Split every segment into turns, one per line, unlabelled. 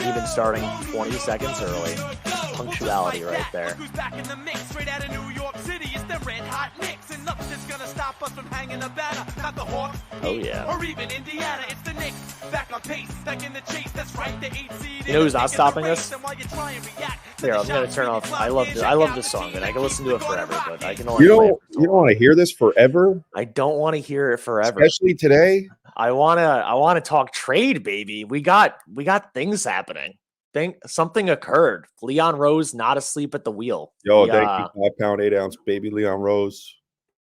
Even starting 20 seconds early. Punctuality right there.
Back in the mix, straight out of New York City. It's the red hot Knicks, and nothing's gonna stop us from hanging a banner. Not the Hawks,
oh yeah,
or even Indiana. It's the Knicks, back on pace, back in the chase. That's right, the 8 seed.
You know who's not stopping us? Here, I'm gonna turn off. I love this song, and I can listen to it forever. But I can only.
You don't want to hear this forever.
I don't want to hear it forever,
especially today.
I wanna talk trade, baby. We got things happening. Something occurred. Leon Rose not asleep at the wheel.
Yo, thank you, 5 pound 8 ounce baby Leon Rose.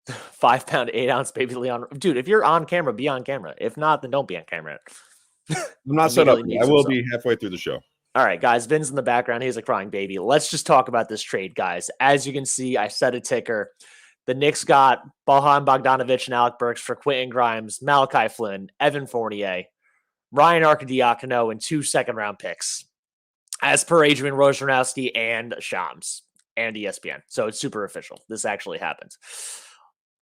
5 pound 8 ounce baby Leon. Dude, if you're on camera, be on camera. If not, then don't be on camera.
I'm not set up. I will be halfway through the show.
All right, guys. Vin's in the background. He's a crying baby. Let's just talk about this trade, guys. As you can see, I set a ticker. The Knicks got Bojan Bogdanovic and Alec Burks for Quentin Grimes, Malachi Flynn, Evan Fournier, Ryan Arcidiacono, and 2 second-round picks, as per Adrian Wojnarowski and Shams and ESPN. So it's super official. This actually happened.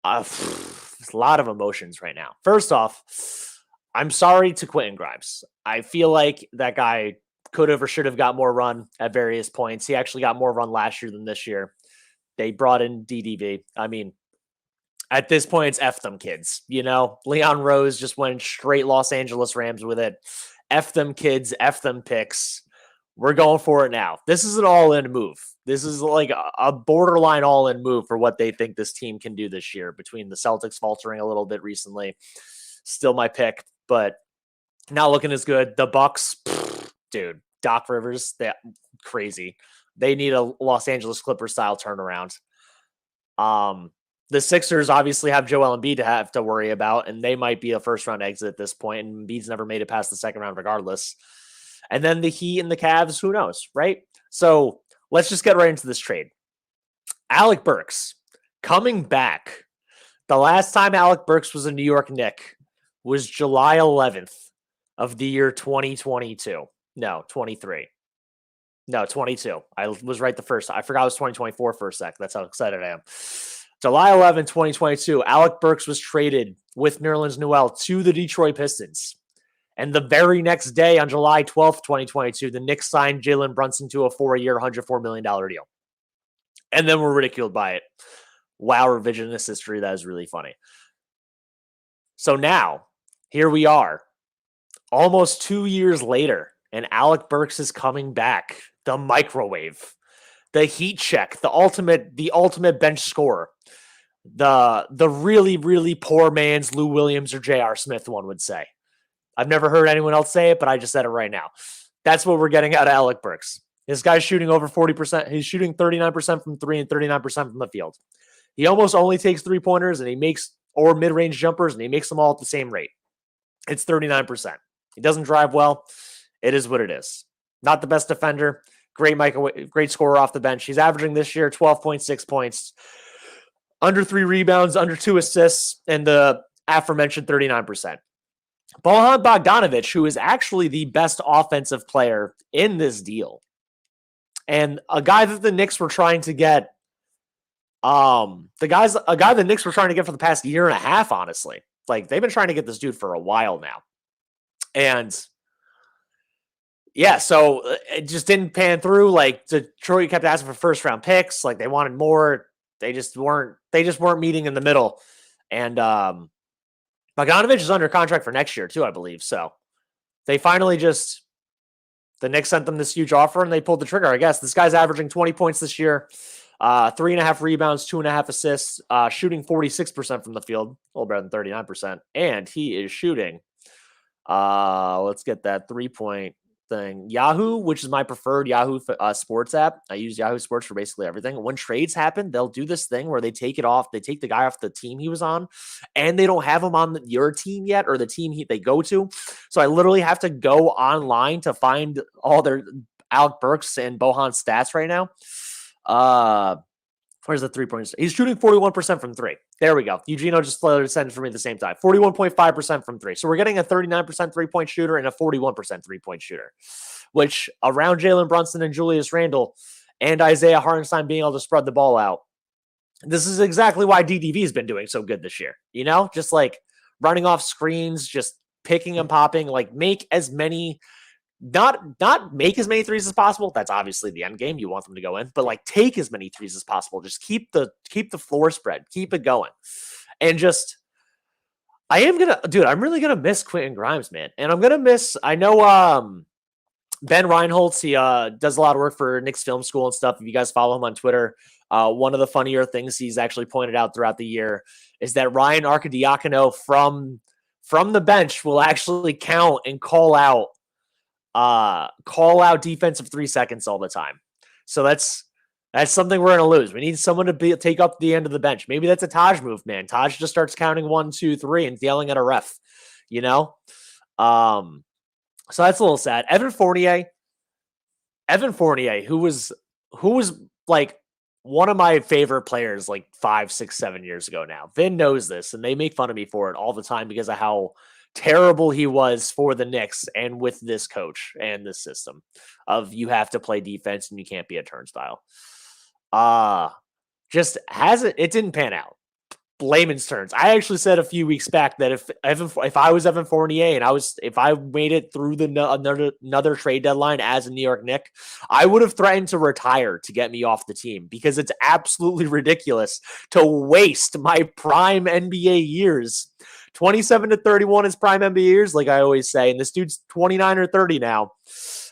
There's a lot of emotions right now. First off, I'm sorry to Quentin Grimes. I feel like that guy could have or should have got more run at various points. He actually got more run last year than this year. They brought in DDV. I mean, at this point, it's F them kids. You know, Leon Rose just went straight Los Angeles Rams with it. F them kids, F them picks. We're going for it now. This is an all-in move. This is like a borderline all-in move for what they think this team can do this year, between the Celtics faltering a little bit recently. Still my pick, but not looking as good. The Bucks, dude, Doc Rivers, that crazy. They need a Los Angeles Clippers style turnaround. The Sixers obviously have Joel Embiid to have to worry about, and they might be a first-round exit at this point, and Embiid's never made it past the second round regardless. And then the Heat and the Cavs, who knows, right? So let's just get right into this trade. Alec Burks coming back. The last time Alec Burks was a New York Knick was July 11th of the year 2022. No, 23. No, 22. I was right the first time. I forgot it was 2024 for a sec. That's how excited I am. July 11, 2022, Alec Burks was traded with Nerlens Noel to the Detroit Pistons. And the very next day, on July 12th, 2022, the Knicks signed Jalen Brunson to a 4-year, $104 million deal. And then we're ridiculed by it. Wow, revisionist history. That is really funny. So now, here we are, almost 2 years later, and Alec Burks is coming back. The microwave, the heat check, the ultimate bench scorer, the really, really poor man's Lou Williams or J.R. Smith, one would say. I've never heard anyone else say it, but I just said it right now. That's what we're getting out of Alec Burks. This guy's shooting over 40%. He's shooting 39% from three and 39% from the field. He almost only takes three-pointers and he makes, or mid-range jumpers, and he makes them all at the same rate. It's 39%. He doesn't drive well. It is what it is. Not the best defender. Great scorer off the bench. He's averaging this year 12.6 points, under 3 rebounds, under 2 assists, and the aforementioned 39%. Bojan Bogdanovic, who is actually the best offensive player in this deal, and a guy that the Knicks were trying to get, a guy the Knicks were trying to get for the past year and a half, honestly. Like, they've been trying to get this dude for a while now. And yeah, so it just didn't pan through. Like, Detroit kept asking for first-round picks. Like, they wanted more. They just weren't meeting in the middle. And Bogdanovic is under contract for next year too, I believe. So they finally the Knicks sent them this huge offer and they pulled the trigger, I guess. This guy's averaging 20 points this year, 3.5 rebounds, 2.5 assists, shooting 46% from the field, a little better than 39%. And he is shooting, let's get that 3-point thing. Yahoo, which is my preferred Yahoo Sports app. I use Yahoo Sports for basically everything. When trades happen, they'll do this thing where they take it off. They take the guy off the team he was on, and they don't have him on your team yet, or the team they go to. So I literally have to go online to find all their Alec Burks and Bohan stats right now. Where's the 3-point? He's shooting 41% from 3. There we go. Eugenio just sent it for me at the same time. 41.5% from 3. So we're getting a 39% 3-point shooter and a 41% 3-point shooter, which around Jalen Brunson and Julius Randle and Isaiah Hartenstein being able to spread the ball out. This is exactly why DDV has been doing so good this year. You know, just like running off screens, just picking and popping, like make as many, not make as many threes as possible. That's obviously the end game. You want them to go in, but like take as many threes as possible. Just keep the floor spread, keep it going. And just, I'm really gonna miss Quentin Grimes, man. And I'm gonna miss, I know Ben Reinholtz, he does a lot of work for Knicks Film School and stuff. If you guys follow him on Twitter, one of the funnier things he's actually pointed out throughout the year is that Ryan Arcidiacono from the bench will actually count and call out defensive 3 seconds all the time. So that's something we're going to lose. We need someone to take up the end of the bench. Maybe that's a Taj move, man. Taj just starts counting 1, 2, 3 and yelling at a ref, you know? So that's a little sad. Evan Fournier, who was like one of my favorite players like 5, 6, 7 years ago now. Vin knows this, and they make fun of me for it all the time because of how terrible he was for the Knicks and with this coach and this system of you have to play defense and you can't be a turnstile. It didn't pan out. Layman's terms. I actually said a few weeks back that if I was Evan Fournier and if I made it through another trade deadline as a New York Knick, I would have threatened to retire to get me off the team because it's absolutely ridiculous to waste my prime NBA years. 27 to 31 is prime NBA years, like I always say, and this dude's 29 or 30 now.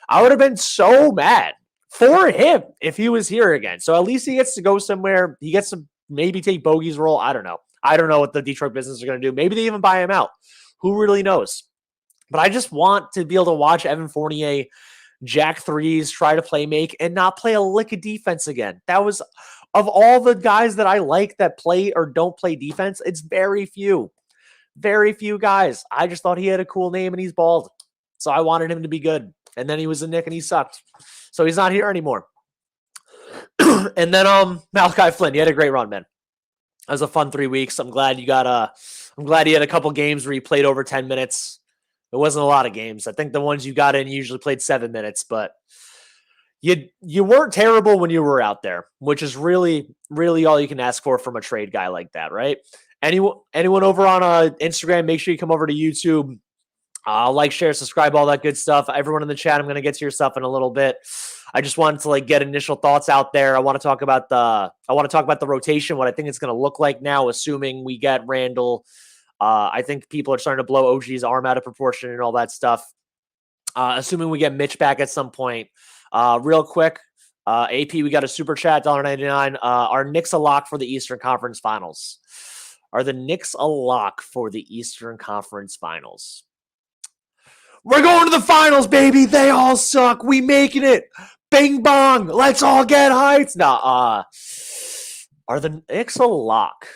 I would have been so mad for him if he was here again. So at least he gets to go somewhere. He gets to maybe take Bogey's role. I don't know. I don't know what the Detroit Pistons are going to do. Maybe they even buy him out. Who really knows? But I just want to be able to watch Evan Fournier jack threes, try to play make, and not play a lick of defense again. That was, of all the guys that I like that play or don't play defense, it's very few. Very few guys. I just thought he had a cool name and he's bald. So I wanted him to be good. And then he was a Knick and he sucked. So he's not here anymore. And then Malachi Flynn, he had a great run, man. That was a fun 3 weeks. I'm glad you had a couple games where you played over 10 minutes. It wasn't a lot of games. I think the ones you got in usually played 7 minutes, but you weren't terrible when you were out there, which is really, really all you can ask for from a trade guy like that, right? Anyone over on Instagram, make sure you come over to YouTube. Like, share, subscribe, all that good stuff. Everyone in the chat, I'm going to get to your stuff in a little bit. I just wanted to get initial thoughts out there. I want to talk about the rotation, what I think it's going to look like now, assuming we get Randall. I think people are starting to blow OG's arm out of proportion and all that stuff. Assuming we get Mitch back at some point. Real quick, AP, we got a super chat, $1.99. Are Knicks a lock for the Eastern Conference Finals? Are the Knicks a lock for the Eastern Conference Finals? We're going to the finals, baby. They all suck. We making it. Bing bong. Let's all get hyped. Nah, are the Knicks a lock?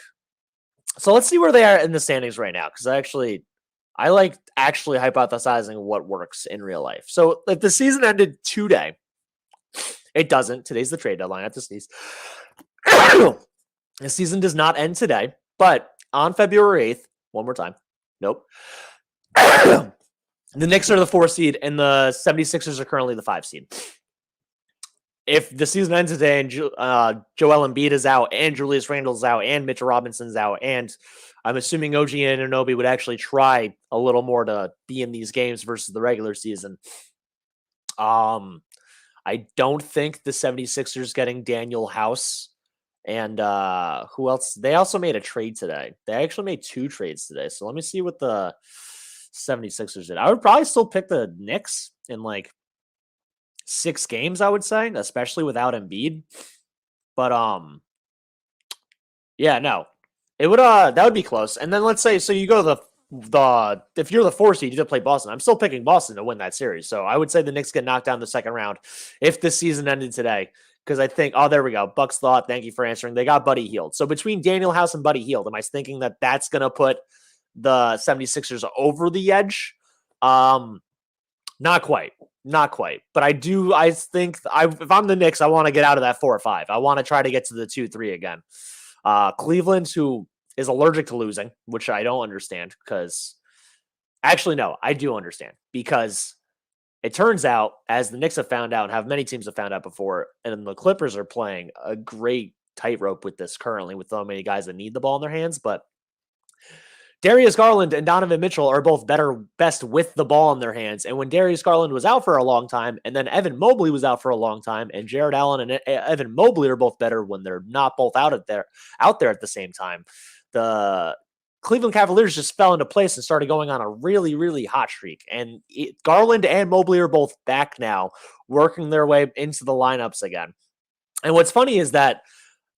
So let's see where they are in the standings right now. Because I like actually hypothesizing what works in real life. So if the season ended today, it doesn't. Today's the trade deadline. I have to sneeze. The season does not end today. But on February 8th, one more time. Nope. The Knicks are the 4 seed, and the 76ers are currently the 5 seed. If the season ends today and Joel Embiid is out, and Julius Randle's out, and Mitchell Robinson's out, and I'm assuming OG Anunoby would actually try a little more to be in these games versus the regular season. I don't think the 76ers getting Daniel House and who else? They also made a trade today. They actually made 2 trades today. So let me see what the 76ers did. I would probably still pick the Knicks in 6 games, I would say, especially without Embiid. But yeah, no. It would that would be close. And then let's say, so you go to the if you're the 4 seed, you did play Boston. I'm still picking Boston to win that series. So I would say the Knicks get knocked down the second round if the season ended today. Because I think, there we go. Bucks thought, thank you for answering. They got Buddy Hield. So between Daniel House and Buddy Hield, am I thinking that that's going to put the 76ers over the edge? Not quite. But I think if I'm the Knicks, I want to get out of that 4 or 5. I want to try to get to the 2-3 again. Cleveland, who is allergic to losing, which I don't understand because actually, no, I do understand because it turns out, as the Knicks have found out, and have many teams have found out before, and the Clippers are playing a great tightrope with this currently with so many guys that need the ball in their hands, but Darius Garland and Donovan Mitchell are both best with the ball in their hands. And when Darius Garland was out for a long time, and then Evan Mobley was out for a long time, and Jared Allen and Evan Mobley are both better when they're not both out there at the same time. The Cleveland Cavaliers just fell into place and started going on a really, really hot streak. And Garland and Mobley are both back now, working their way into the lineups again. And what's funny is that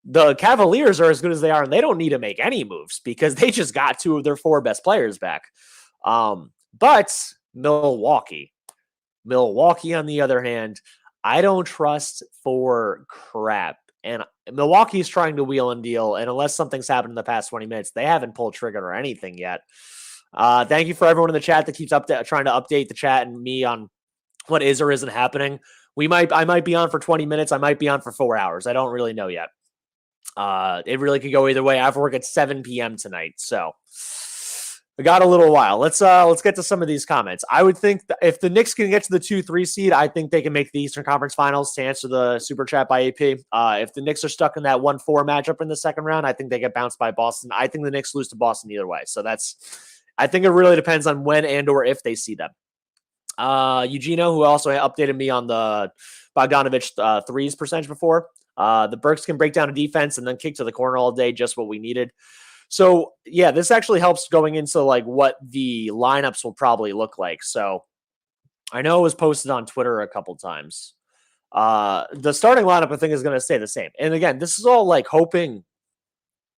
the Cavaliers are as good as they are, and they don't need to make any moves because they just got 2 of their 4 best players back. But Milwaukee, on the other hand, I don't trust for crap. And Milwaukee's trying to wheel and deal, and unless something's happened in the past 20 minutes, they haven't pulled trigger or anything yet. Thank you for everyone in the chat that keeps trying to update the chat and me on what is or isn't happening. I might be on for 20 minutes. I might be on for 4 hours. I don't really know yet. It really could go either way. I have work at 7 p.m. tonight, so I got a little while. Let's get to some of these comments. I would think that if the Knicks can get to the 2-3 seed, I think they can make the Eastern Conference Finals, to answer the super chat by AP. If the Knicks are stuck in that 1-4 matchup in the second round, I think they get bounced by Boston. I think the Knicks lose to Boston either way. So I think it really depends on when and or if they see them. Eugenio, who also updated me on the Bogdanovic threes percentage before. The Burks can break down a defense and then kick to the corner all day, just what we needed. So, yeah, this actually helps going into like what the lineups will probably look like. So, I know it was posted on Twitter a couple times. The starting lineup, I think, is going to stay the same. And again, this is all like hoping,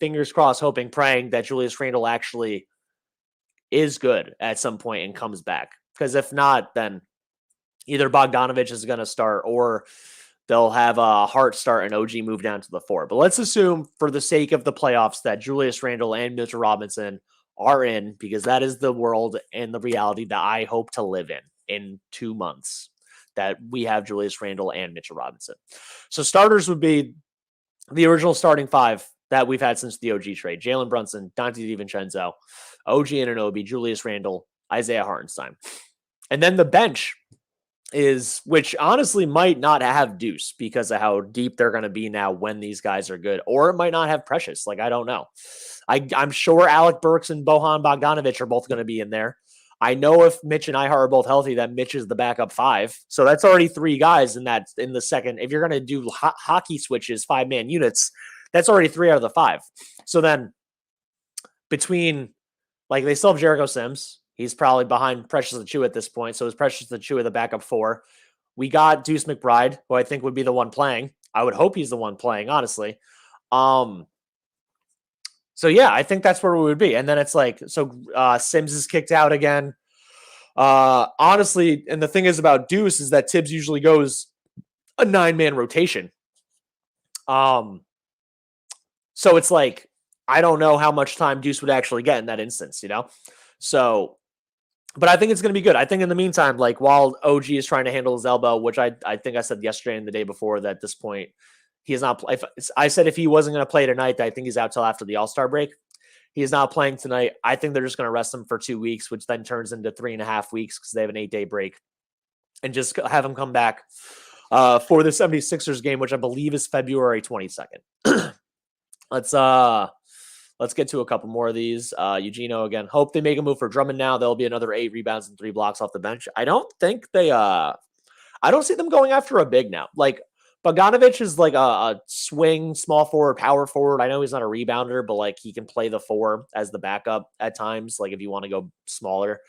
fingers crossed, hoping, praying that Julius Randle actually is good at some point and comes back. Because if not, then either Bogdanovic is going to start or they'll have a Hart start and OG move down to the 4. But let's assume, for the sake of the playoffs, that Julius Randle and Mitchell Robinson are in, because that is the world and the reality that I hope to live in 2 months, that we have Julius Randle and Mitchell Robinson. So starters would be the original starting 5 that we've had since the OG trade: Jalen Brunson, Dante DiVincenzo, OG Anunoby, Julius Randle, Isaiah Hartenstein. And then the bench is, which honestly might not have Deuce because of how deep they're going to be now when these guys are good, or it might not have Precious. Like, I don't know. I'm sure Alec, Burks, and Bojan Bogdanovic are both going to be in there. I know if Mitch and Ihart are both healthy, that Mitch is the backup 5. So that's already 3 guys in the second. If you're going to do hockey switches, 5-man units, that's already 3 out of the 5. So then between, like, they still have Jericho Sims. He's probably behind Precious Achiuwa at this point. So is Precious Achiuwa the backup 4? We got Deuce McBride, who I think would be the one playing. I would hope he's the one playing, honestly. So yeah, I think that's where we would be. And then it's like, so Sims is kicked out again. Honestly, and the thing is about Deuce is that Tibbs usually goes a 9-man rotation. So it's like, I don't know how much time Deuce would actually get in that instance, you know? So, but I think it's going to be good. I think in the meantime, like, while OG is trying to handle his elbow, which I think I said yesterday and the day before, that at this point, he is not. I said if he wasn't going to play tonight, I think he's out till after the All-Star break. He is not playing tonight. I think they're just going to rest him for 2 weeks, which then turns into 3.5 weeks because they have an 8-day break, and just have him come back for the 76ers game, which I believe is February 22nd. Let's get to a couple more of these. Eugenio again. Hope they make a move for Drummond now. There'll be another 8 rebounds and 3 blocks off the bench. I don't think they. I don't see them going after a big now. Like, Bogdanovic is like a swing small forward, power forward. I know he's not a rebounder, but like he can play the 4 as the backup at times. Like if you want to go smaller.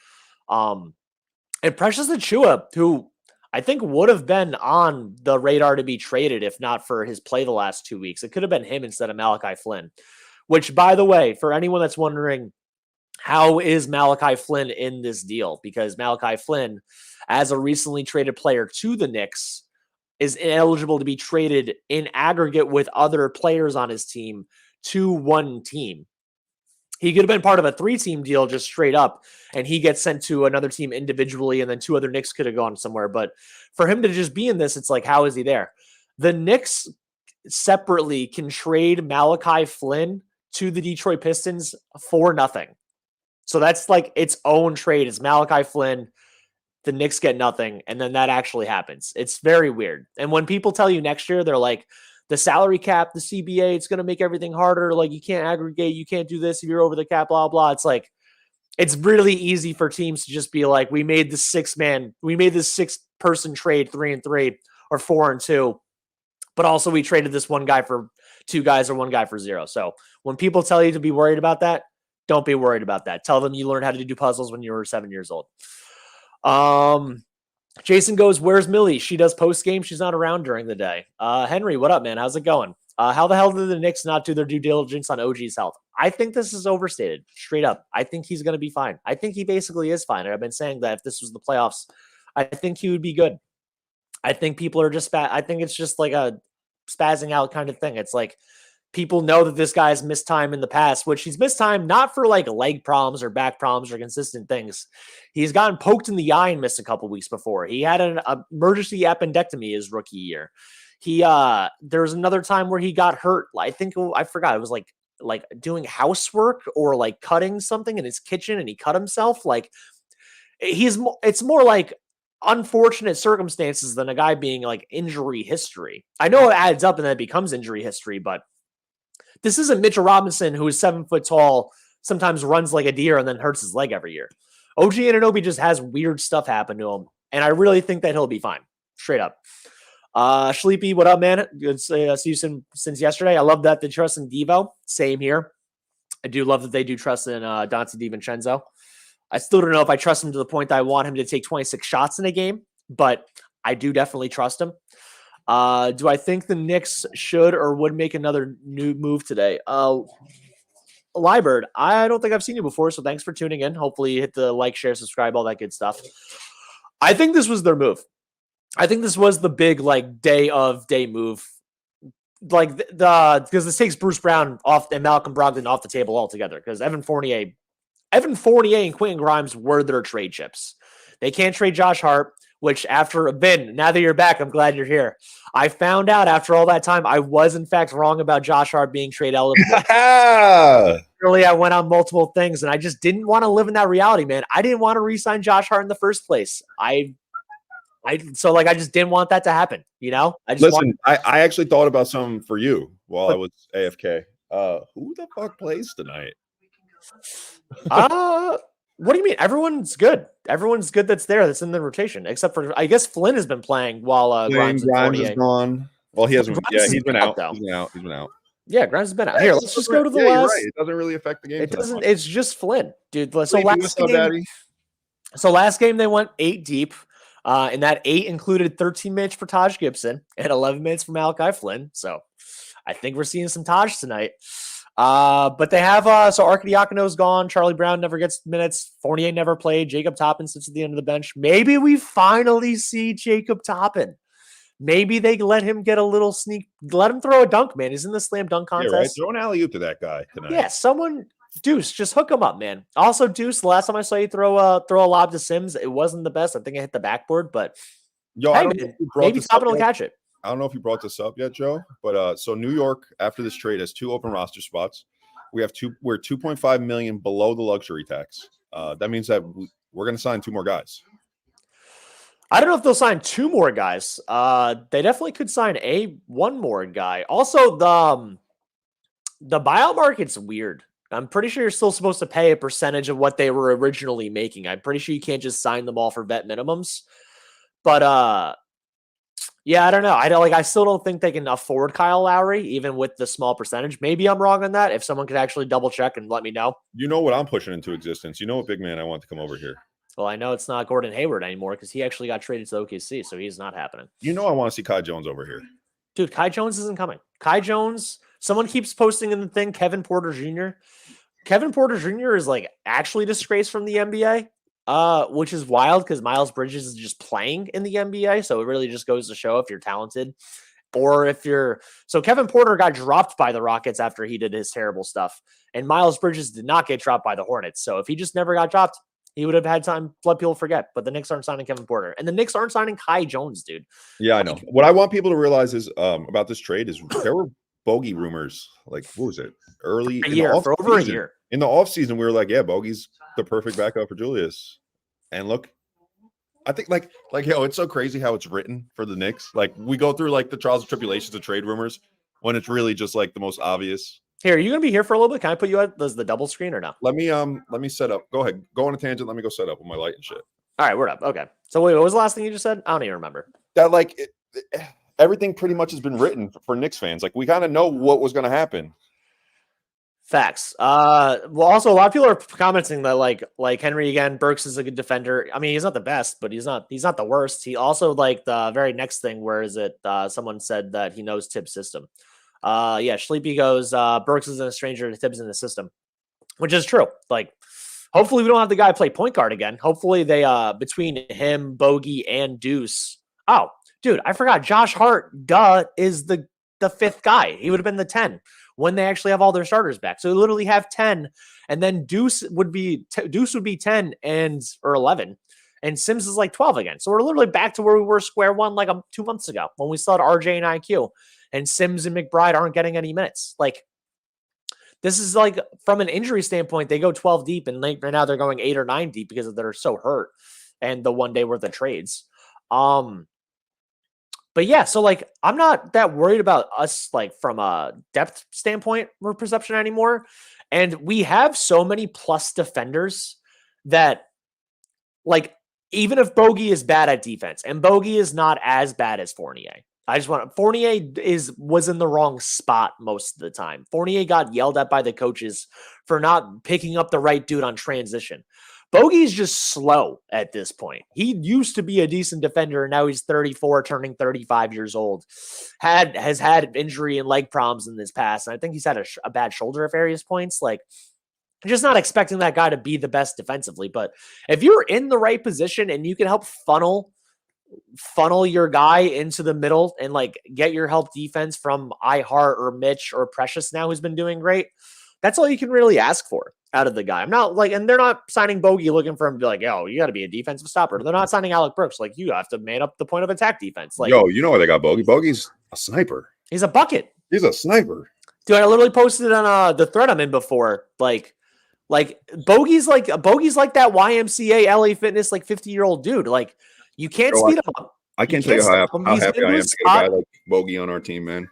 And Precious Achiuwa, who I think would have been on the radar to be traded if not for his play the last 2 weeks. It could have been him instead of Malachi Flynn. Which, by the way, for anyone that's wondering, how is Malachi Flynn in this deal? Because Malachi Flynn, as a recently traded player to the Knicks, is ineligible to be traded in aggregate with other players on his team to one team. He could have been part of a 3-team deal just straight up, and he gets sent to another team individually, and then 2 other Knicks could have gone somewhere. But for him to just be in this, it's like, how is he there? The Knicks separately can trade Malachi Flynn to the Detroit Pistons for nothing. So that's like its own trade. It's Malachi Flynn, the Knicks get nothing, and then that actually happens. It's very weird. And when people tell you next year, they're like, the salary cap, the CBA, it's going to make everything harder. Like, you can't aggregate, you can't do this if you're over the cap, blah, blah. It's like, it's really easy for teams to just be like, we made this 6-person trade 3-3 or 4-2, but also we traded this one guy for 2 guys or 1 guy for 0. So when people tell you to be worried about that, don't be worried about that. Tell them you learned how to do puzzles when you were 7 years old. Jason goes, where's Millie? She does post game. She's not around during the day. Henry, what up, man? How's it going? How the hell did the Knicks not do their due diligence on OG's health? I think this is overstated, straight up. I think he's going to be fine. I think he basically is fine. And I've been saying that if this was the playoffs, I think he would be good. I think people are just I think it's just like a spazzing out kind of thing. It's like people know that this guy's missed time in the past, which he's missed time not for like leg problems or back problems or consistent things. He's gotten poked in the eye and missed a couple weeks before. He had an emergency appendectomy his rookie year. There was another time where he got hurt. I forgot. It was like doing housework or like cutting something in his kitchen and he cut himself. Like it's more like unfortunate circumstances than a guy being like injury history. I know it adds up and then it becomes injury history, but this isn't Mitchell Robinson, who is 7 foot tall, sometimes runs like a deer and then hurts his leg every year. OG Anunoby just has weird stuff happen to him, and I really think that he'll be fine. Straight up. Sleepy, what up, man? Good to see you since yesterday. I love that they trust in Deebo. Same here. I do love that they do trust in Dante DiVincenzo. I still don't know if I trust him to the point that I want him to take 26 shots in a game, but I do definitely trust him. Do I think the Knicks should or would make another new move today? Liebert, I don't think I've seen you before, so thanks for tuning in. Hopefully you hit the like, share, subscribe, all that good stuff. I think this was their move. I think this was the big like day move. Like because this takes Bruce Brown off and Malcolm Brogdon off the table altogether, because Evan Fournier and Quentin Grimes were their trade chips. They can't trade Josh Hart, which after Ben, now that you're back, I'm glad you're here. I found out after all that time, I was in fact wrong about Josh Hart being trade eligible. Early, I went on multiple things, and I just didn't want to live in that reality, man. I didn't want to re-sign Josh Hart in the first place. I just didn't want that to happen, you know?
I actually thought about something for you while I was AFK. Who the fuck plays tonight?
What do you mean? Everyone's good. Everyone's good that's there, that's in the rotation, except for, I guess, Flynn has been playing while Grimes
is gone. Well, he hasn't. Yeah, he's been out. He's been out.
Yeah, Grimes has been out. Here, let's just go to the last.
Right. It doesn't really affect the game.
It doesn't. It's just Flynn, dude. So last game they went 8 deep. And that 8 included 13 minutes for Taj Gibson and 11 minutes for Malachi Flynn. So I think we're seeing some Taj tonight. But they have so Arcidiacono's gone. Charlie Brown never gets minutes. Fournier never played. Jacob Toppin sits at the end of the bench. Maybe we finally see Jacob Toppin. Maybe they let him get a little sneak. Let him throw a dunk, man. He's in the slam dunk contest.
Yeah, right. Throw an alley-oop to that guy tonight.
Yeah, someone. Deuce, just hook him up, man. Also, Deuce, the last time I saw you throw a lob to Sims, it wasn't the best. I think I hit the backboard, but maybe Toppin will catch it.
I don't know if you brought this up yet, Joe, but so New York after this trade has 2 open roster spots. We're $2.5 million below the luxury tax. That means that we're going to sign 2 more guys.
I don't know if they'll sign 2 more guys. They definitely could sign one more guy. Also, the buyout market's weird. I'm pretty sure you're still supposed to pay a percentage of what they were originally making. I'm pretty sure you can't just sign them all for vet minimums. But yeah, I don't know. I still don't think they can afford Kyle Lowry, even with the small percentage. Maybe I'm wrong on that. If someone could actually double check and let me know.
You know what I'm pushing into existence. You know what big man I want to come over here.
Well, I know it's not Gordon Hayward anymore because he actually got traded to OKC, so he's not happening.
You know I want to see Kai Jones over here.
Dude, Kai Jones isn't coming. Kai Jones, someone keeps posting in the thing, Kevin Porter Jr. Kevin Porter Jr. is like actually disgraced from the NBA, which is wild because Miles Bridges is just playing in the NBA. So it really just goes to show if you're talented or if you're. So Kevin Porter got dropped by the Rockets after he did his terrible stuff. And Miles Bridges did not get dropped by the Hornets. So if he just never got dropped, he would have had time to let people forget. But the Knicks aren't signing Kevin Porter. And the Knicks aren't signing Kai Jones, dude.
Yeah, I know. What I want people to realize is about this trade is there were bogey rumors. Like, what was it? For over a year. In the offseason, we were like, yeah, Bogey's the perfect backup for Julius. And look, I think like it's so crazy how it's written for the Knicks. Like we go through like the trials and tribulations of trade rumors when it's really just like the most obvious.
Here, are you gonna be here for a little bit? Can I put you at the double screen or no?
Let me set up. Go ahead. Go on a tangent. Let me go set up with my light and shit.
All right, we're up. Okay. So wait, what was the last thing you just said? I don't even remember.
That everything pretty much has been written for Knicks fans. Like we kind of know what was going to happen.
Facts. Well, also a lot of people are commenting that like Henry again, Burks is a good defender. I mean, he's not the best, but he's not the worst. He also like the very next thing. Where is it? Someone said that he knows Tibbs' system. Yeah, Sleepy goes, Burks isn't a stranger to Tibbs in the system, which is true. Like, hopefully we don't have the guy play point guard again. Hopefully they between him, Bogey, and Deuce. Oh, dude, I forgot. Josh Hart, is the fifth guy. He would have been the 10 when they actually have all their starters back. So they literally have 10, and then Deuce would be 10 or 11, and Sims is like 12 again. So we're literally back to where we were square one like 2 months ago when we still had RJ and IQ, and Sims and McBride aren't getting any minutes. Like, this is like, from an injury standpoint, they go 12 deep, and right now they're going 8 or 9 deep because they're so hurt and the one day worth of trades. But yeah, so like, I'm not that worried about us, like from a depth standpoint or perception anymore. And we have so many plus defenders that, like, even if Bogey is bad at defense, and Bogey is not as bad as Fournier. Fournier was in the wrong spot most of the time. Fournier got yelled at by the coaches for not picking up the right dude on transition. Bogey's just slow at this point. He used to be a decent defender, and now he's 34, turning 35 years old. Has had injury and leg problems in this past, and I think he's had a bad shoulder at various points. Like, I'm just not expecting that guy to be the best defensively. But if you're in the right position and you can help funnel your guy into the middle and like get your help defense from iHeart or Mitch or Precious now, who's been doing great, that's all you can really ask for out of the guy. I'm not like, and they're not signing Bogey looking for him to be like, yo, you got to be a defensive stopper. They're not signing Alec Brooks. Like, you have to man up the point of attack defense. Like,
yo, you know why they got Bogey? Bogey's a sniper.
He's a bucket.
He's a sniper.
Dude, I literally posted it on the thread I'm in before. Like Bogey's like that YMCA LA Fitness, like 50-year-old dude. Like, you can't speed him up.
I can't tell you how happy I am to get a guy like Bogey on our team, man.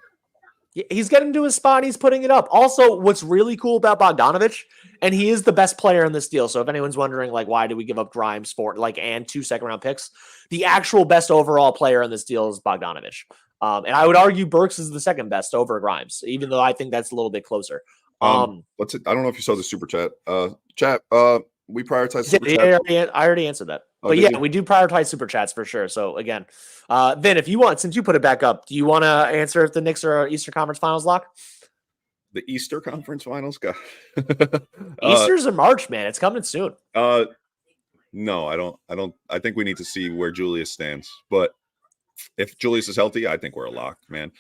He's getting to his spot and he's putting it up. Also, what's really cool about Bogdanovic, and he is the best player in this deal. So if anyone's wondering, like, why do we give up Grimes for and 2 second-round picks? The actual best overall player in this deal is Bogdanovic. And I would argue Burks is the second best over Grimes, even though I think that's a little bit closer.
I don't know if you saw the super chat. We prioritize super chat.
I already answered that. But yeah, we do prioritize super chats for sure. So again, Vin, if you want, since you put it back up, do you want to answer if the Knicks are Eastern Conference Finals lock?
The Eastern Conference Finals, guy.
Easter's in March, man. It's coming soon.
No, I don't. I think we need to see where Julius stands. But if Julius is healthy, I think we're a lock, man.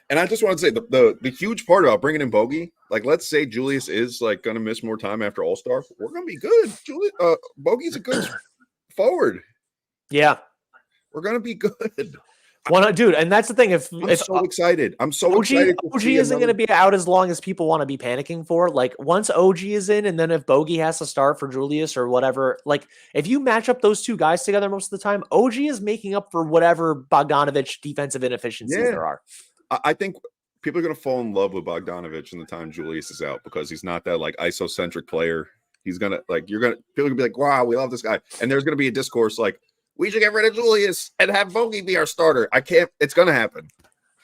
And I just want to say the huge part about bringing in Bogey, like, let's say Julius is like going to miss more time after All-Star, we're going to be good. Bogey's a good forward.
Yeah,
we're going to be good.
Dude, and that's the thing.
I'm so excited. I'm so excited.
OG isn't going to be out as long as people want to be panicking for. Like, once OG is in, and then if Bogey has to start for Julius or whatever, like, if you match up those two guys together most of the time, OG is making up for whatever Bogdanovic defensive inefficiencies there are.
I think people are going to fall in love with Bogdanovic in the time Julius is out, because he's not that like isocentric player. He's going to people are going to be like, wow, we love this guy. And there's going to be a discourse like, we should get rid of Julius and have Bogey be our starter. It's going to happen.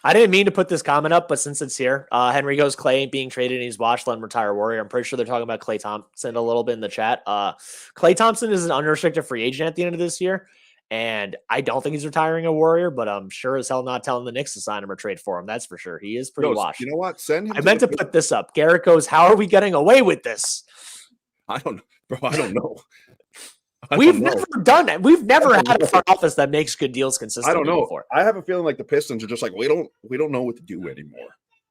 I didn't mean to put this comment up, but since it's here, Henry goes, Clay ain't being traded and he's watched, let him retire Warrior. I'm pretty sure they're talking about Klay Thompson a little bit in the chat. Klay Thompson is an unrestricted free agent at the end of this year, and I don't think he's retiring a Warrior, but I'm sure as hell not telling the Knicks to sign him or trade for him. That's for sure. He is pretty washed.
You know what? Send him.
I meant to put this up. Garrett goes, how are we getting away with this?
I don't know, bro. I don't know.
We've never done it. We've never had a front office that makes good deals consistently.
I don't know.
Before.
I have a feeling like the Pistons are just like, we don't know what to do anymore.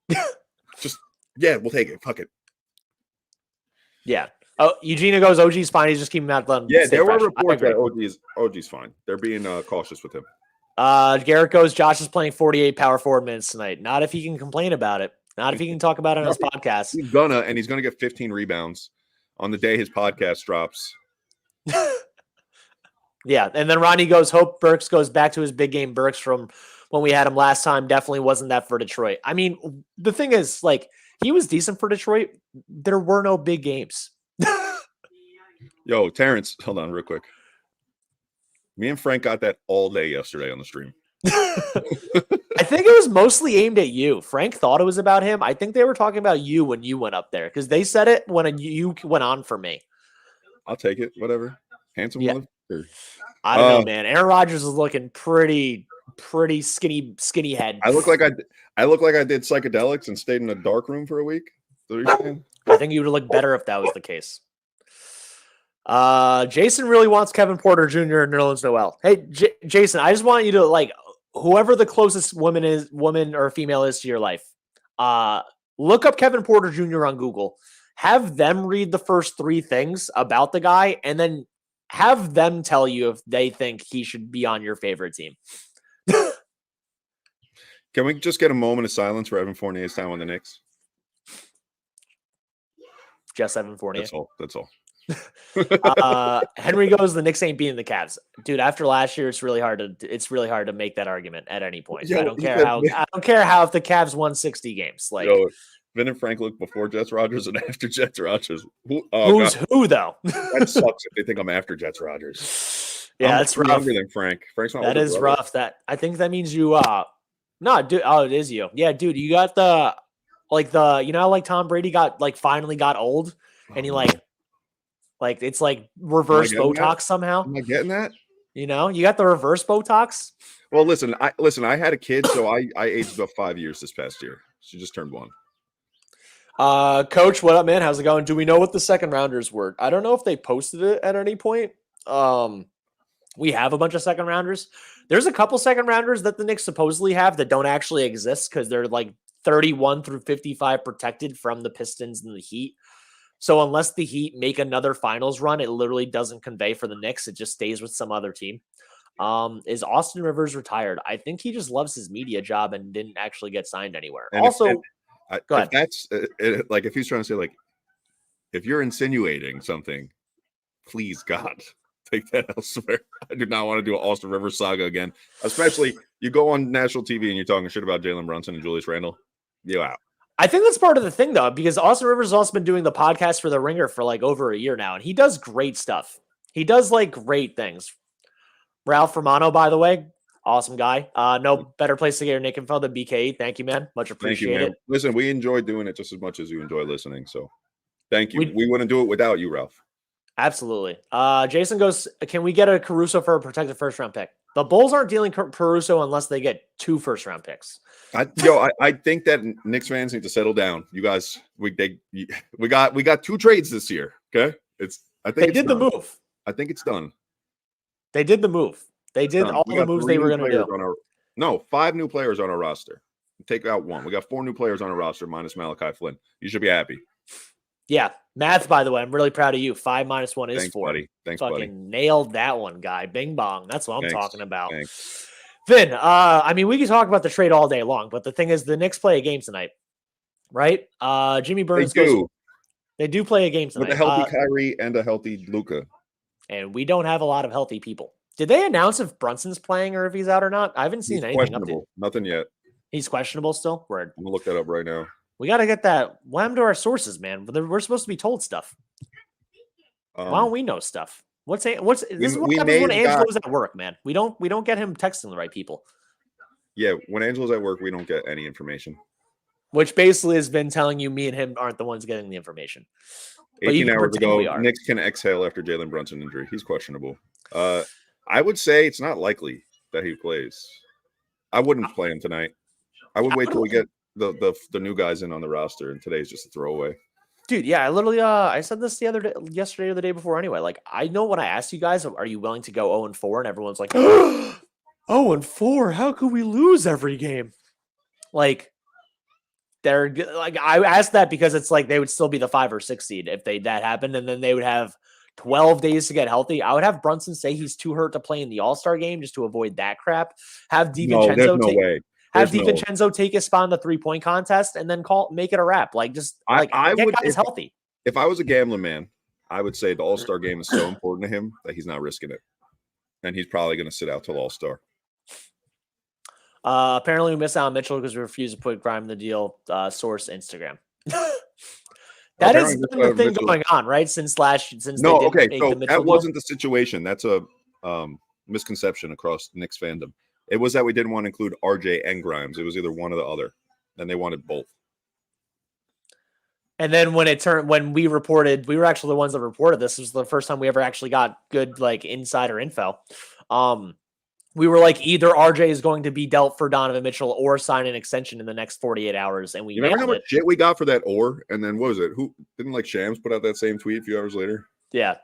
We'll take it. Fuck it.
Yeah. Oh, Eugenia goes, OG's fine. He's just keeping him out.
Yeah, there were reports that OG's fine. They're being cautious with him.
Garrett goes, Josh is playing 48 power forward minutes tonight. Not if he can complain about it. Not if he can talk about it on his podcast.
He's gonna get 15 rebounds on the day his podcast drops.
Yeah, and then Ronnie goes, hope Burks goes back to his big game Burks from when we had him last time. Definitely wasn't that for Detroit. I mean, the thing is, like, he was decent for Detroit. There were no big games.
Yo, Terrence, hold on real quick. Me and Frank got that all day yesterday on the stream.
I think it was mostly aimed at you. Frank thought it was about him. I think they were talking about you when you went up there because they said it when you went on for me.
I'll take it. Whatever. Handsome motherfucker.
I don't know, man. Aaron Rodgers is looking pretty skinny head.
I look like I did psychedelics and stayed in a dark room for a week.
I think you would look better if that was the case. Jason really wants Kevin Porter Jr. and Nerlens Noel. Hey, Jason, I just want you to like whoever the closest woman or female is to your life. Look up Kevin Porter Jr. on Google. Have them read the first 3 things about the guy, and then have them tell you if they think he should be on your favorite team.
Can we just get a moment of silence for Evan Fournier's time on the Knicks?
Just Evan Fournier.
That's all.
Henry goes, the Knicks ain't beating the Cavs. Dude, after last year, it's really hard to make that argument at any point. Yo, I don't care how if the Cavs won 60 games. Like
Vin and Frank look before Jets Rodgers and after Jets Rodgers.
Who's who though?
That sucks if they think I'm after Jets Rodgers.
Yeah, that's rough.
Younger than Frank. Frank's not.
That is brother. Rough. That I think that means you. No, dude. Oh, it is you. Yeah, dude. You got the like Tom Brady finally got old, and he like it's like reverse Botox somehow.
Am I getting that?
You got the reverse Botox.
Well, listen. I had a kid, so I aged about 5 years this past year. She just turned 1.
Coach, what up, man? How's it going? Do we know what the second rounders were? I don't know if they posted it at any point. We have a bunch of second rounders. There's a couple second rounders that the Knicks supposedly have that don't actually exist because they're like 31 through 55 protected from the Pistons and the Heat. So unless the Heat make another finals run, it literally doesn't convey for the Knicks. It just stays with some other team. Is Austin Rivers retired? I think he just loves his media job and didn't actually get signed anywhere.
And
also, go ahead.
If that's like if he's trying to say like if you're insinuating something, please God, take that elsewhere. I do not want to do an Austin Rivers saga again. Especially you go on national TV and you're talking shit about Jalen Brunson and Julius Randle. You're out. I
think that's part of the thing though, because Austin Rivers has also been doing the podcast for The Ringer for like over a year now, and he does great stuff. He does like great things. Ralph Romano, by the way, awesome guy. No better place to get your Nick info than BKE. Thank you, man. Much appreciated.
Listen, we enjoy doing it just as much as you enjoy listening. So thank you. We wouldn't do it without you, Ralph.
Absolutely. Jason goes, can we get a Caruso for a protected first-round pick? The Bulls aren't dealing Caruso unless they get 2 first-round picks.
I think that Knicks fans need to settle down. You guys, we got 2 trades this year. Okay, they did the move. I think it's done.
They did the move. They did all the moves they were going to do.
5 new players on our roster. Take out 1. We got 4 new players on our roster minus Malachi Flynn. You should be happy.
Yeah, math. By the way, I'm really proud of you. 5 minus 1 is
Thanks,
4.
Buddy. Thanks,
fucking
buddy.
Nailed that one, guy. Bing bong. That's what I'm talking about.
Thanks.
Finn, I mean, we can talk about the trade all day long, but the thing is, the Knicks play a game tonight, right? Jimmy Burns. They do play a game tonight
with a healthy Kyrie and a healthy Luka,
and we don't have a lot of healthy people. Did they announce if Brunson's playing or if he's out or not? I haven't seen anything.
Nothing yet.
He's questionable still. Word.
I'm gonna look that up right now.
We got to get that. What happened to our sources, man? We're supposed to be told stuff. Why don't we know stuff? This is what happens when Angelo's at work, man. We don't get him texting the right people.
Yeah, when Angelo's at work, we don't get any information.
Which basically has been telling you me and him aren't the ones getting the information.
18 hours ago, Knicks can exhale after Jalen Brunson injury. He's questionable. I would say it's not likely that he plays. I wouldn't play him tonight. I would wait till we get the new guys in on the roster, and today's just a throwaway.
Dude, yeah, I literally I said this yesterday or the day before anyway. Like, I know when I asked you guys, are you willing to go 0-4? And everyone's like, 0-4? How could we lose every game? Like, they're like, I asked that because it's like they would still be the 5 or 6 seed if that happened, and then they would have 12 days to get healthy. I would have Brunson say he's too hurt to play in the All-Star game just to avoid that crap. Have DiVincenzo take his spot in the 3-point contest and then make it a wrap. Like, just I would guys healthy.
If I was a gambling man, I would say the All-Star game is so important to him that he's not risking it. And he's probably going to sit out till All-Star.
Apparently we missed out on Mitchell because we refused to put Grime in the deal. Source Instagram. That has been the thing going on, right? Since
no,
they
okay,
make
so
the Mitchell
that wasn't the situation. That's a misconception across Knicks fandom. It was that we didn't want to include RJ and Grimes. It was either one or the other, and they wanted both.
And then when we reported, we were actually the ones that reported this. This was the first time we ever actually got good like insider info. We were like, either RJ is going to be dealt for Donovan Mitchell or sign an extension in the next 48 hours. And we
remember how much shit we got for that and then what was it? Who didn't like Shams put out that same tweet a few hours later?
Yeah.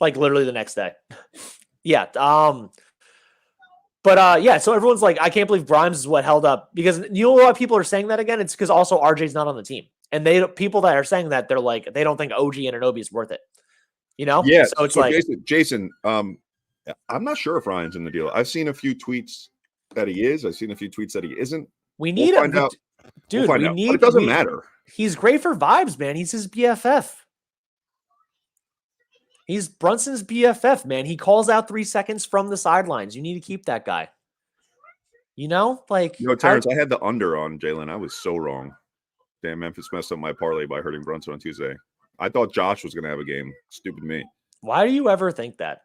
Like literally the next day. Yeah. But yeah, so everyone's like, I can't believe Grimes is what held up, because you know why people are saying that again? It's because also RJ's not on the team. And people that are saying that, they're like, they don't think OG Anunoby is worth it. You know?
Yeah.
So it's like
Jason, I'm not sure if Ryan's in the deal. I've seen a few tweets that he is. I've seen a few tweets that he isn't.
We need
we'll find out.
Dude,
we'll find out. But it doesn't matter.
He's great for vibes, man. He's his BFF. He's Brunson's BFF, man. He calls out 3 seconds from the sidelines. You need to keep that guy. You know, like
Terrence, I had the under on Jalen. I was so wrong. Damn, Memphis messed up my parlay by hurting Brunson on Tuesday. I thought Josh was going to have a game. Stupid me.
Why do you ever think that?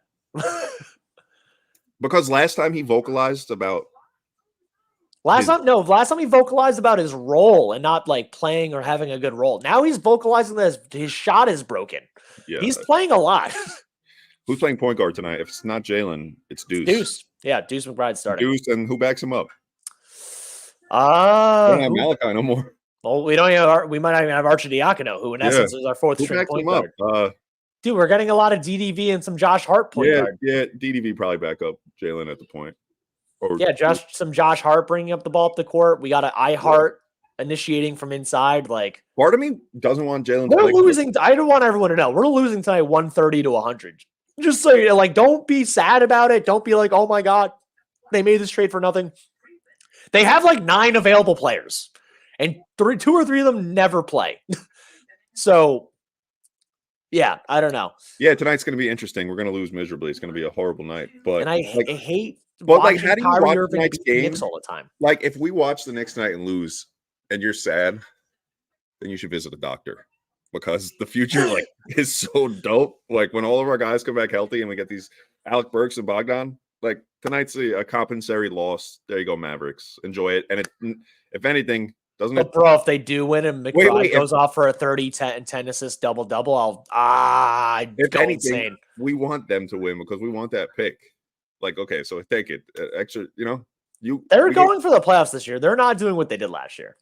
Because last time he vocalized about
last time he vocalized about his role and not like playing or having a good role. Now he's vocalizing that his shot is broken. Yeah, he's playing a lot.
Who's playing point guard tonight? If it's not Jalen, it's Deuce.
Deuce. Yeah, Deuce McBride's starting.
Deuce, and who backs him up?
We don't
have Malachi no more.
Well, we don't have. We might not even have Arcidiacono, who in essence is our fourth string point guard. Dude, we're getting a lot of DDV and some Josh Hart point guard.
Yeah, DDV probably back up Jalen at the point.
Some Josh Hart bringing up the ball up the court. We got an iHeart initiating from inside. Like,
part of me doesn't want Jalen.
We're losing. I don't want everyone to know we're losing tonight, 130 to 100. Just so you like, don't be sad about it. Don't be like, oh my god, they made this trade for nothing. They have like 9 available players, and 2 or 3 of them never play. So. Yeah, I don't know.
Yeah, tonight's going to be interesting. We're going to lose miserably. It's going to be a horrible night. But
I hate.
But like, how do you watch tonight's game
Knicks all the time?
Like, if we watch the Knicks tonight and lose, and you're sad, then you should visit a doctor, because the future like is so dope. Like when all of our guys come back healthy and we get these Alec, Burks, and Bogdan. Like tonight's a compensatory loss. There you go, Mavericks. Enjoy it. And if anything.
Bro, if they do win and McBride goes off for a 30, 10, and 10 assist double-double, I'd go insane.
We want them to win because we want that pick. Like, okay, so take it. Extra, They're
going for the playoffs this year. They're not doing what they did last year.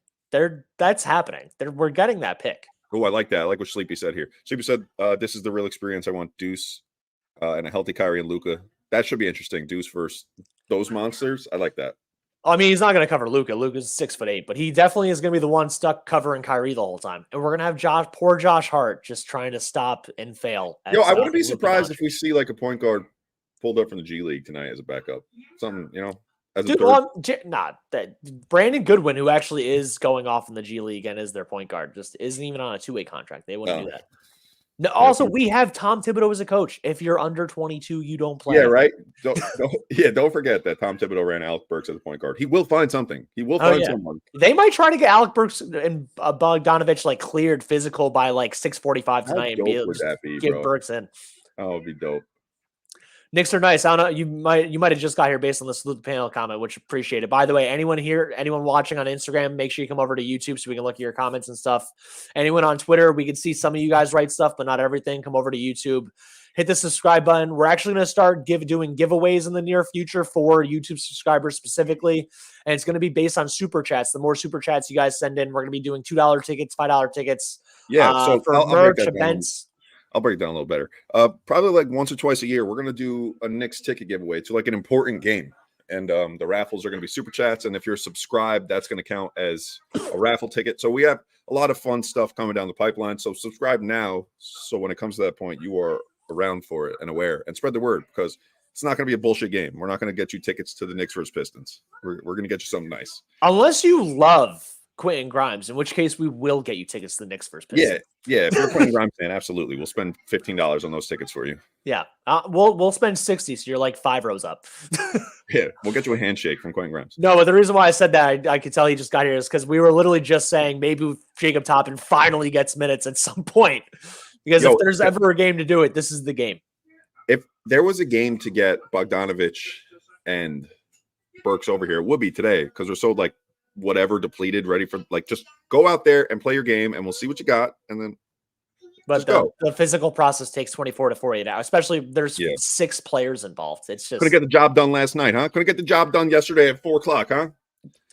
That's happening. We're getting that pick.
Oh, I like that. I like what Sleepy said here. Sleepy said, this is the real experience. I want Deuce and a healthy Kyrie and Luka. That should be interesting. Deuce versus those monsters. I like that.
I mean, he's not going to cover Luka. Luka's 6'8", but he definitely is going to be the one stuck covering Kyrie the whole time. And we're going to have poor Josh Hart just trying to stop and fail.
I wouldn't be surprised if we see like a point guard pulled up from the G League tonight as a backup. Something, as a third.
Brandon Goodwin, who actually is going off in the G League and is their point guard, just isn't even on a 2-way contract. They wouldn't do that. No, also, we have Tom Thibodeau as a coach. If you're under 22, you don't play.
Yeah, right. Don't forget that Tom Thibodeau ran Alec Burks as a point guard. He will find something. He will find someone.
They might try to get Alec Burks and Bogdanovic like cleared physical by like 6:45 tonight and get Burks in.
Oh, it'd be dope.
Knicks are nice. I don't know. You might have just got here based on the salute the panel comment, which appreciate it. By the way, anyone watching on Instagram, make sure you come over to YouTube so we can look at your comments and stuff. Anyone on Twitter, we can see some of you guys write stuff, but not everything. Come over to YouTube. Hit the subscribe button. We're actually going to start doing giveaways in the near future for YouTube subscribers specifically, and it's going to be based on super chats. The more super chats you guys send in, we're going to be doing $2 tickets, $5 tickets.
Yeah, so
for merch events.
I'll break it down a little better. Probably like once or twice a year, we're going to do a Knicks ticket giveaway to like an important game. And the raffles are going to be super chats. And if you're subscribed, that's going to count as a raffle ticket. So we have a lot of fun stuff coming down the pipeline. So subscribe now. So when it comes to that point, you are around for it and aware, and spread the word, because it's not going to be a bullshit game. We're not going to get you tickets to the Knicks versus Pistons. We're going to get you something nice.
Unless you love Quentin Grimes, in which case we will get you tickets to the Knicks first. Pistons.
Yeah. If you're a Quentin Grimes fan, absolutely, we'll spend $15 on those tickets for you.
Yeah, we'll spend 60, so you're like 5 rows up.
Yeah, we'll get you a handshake from Quentin Grimes.
No, but the reason why I said that, I could tell he just got here, is because we were literally just saying maybe Jacob Toppin finally gets minutes at some point. Because if there's ever a game to do it, this is the game.
If there was a game to get Bogdanovic and Burks over here, it would be today, because they're so like whatever depleted, ready for like just go out there and play your game, and we'll see what you got, and then.
But the physical process takes 24 to 48 hours, especially there's 6 players involved. It's just
couldn't get the job done last night, huh? Couldn't get the job done yesterday at 4:00, huh?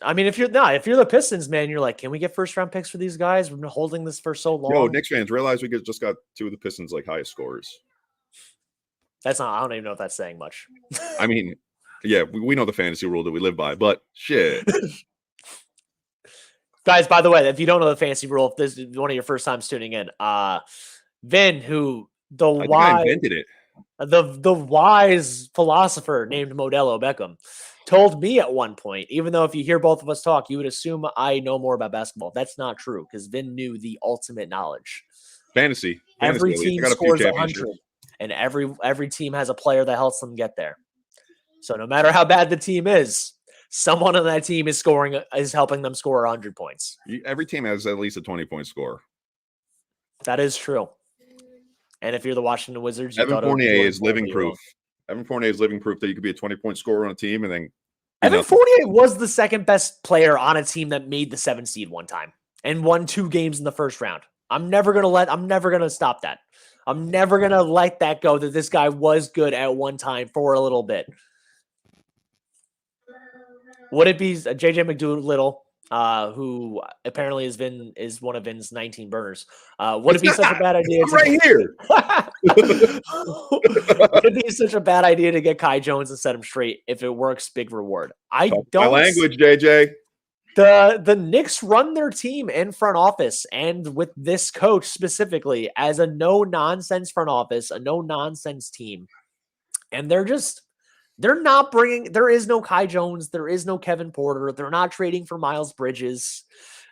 I mean, if you're the Pistons, man, you're like, can we get first round picks for these guys? We've been holding this for so long.
Yo, Knicks fans, realize we just got 2 of the Pistons like highest scorers.
That's not. I don't even know if that's saying much.
I mean, yeah, we know the fantasy rule that we live by, but shit.
Guys, by the way, if you don't know the fantasy rule, if this is one of your first times tuning in, Vin, who I
invented it.
The wise philosopher named Modelo Beckham told me at one point, even though if you hear both of us talk, you would assume I know more about basketball. That's not true, because Vin knew the ultimate knowledge.
Fantasy.
Every team scores 100, and every team has a player that helps them get there. So no matter how bad the team is, someone on that team is helping them score 100 points.
Every team has at least a 20-point score.
That is true. And if you're the Washington Wizards,
Evan Fournier is living proof. Evan Fournier is living proof that you could be a 20-point scorer on a team, and then
Evan Fournier was the second best player on a team that made the 7 seed one time and won 2 games in the first round. I'm never gonna stop that. I'm never gonna let that go, that this guy was good at one time for a little bit. Would it be JJ McDoolittle, who apparently is one of Vin's 19 burners? Would it be such a bad idea?
I'm right here.
Would it be such a bad idea to get Kai Jones and set him straight? If it works, big reward. I don't.
My language, JJ.
The Knicks run their team in front office, and with this coach specifically, as a no-nonsense front office, a no-nonsense team. And they're not bringing, there is no Kai Jones, there is no Kevin Porter, they're not trading for Miles Bridges,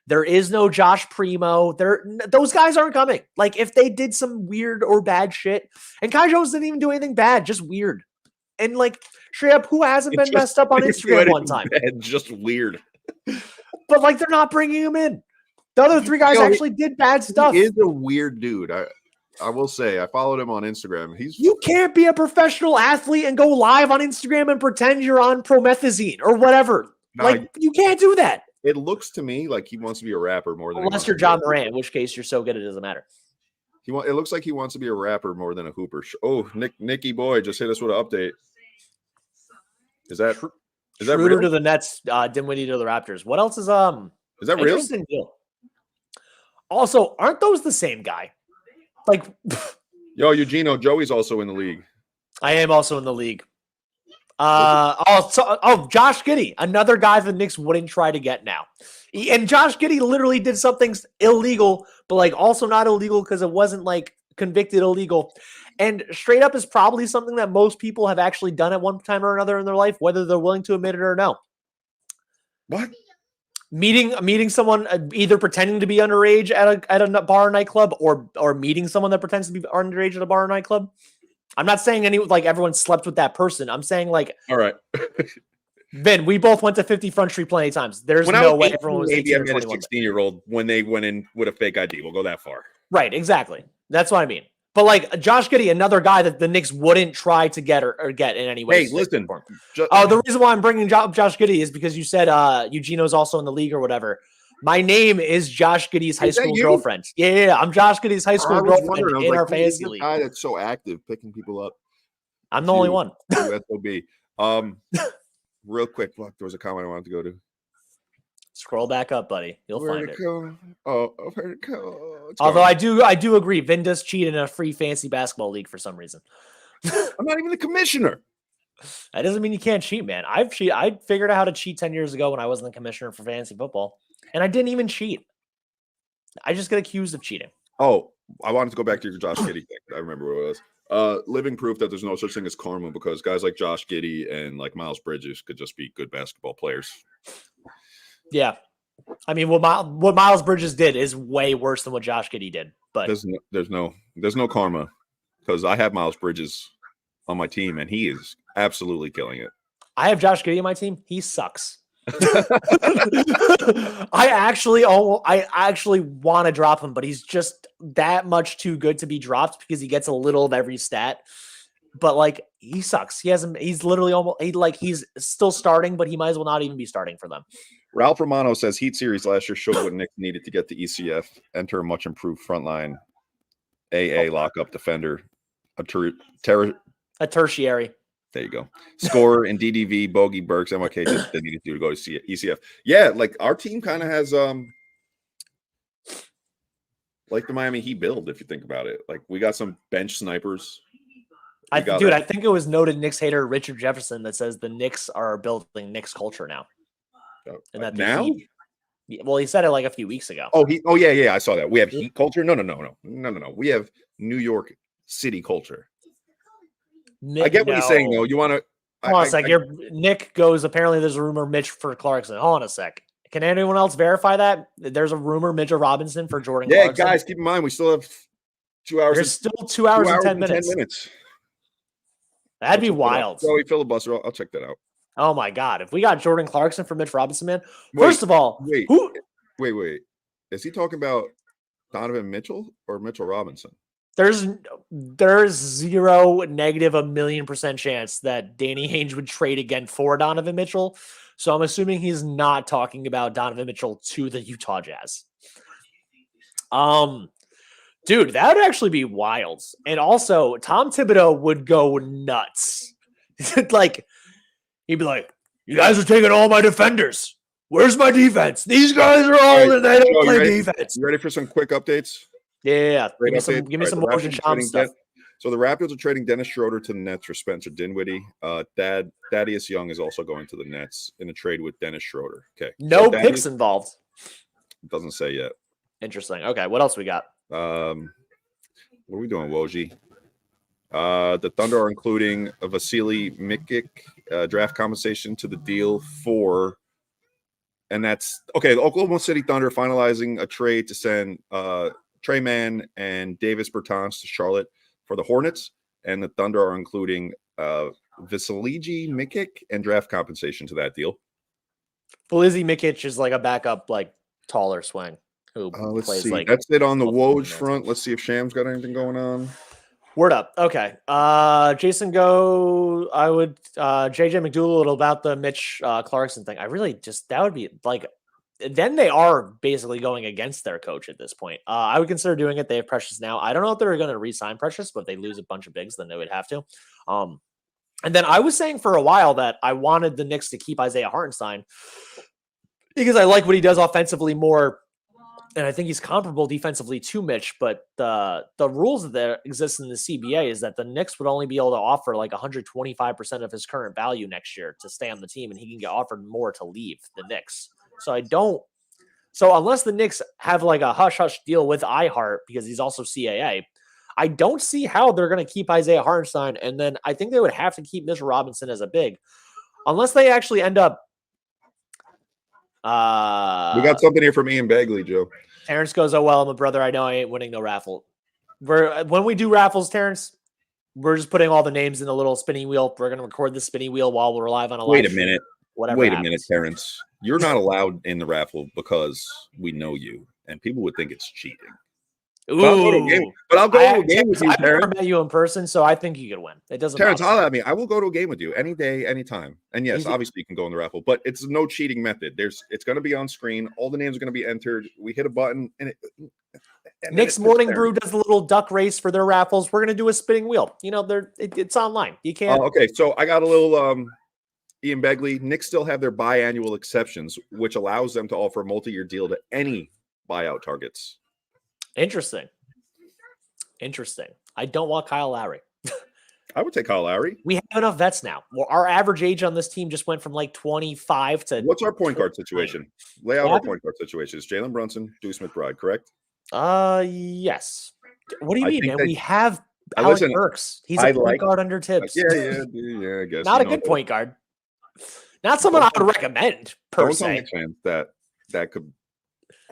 there is no Josh Primo, those guys aren't coming. Like, if they did some weird or bad shit, and Kai Jones didn't even do anything bad, just weird. And like, straight up, who hasn't been messed up on Instagram one time?
Bad, just weird.
But like, they're not bringing him in. The other 3 guys actually did bad stuff.
He is a weird dude. I will say, I followed him on Instagram.
You can't be a professional athlete and go live on Instagram and pretend you're on promethazine or whatever. You can't do that.
It looks to me like he wants to be a rapper more than
unless you're John Morant, in which case you're so good it doesn't matter.
It looks like he wants to be a rapper more than a hooper. Oh, Nicky boy just hit us with an update. Is that
Schroeder to the Nets, Dinwiddie to the Raptors? What else is
that real?
Deal. Also, aren't those the same guy? Like,
yo, Eugenio, Joey's also in the league.
I am also in the league. Josh Giddey, another guy the Knicks wouldn't try to get now. And Josh Giddey literally did something illegal, but like also not illegal because it wasn't like convicted illegal. And straight up is probably something that most people have actually done at one time or another in their life, whether they're willing to admit it or no.
What?
Meeting someone, either pretending to be underage at a bar or nightclub, or meeting someone that pretends to be underage at a bar or nightclub. I'm not saying everyone slept with that person. I'm saying like,
all right,
Ben, we both went to 50 Front Street plenty of times. There's no way everyone was 18 or 21.
16-year-old when they went in with a fake ID. We'll go that far.
Right, exactly. That's what I mean. But like Josh Giddey, another guy that the Knicks wouldn't try to get or get in any way.
Hey, listen.
The reason why I'm bringing Josh Giddey is because you said Eugenio's also in the league or whatever. My name is Josh Giddey's high school girlfriend. Yeah. I'm Josh Giddey's high school girlfriend in our fantasy league.
Guy that's so active, picking people up.
I'm the only one.
SOB. Real quick, look, there was a comment I wanted to go to.
Scroll back up, buddy. You'll find it.
Where'd it go?
Although I do agree, Vin does cheat in a free fantasy basketball league for some reason.
I'm not even the commissioner.
That doesn't mean you can't cheat, man. I figured out how to cheat 10 years ago when I wasn't the commissioner for fantasy football, and I didn't even cheat. I just got accused of cheating.
Oh, I wanted to go back to your Josh Giddey thing. I remember what it was. Living proof that there's no such thing as karma, because guys like Josh Giddey and like Miles Bridges could just be good basketball players.
Yeah. I mean, what Miles Bridges did is way worse than what Josh Giddey did. But
there's no karma because I have Miles Bridges on my team and he is absolutely killing it.
I have Josh Giddey on my team. He sucks. I actually want to drop him, but he's just that much too good to be dropped because he gets a little of every stat. But like he sucks. He's literally he's still starting, but he might as well not even be starting for them.
Ralph Romano says Heat series last year showed what Knicks needed to get the ECF, enter a much improved frontline, AA lockup defender, a tertiary. There you go. Scorer in DDV, Bogey, Burks, MYK just they needed to go to ECF. Yeah, like our team kind of has like the Miami Heat build, if you think about it. Like we got some bench snipers.
I think it was noted Knicks hater Richard Jefferson that says the Knicks are building Knicks culture now.
And that now?
Well, he said it like a few weeks ago.
Yeah, I saw that. We have Heat culture. No. We have New York City culture. I get what he's saying, though. You want to
hold on a sec. Nick goes. Apparently, there's a rumor Mitch for Clarkson. Hold on a sec. Can anyone else verify that? There's a rumor Mitchell Robinson for Jordan.
Yeah,
Clarkson.
Guys, keep in mind we still have 2 hours.
There's still 2 hours and 10 minutes. That'd be wild.
So we filibuster. I'll check that out.
Oh my God! If we got Jordan Clarkson for Mitch Robinson, man. First of all,
wait. Is he talking about Donovan Mitchell or Mitchell Robinson? There's
0 negative $1,000,000% chance that Danny Ainge would trade again for Donovan Mitchell. So I'm assuming he's not talking about Donovan Mitchell to the Utah Jazz. Dude, that would actually be wild. And also, Tom Thibodeau would go nuts. Like, he'd be like, "You guys are taking all my defenders. Where's my defense? These guys are all and they don't play defense."
You ready for some quick updates?
Yeah. Give me some Woj and Sham stuff.
So the Raptors are trading Dennis Schroeder to the Nets for Spencer Dinwiddie. Thaddeus Young is also going to the Nets in a trade with Dennis Schroeder. Okay.
No picks involved.
Doesn't say yet.
Interesting. Okay. What else we got?
What are we doing, Woj? The Thunder are including a Vasily Mikic draft compensation to the deal for, and that's okay. The Oklahoma City Thunder finalizing a trade to send Trey Mann and Davis Bertans to Charlotte for the Hornets, and the Thunder are including Vasily Mikic and draft compensation to that deal.
Vasily Mikic is like a backup, like taller swing who
let's
plays
see.
like.
That's it on the Woj front. Let's see if Sham's got anything going on.
Word up. Okay. Jason Go. I would JJ McDougal about the Mitch Clarkson thing. I really that would be like. Then they are basically going against their coach at this point. I would consider doing it. They have Precious now. I don't know if they're going to re-sign Precious, but if they lose a bunch of bigs, then they would have to. And then I was saying for a while that I wanted the Knicks to keep Isaiah Hartenstein because I like what he does offensively more. And I think he's comparable defensively to Mitch, but the rules that exist in the CBA is that the Knicks would only be able to offer like 125% of his current value next year to stay on the team, and he can get offered more to leave the Knicks. So unless the Knicks have like a hush-hush deal with iHeart because he's also CAA, I don't see how they're going to keep Isaiah Hartenstein, and then I think they would have to keep Mitchell Robinson as a big, unless they actually end up.
We got something here from Ian Bagley, Joe.
Terrence goes, "Oh well, I'm a brother. I know I ain't winning no raffle." When we do raffles, Terrence, we're just putting all the names in the little spinning wheel. We're going to record the spinning wheel while we're live on a live.
Wait a minute. Wait a minute, Terrence. You're not allowed in the raffle because we know you, and people would think it's cheating.
Ooh.
But I'll go to a game with you,
I've
Terrence.
never met you in person, so I think you could win. It doesn't.
Terrence, holler at me. I will go to a game with you any day, anytime. And yes, obviously you can go in the raffle, but it's no cheating method. It's going to be on screen. All the names are going to be entered. We hit a button, and
Nick's Morning Brew does a little duck race for their raffles. We're going to do a spinning wheel. You know, it's online. You can't.
Okay, so I got a little Ian Begley. Knicks still have their biannual exceptions, which allows them to offer a multi-year deal to any buyout targets.
Interesting. I don't want Kyle Lowry.
I would take Kyle Lowry.
We have enough vets now. Well, our average age on this team just went from like 25 to.
What's our point guard situation? Lay out our point guard situation. It's Jalen Brunson, Deuce McBride, correct?
Yes. What do you mean, man? We have Alec Burks. He's a point guard under Tibbs.
Yeah, I guess.
Not a good point guard. Not someone I would recommend, per se.
Don't tell me, fans, that that could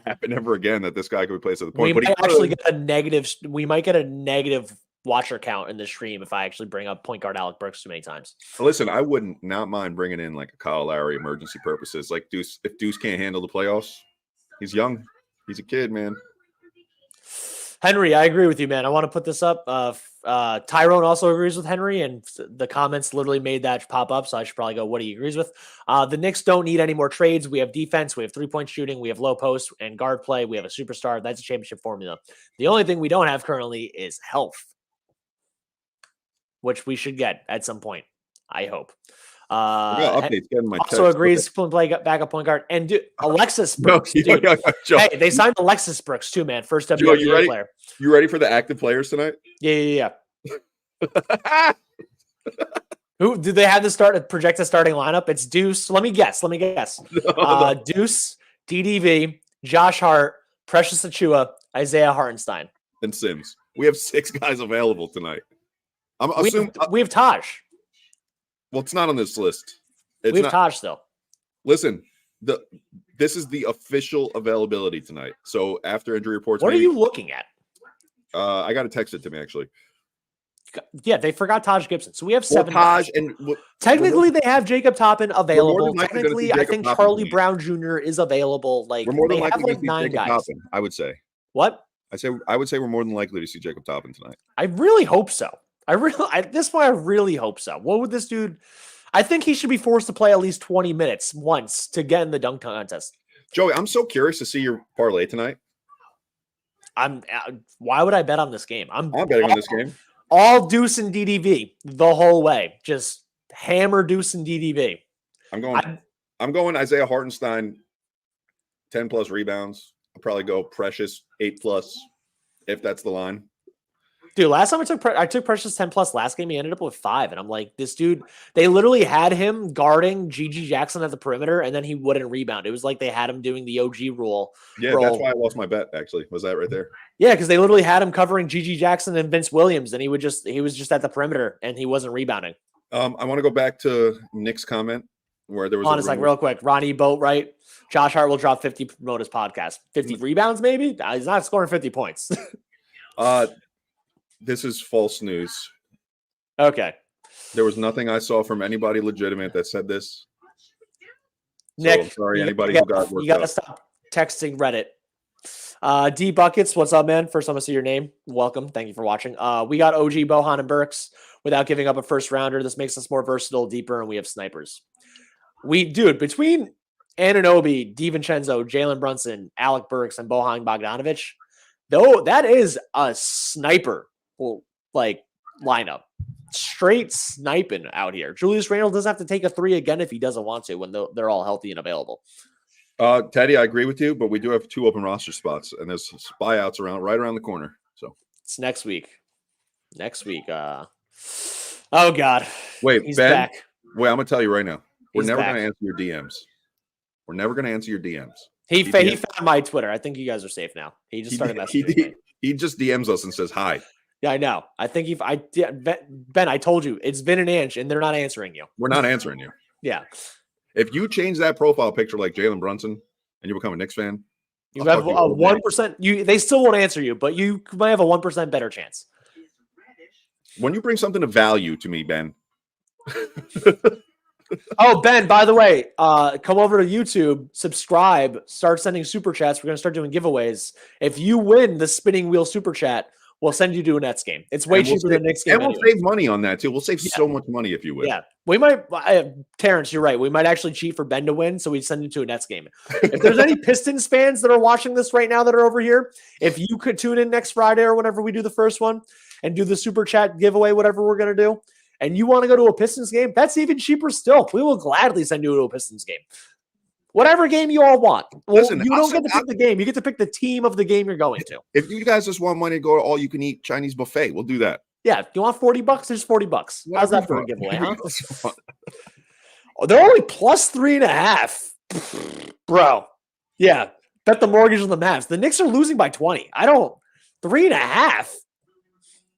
happen ever again, that this guy could be placed at the
We
point.
might actually get a negative. We might get a negative watcher count in the stream if I actually bring up point guard Alec Burks too many times.
Listen, I wouldn't not mind bringing in like a Kyle Lowry emergency purposes. Like Deuce, if Deuce can't handle the playoffs, he's young. He's a kid, man.
Henry, I agree with you, man. I want to put this up. Tyrone also agrees with Henry, and the comments literally made that pop up, so I should probably go what he agrees with. The Knicks don't need any more trades. We have defense. We have three-point shooting. We have low post and guard play. We have a superstar. That's a championship formula. The only thing we don't have currently is health, which we should get at some point, I hope. Also agrees to play backup point guard. And Alexis Brooks. Hey, they signed Alexis Brooks too, man. First WNBA player.
You ready for the active players tonight?
Yeah. Who do they have to projected starting lineup? It's Deuce. Let me guess. Deuce, DDV, Josh Hart, Precious Achua, Isaiah Hartenstein,
and Sims. We have 6 guys available tonight.
We have Taj.
Well, it's not on this list.
We have Taj still.
Listen, this is the official availability tonight. So after injury reports,
what are you looking at?
I got to text it to me actually.
Yeah, they forgot Taj Gibson. So we have 7
Taj
guys. Technically, they have Jacob Toppin available. Technically, I think Charlie Brown Jr. is available. Like
we're more than
they
likely
have like
to see
9
Jacob
guys.
Toppin, I would say.
What?
I would say we're more than likely to see Jacob Toppin tonight.
I really hope so. At this point, I really hope so. What would this dude? I think he should be forced to play at least 20 minutes once to get in the dunk contest.
Joey, I'm so curious to see your parlay tonight.
Why would I bet on this game? I'm
betting on this game.
All Deuce and DDV the whole way. Just hammer Deuce and DDV.
I'm going Isaiah Hartenstein, 10 plus rebounds. I'll probably go Precious 8 plus if that's the line.
Dude, last time I took Precious 10 plus last game, he ended up with 5. And I'm like, this dude, they literally had him guarding GG Jackson at the perimeter, and then he wouldn't rebound. It was like they had him doing the OG rule.
Yeah, that's why I lost my bet, actually. Was that right there?
Yeah, because they literally had him covering GG Jackson and Vince Williams, and he was just at the perimeter and he wasn't rebounding.
I want to go back to Nick's comment where there was
honest, like real quick. Ronnie Boat, right? Josh Hart will drop 50 to promote his podcast. 50 rebounds, maybe? He's not scoring 50 points.
This is false news.
Okay.
There was nothing I saw from anybody legitimate that said this.
Nick,
so, sorry, anybody who got
you got to stop texting Reddit. D Buckets, what's up, man? First time I see your name. Welcome. Thank you for watching. We got OG, Bojan, and Burks without giving up a first rounder. This makes us more versatile, deeper, and we have snipers. Between Anunoby, DiVincenzo, Jalen Brunson, Alec Burks, and Bojan Bogdanovic, though that is a sniper like lineup. Straight sniping out here. Julius Randle doesn't have to take a 3 again if he doesn't want to when they're all healthy and available.
Teddy, I agree with you, but we do have 2 open roster spots, and there's buyouts right around the corner. So it's
next week. Oh God.
Wait,
he's
Ben.
Back.
Wait, I'm gonna tell you right now. We're never gonna answer your DMs. We're never gonna answer your DMs.
He found my Twitter. I think you guys are safe now. He just started messaging me.
He just DMs us and says hi.
Yeah, I know. I think Ben, I told you it's been an inch, and they're not answering you.
We're not answering you.
Yeah.
If you change that profile picture like Jalen Brunson and you become a Knicks fan,
you have a 1%. They still won't answer you, but you might have a 1% better chance.
When you bring something of value to me, Ben.
Oh, Ben, by the way, come over to YouTube, subscribe, start sending super chats. We're going to start doing giveaways. If you win the spinning wheel super chat, we'll send you to a Nets game. It's way cheaper than Knicks game.
And we'll save money on that too. We'll save so much money if you win.
Yeah. We might, Terrence, you're right. We might actually cheat for Ben to win, so we send you to a Nets game. If there's any Pistons fans that are watching this right now that are over here, if you could tune in next Friday or whenever we do the first one and do the super chat giveaway, whatever we're going to do, and you want to go to a Pistons game, that's even cheaper still. We will gladly send you to a Pistons game. Whatever game you all want. Well, you don't get to pick the game. You get to pick the team of the game you're going to.
If you guys just want money to go to all-you-can-eat Chinese buffet, we'll do that.
Yeah, if you want $40, there's $40. How's that for a giveaway, huh? They're only plus 3.5. Bro. Yeah, bet the mortgage on the Mavs. The Knicks are losing by 20. 3.5.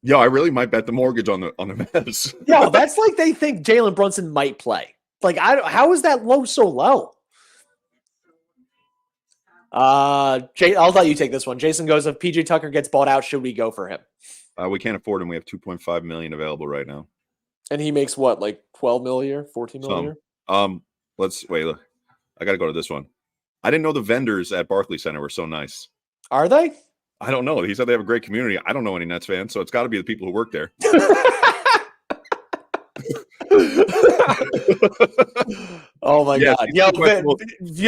Yo, I really might bet the mortgage on the Mavs.
Yo, that's like they think Jalen Brunson might play. Like, how is that low so low? I'll let you take this one. Jason goes, if PJ Tucker gets bought out, should we go for him?
We can't afford him. We have $2.5 million available right now.
And he makes what, like 12 million a year, 14 million a year?
Let's wait. Look, I got to go to this one. I didn't know the vendors at Barclays Center were so nice.
Are they?
I don't know. He said they have a great community. I don't know any Nets fans, so it's got to be the people who work there.
Oh my God. Yeah,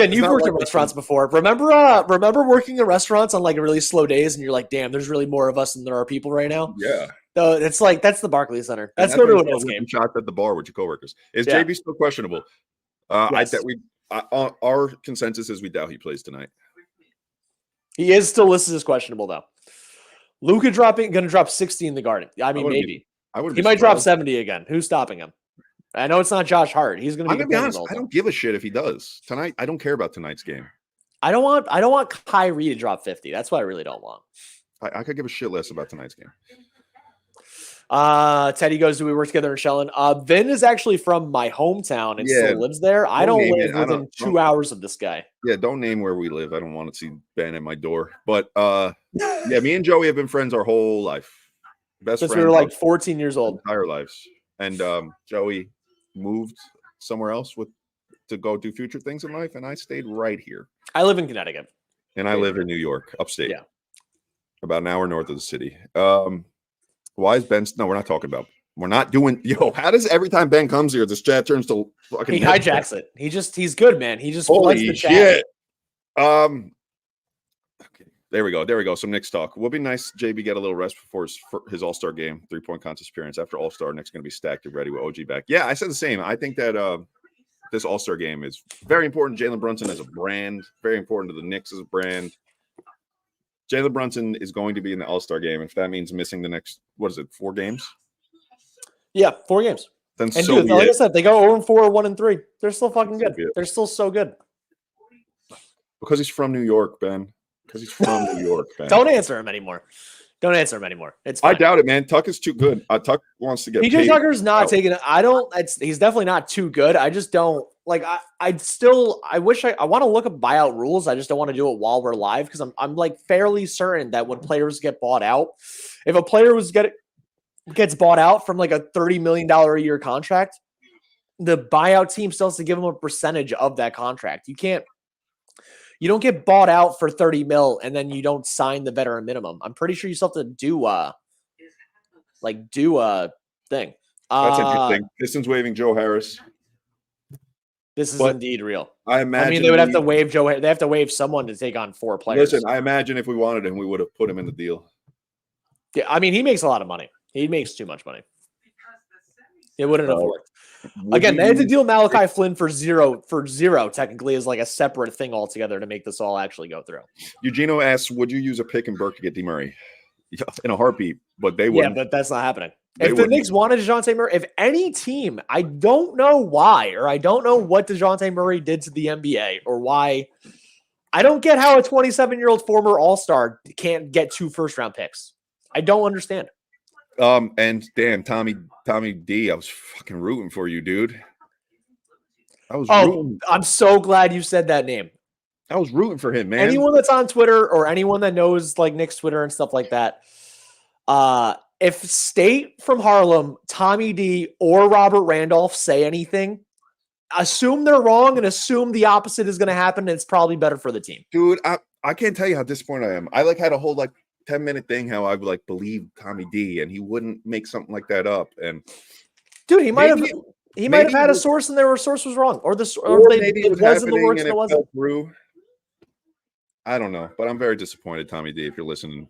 you've worked in restaurants before. Remember working in restaurants on like really slow days and you're like, damn, there's really more of us than there are people right now.
Yeah.
So it's like, that's the Barclays Center. Let's go to a Nets game.
Shots at the bar with your coworkers. Is JB still questionable? Yes. Our consensus is we doubt he plays tonight.
He is still listed as questionable though. Luka going to drop 60 in the Garden. I mean, maybe. He might drop 70 again. Who's stopping him? I know it's not Josh Hart. He's going to be.
I'm going to be honest. I don't give a shit if he does tonight. I don't care about tonight's game.
I don't want Kyrie to drop 50. That's what I really don't want.
I could give a shit less about tonight's game.
Teddy goes, do we work together in Shellen? Vin is actually from my hometown and still lives there. I don't live within 2 hours of this guy.
Yeah, don't name where we live. I don't want to see Ben at my door. But yeah, me and Joey have been friends our whole life. Best friends.
We were like 14 years old.
Entire lives. And Joey moved somewhere else to go do future things in life, and I stayed right here.
I live in Connecticut.
And I live in New York, upstate.
Yeah. About
an hour north of the city. Why is Ben? No, we're not talking about. We're not doing. How does every time Ben comes here, this chat turns to fucking?
He hijacks it. He's good, man. He just
floods
the chat.
Shit. Okay. There we go. Some Knicks talk. Will be nice. JB get a little rest before his All-Star game. 3-point contest appearance after All-Star. Knicks going to be stacked and ready with OG back. Yeah, I said the same. I think that this All-Star game is very important. Jalen Brunson as a brand, very important to the Knicks as a brand. Jalen Brunson is going to be in the All-Star game. If that means missing the next, 4 games?
Yeah, 4 games.
Then
and dude, like I said, they go 0-4 or 1-3. They're still fucking good. They're still so good.
Because he's from New York, Ben. Because he's from New York, Ben.
Don't answer him anymore. It's fine.
I doubt it, man. Tuck is too good. Tuck wants to get
PJ
paid.
Tucker's not taking it. He's definitely not too good. I just don't like. I want to look up buyout rules. I just don't want to do it while we're live because I'm like fairly certain that when players get bought out, if a player gets bought out from like a $30 million a year contract, the buyout team still has to give him a percentage of that contract. You don't get bought out for 30 mil and then you don't sign the veteran minimum. I'm pretty sure you still have to do a thing.
That's interesting. Pistons waving Joe Harris.
This is indeed real.
I mean,
they would have to waive Joe. They have to waive someone to take on 4 players.
Listen, I imagine if we wanted him, we would have put him in the deal.
Yeah, I mean, he makes a lot of money. He makes too much money. It wouldn't have worked. Again, they had to deal Malachi Flynn for zero. Technically, is like a separate thing altogether to make this all actually go through.
Eugenio asks, "Would you use a pick and Burke to get D Murray?" In a heartbeat, but they wouldn't.
Yeah, but that's not happening. If the Knicks wanted DeJounte Murray, if any team, I don't know why, or I don't know what DeJounte Murray did to the NBA, or why. I don't get how a 27-year-old former All-Star can't get 2 first-round picks. I don't understand.
And damn, Tommy D, I was fucking rooting for you, dude.
I'm so glad you said that name.
I was rooting for him, man.
Anyone that's on Twitter or anyone that knows like Knicks Twitter and stuff like that, if State from Harlem, Tommy D, or Robert Randolph say anything, assume they're wrong and assume the opposite is going to happen, and it's probably better for the team.
Dude, I can't tell you how disappointed I am. I had a whole 10-minute thing how I would believe Tommy D and he wouldn't make something like that up. And
dude, he might have had a source and their source was wrong, or maybe it was in the works and it wasn't.
Through. I don't know, but I'm very disappointed, Tommy D. If you're listening,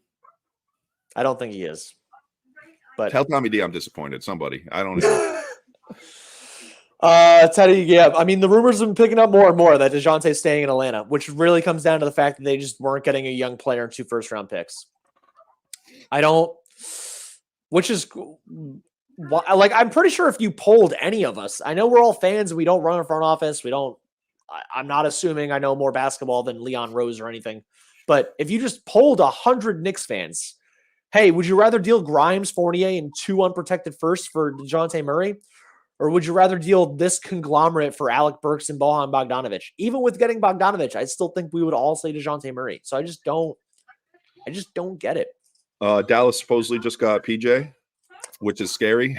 I don't think he is. But
tell Tommy D I'm disappointed. Somebody, I don't know.
Teddy, yeah. I mean, the rumors have been picking up more and more that DeJounte's staying in Atlanta, which really comes down to the fact that they just weren't getting a young player and 2 first-round picks. I'm pretty sure if you polled any of us, I know we're all fans. We don't run a front office. I'm not assuming I know more basketball than Leon Rose or anything. But if you just polled 100 Knicks fans, hey, would you rather deal Grimes, Fournier, and 2 unprotected firsts for DeJounte Murray? Or would you rather deal this conglomerate for Alec, Burks, and Bojan Bogdanovic? Even with getting Bogdanovic, I still think we would all say DeJounte Murray. So I just don't get it.
Dallas supposedly just got PJ, which is scary.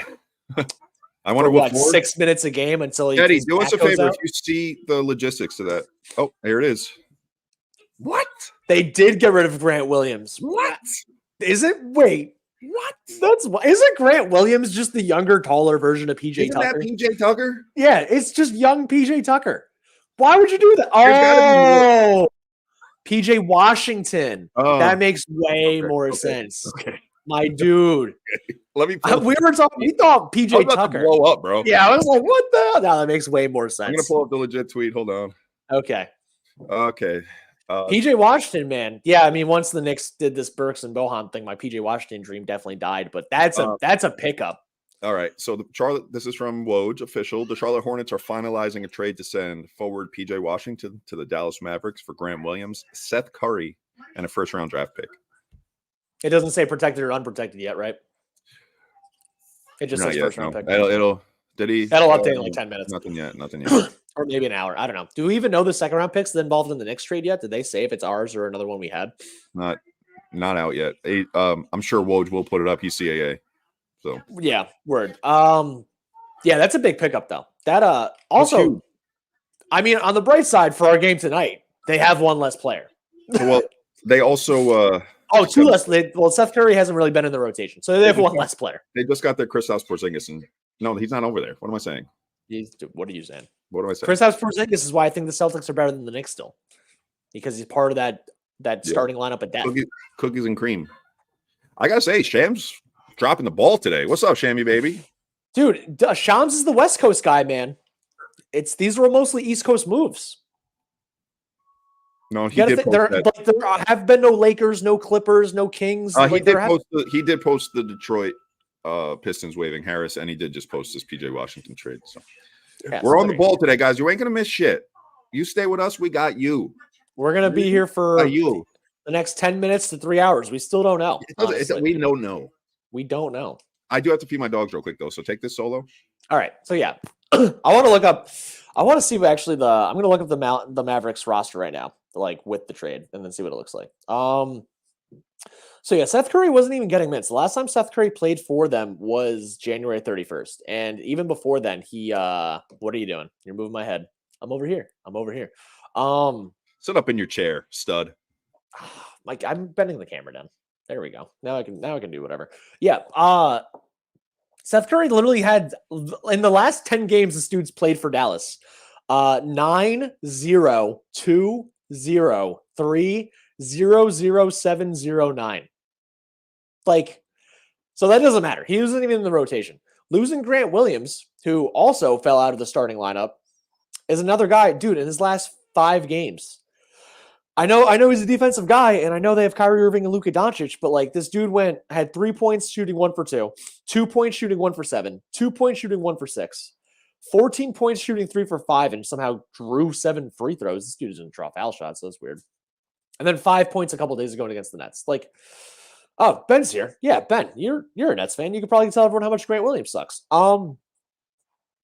I wonder
what 6 minutes a game until he.
Eddie, do us a favor if you see the logistics of that. Oh, here it is. What?
They did get rid of Grant Williams.
What?
Is it? Wait. What? Isn't Grant Williams just the younger, taller version of PJ Tucker?
Isn't that PJ Tucker?
Yeah, it's just young PJ Tucker. Why would you do that? Oh, PJ Washington. That makes way more sense.
Okay.
My dude.
Okay. Let me.
We thought PJ Tucker.
Blow up, bro.
Yeah, I was like, what the? No, that makes way more sense.
I'm gonna pull up the legit tweet. Hold on.
Okay.
PJ
Washington, man. Yeah, I mean, once the Knicks did this Burks and Bojan thing, my PJ Washington dream definitely died. But that's a pickup.
All right. So this is from Woj official. The Charlotte Hornets are finalizing a trade to send forward PJ Washington to the Dallas Mavericks for Grant Williams, Seth Curry, and a first-round draft pick.
It doesn't say protected or unprotected yet, right? It just says first-round pick.
That'll
update in like 10 minutes.
Nothing yet.
Or maybe an hour. I don't know. Do we even know the second-round picks involved in the Knicks trade yet? Did they say if it's ours or another one we had?
Not out yet. I'm sure Woj will put it up. He's CAA. So
yeah, word. Yeah, that's a big pickup though. That also, I mean, on the bright side for our game tonight, they have one less player.
Well, they also
two less. Well, Seth Curry hasn't really been in the rotation, so they have one less player.
They just got their Kristaps Porzingis, and no, he's not over there. What am I saying?
What are you saying?
What do I say?
Kristaps Porzingis is why I think the Celtics are better than the Knicks still, because he's part of that starting lineup at depth.
Cookies and cream. I gotta say, Shams dropping the ball today. What's up, Shammy baby?
Dude, Shams is the West Coast guy, man. These were mostly East Coast moves.
No, there
have been no Lakers, no Clippers, no Kings.
He did post the Detroit Pistons waiving Harris, and he did just post this PJ Washington trade. So we're on the ball today, guys. You ain't gonna miss shit. You stay with us, we got you.
We're gonna be here for the next 10 minutes to 3 hours. We still don't know.
We don't know.
We don't know.
I do have to feed my dogs real quick though, so take this solo.
All right. So yeah, I want to see what actually I'm going to look up the Mavericks roster right now, like with the trade, and then see what it looks like. So yeah, Seth Curry wasn't even getting minutes. The last time Seth Curry played for them was January 31st, and even before then, he what are you doing? You're moving my head. I'm over here.
Sit up in your chair, stud.
Like I'm bending the camera down. There we go. Now I can do whatever. Yeah. Seth Curry literally had in the last 10 games this dude's played for Dallas. 9-0, 2-0, 3, 0-0, 7-0-9. Like, so that doesn't matter. He wasn't even in the rotation. Losing Grant Williams, who also fell out of the starting lineup, is another guy, dude, in his last 5 games. I know he's a defensive guy, and I know they have Kyrie Irving and Luka Doncic, but like this dude had 3 points shooting 1 for 2, 2 points shooting 1 for 7, 2 points shooting 1 for 6, 14 points shooting 3 for 5, and somehow drew 7 free throws. This dude doesn't draw foul shots, so that's weird. And then 5 points a couple days ago against the Nets. Like, oh, Ben's here. Yeah, Ben, you're a Nets fan. You could probably tell everyone how much Grant Williams sucks.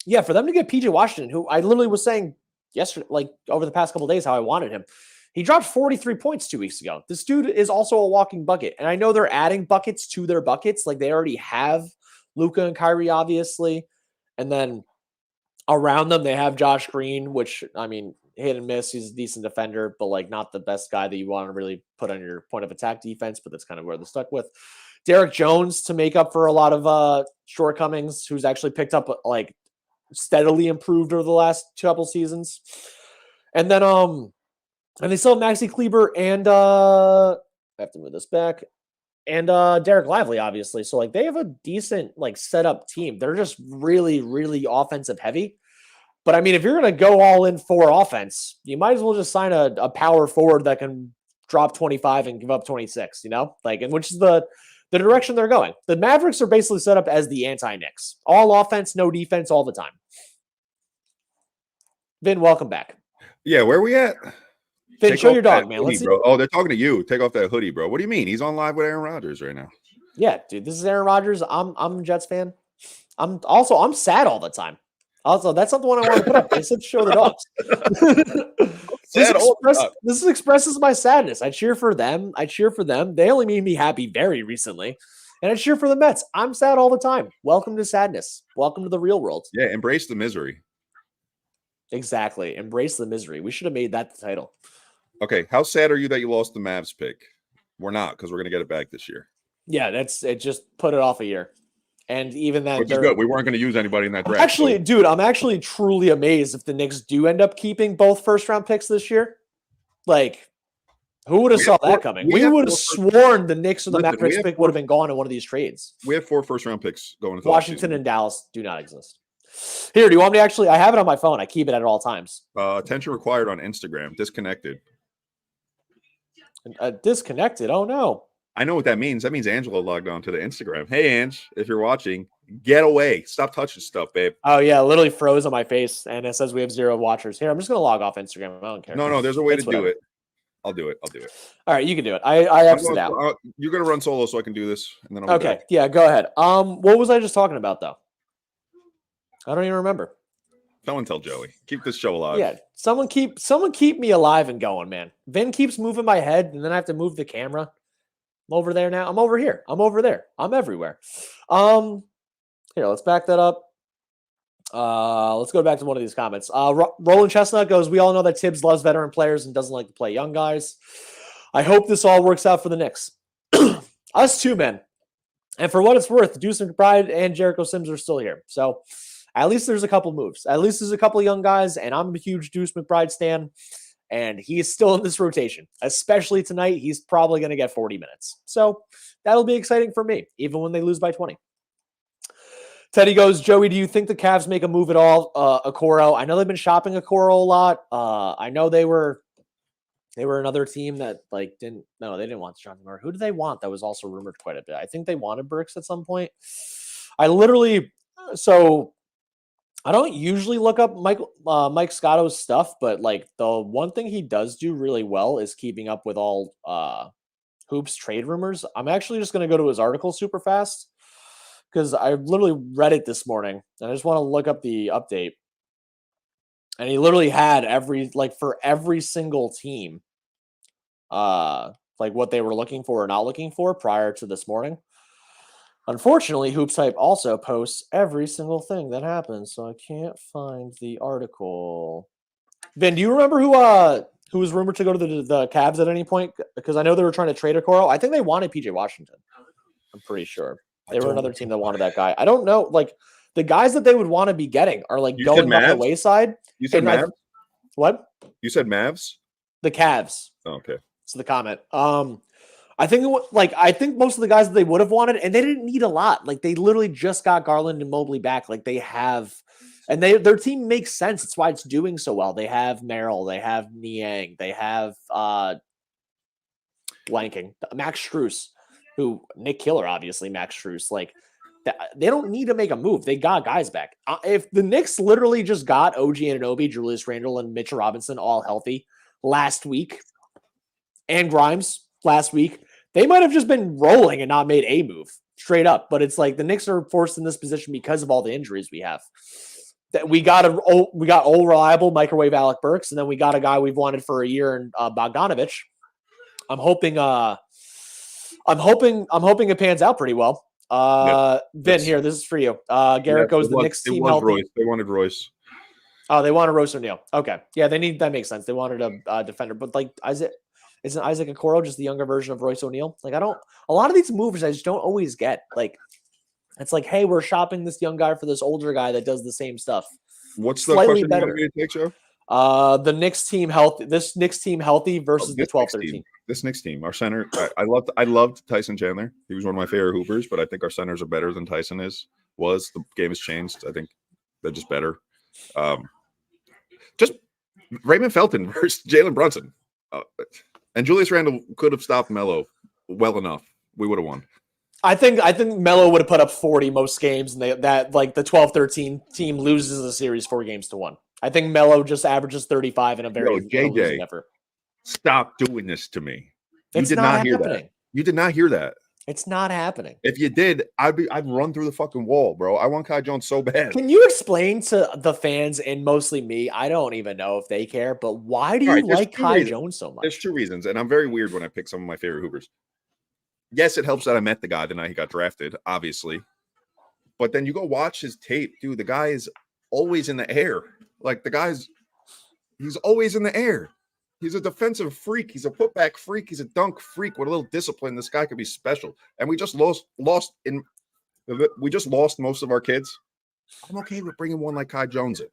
Yeah, for them to get PJ Washington, who I literally was saying yesterday, like over the past couple days, how I wanted him. He dropped 43 points 2 weeks ago. This dude is also a walking bucket. And I know they're adding buckets to their buckets. Like they already have Luka and Kyrie, obviously. And then around them, they have Josh Green, which, I mean, hit and miss. He's a decent defender, but like not the best guy that you want to really put on your point of attack defense. But that's kind of where they're stuck with. Derek Jones to make up for a lot of shortcomings, who's actually picked up like steadily improved over the last couple seasons. And then, and they still have Maxi Kleber and I have to move this back. And Derek Lively, obviously. So like they have a decent like setup team. They're just really, really offensive heavy. But I mean, if you're gonna go all in for offense, you might as well just sign a power forward that can drop 25 and give up 26, you know? Like, and which is the direction they're going. The Mavericks are basically set up as the anti-Knicks. All offense, no defense all the time. Vin, welcome back.
Yeah, where are we at?
Vin, show your dog, man.
Let's see. Bro. Oh, they're talking to you. Take off that hoodie, bro. What do you mean? He's on live with Aaron Rodgers right now.
Yeah, dude. This is Aaron Rodgers. I'm a Jets fan. I'm sad all the time. Also, that's not the one I want to put up. They said show the dogs. This expresses my sadness. I cheer for them. They only made me happy very recently. And I cheer for the Mets. I'm sad all the time. Welcome to sadness. Welcome to the real world.
Yeah, embrace the misery.
Exactly. Embrace the misery. We should have made that the title.
Okay. How sad are you that you lost the Mavs pick? We're not, because we're going to get it back this year.
Yeah, that's it. Just put it off a year. And even then,
which is good. We weren't going to use anybody in that draft.
Actually, dude, I'm actually truly amazed if the Knicks do end up keeping both first-round picks this year. Like, who would have saw that coming? We would have sworn the Knicks or the Mavericks pick would have been gone in one of these trades.
We have 4 first-round picks going into
Washington and Dallas do not exist. Here, do you want me to actually? I have it on my phone. I keep it at all times.
Attention required on Instagram. Disconnected.
Disconnected. Oh no.
I know what that means. That means Angela logged on to the Instagram. Hey, Ange, if you're watching, get away. Stop touching stuff, babe.
Oh, yeah. It literally froze on my face, and it says we have 0 watchers. Here, I'm just going to log off Instagram. I don't care.
No, there's a way to do it. I'll do it.
All right, you can do it. I exited out.
You're going to run solo so I can do this, and then
okay. Yeah, go ahead. What was I just talking about, though? I don't even remember.
Someone tell Joey. Keep this show alive.
Yeah, someone keep me alive and going, man. Vin keeps moving my head, and then I have to move the camera. I'm over there now. I'm over here. I'm over there. I'm everywhere. Here, let's back that up. Let's go back to one of these comments. Roland Chestnut goes, we all know that Tibbs loves veteran players and doesn't like to play young guys. I hope this all works out for the Knicks. Us too, men. And for what it's worth, Deuce McBride and Jericho Sims are still here. So at least there's a couple moves. At least there's a couple young guys, and I'm a huge Deuce McBride stan. And he's still in this rotation, especially tonight. He's probably going to get 40 minutes. So that'll be exciting for me, even when they lose by 20. Teddy goes, Joey, do you think the Cavs make a move at all? Okoro, I know they've been shopping Okoro a lot. I know they were another team that didn't want Jonathan Murray. Who do they want? That was also rumored quite a bit. I think they wanted Burks at some point. I don't usually look up Mike Scotto's stuff, but the one thing he does do really well is keeping up with all hoops trade rumors. I'm actually just going to go to his article super fast because I literally read it this morning and I just want to look up the update. And he literally had for every single team, what they were looking for or not looking for prior to this morning. Unfortunately, Hoops Hype also posts every single thing that happens, so I can't find the article. Vin, do you remember who was rumored to go to the Cavs at any point? Because I know they were trying to trade Okoro. I think they wanted PJ Washington. I'm pretty sure. They were another team that wanted that guy. I don't know. The guys that they would want to be getting are going by the wayside.
You said Mavs?
What?
You said Mavs?
The Cavs.
Oh, okay.
So the comment. I think most of the guys that they would have wanted, and they didn't need a lot. They literally just got Garland and Mobley back. They have, and their team makes sense. It's why it's doing so well. They have Merrill, they have Niang, they have blanking Max Strus, who Nick Killer, obviously Max Strus. They don't need to make a move. They got guys back. If the Knicks literally just got OG Anunoby, Julius Randle, and Mitchell Robinson all healthy last week, and Grimes last week, they might have just been rolling and not made a move straight up. But it's the Knicks are forced in this position because of all the injuries we have. That we got old reliable microwave Alec Burks, and then we got a guy we've wanted for a year in Bogdanovic. I'm hoping it pans out pretty well. Vin, here, this is for you. Garrett goes the Knicks team healthy.
Royce. They wanted Royce.
Oh, they wanted Royce O'Neal. Okay, yeah, that makes sense. They wanted a defender, but isn't Isaac Okoro just the younger version of Royce O'Neal? A lot of these moves I just don't always get. It's hey, we're shopping this young guy for this older guy that does the same stuff.
What's the question better. You want me to take, Joe?
The Knicks team healthy. This Knicks team healthy versus the 12-13.
This Knicks team, our center. I loved Tyson Chandler. He was one of my favorite hoopers, but I think our centers are better than Tyson was. The game has changed. I think they're just better. Just Raymond Felton versus Jalen Brunson. And Julius Randle could have stopped Melo well enough. We would have won.
I think Melo would have put up 40 most games, and the 12-13 team loses the series 4-1. I think Melo just averages 35 in a very losing effort.
Stop doing this to me.
You did not hear that.
You did not hear that.
It's not happening.
If you did, I'd run through the fucking wall, bro. I want Kai Jones so bad.
Can you explain to the fans and mostly me? I don't even know if they care, but why do you like Kai Jones so much?
There's two reasons, and I'm very weird when I pick some of my favorite Hoopers. Yes, it helps that I met the guy the night he got drafted, obviously. But then you go watch his tape, dude. The guy is always in the air. Like he's always in the air. He's a defensive freak. He's a putback freak. He's a dunk freak. With a little discipline, this guy could be special. And we just lost most of our kids. I'm okay with bringing one like Kai Jones in.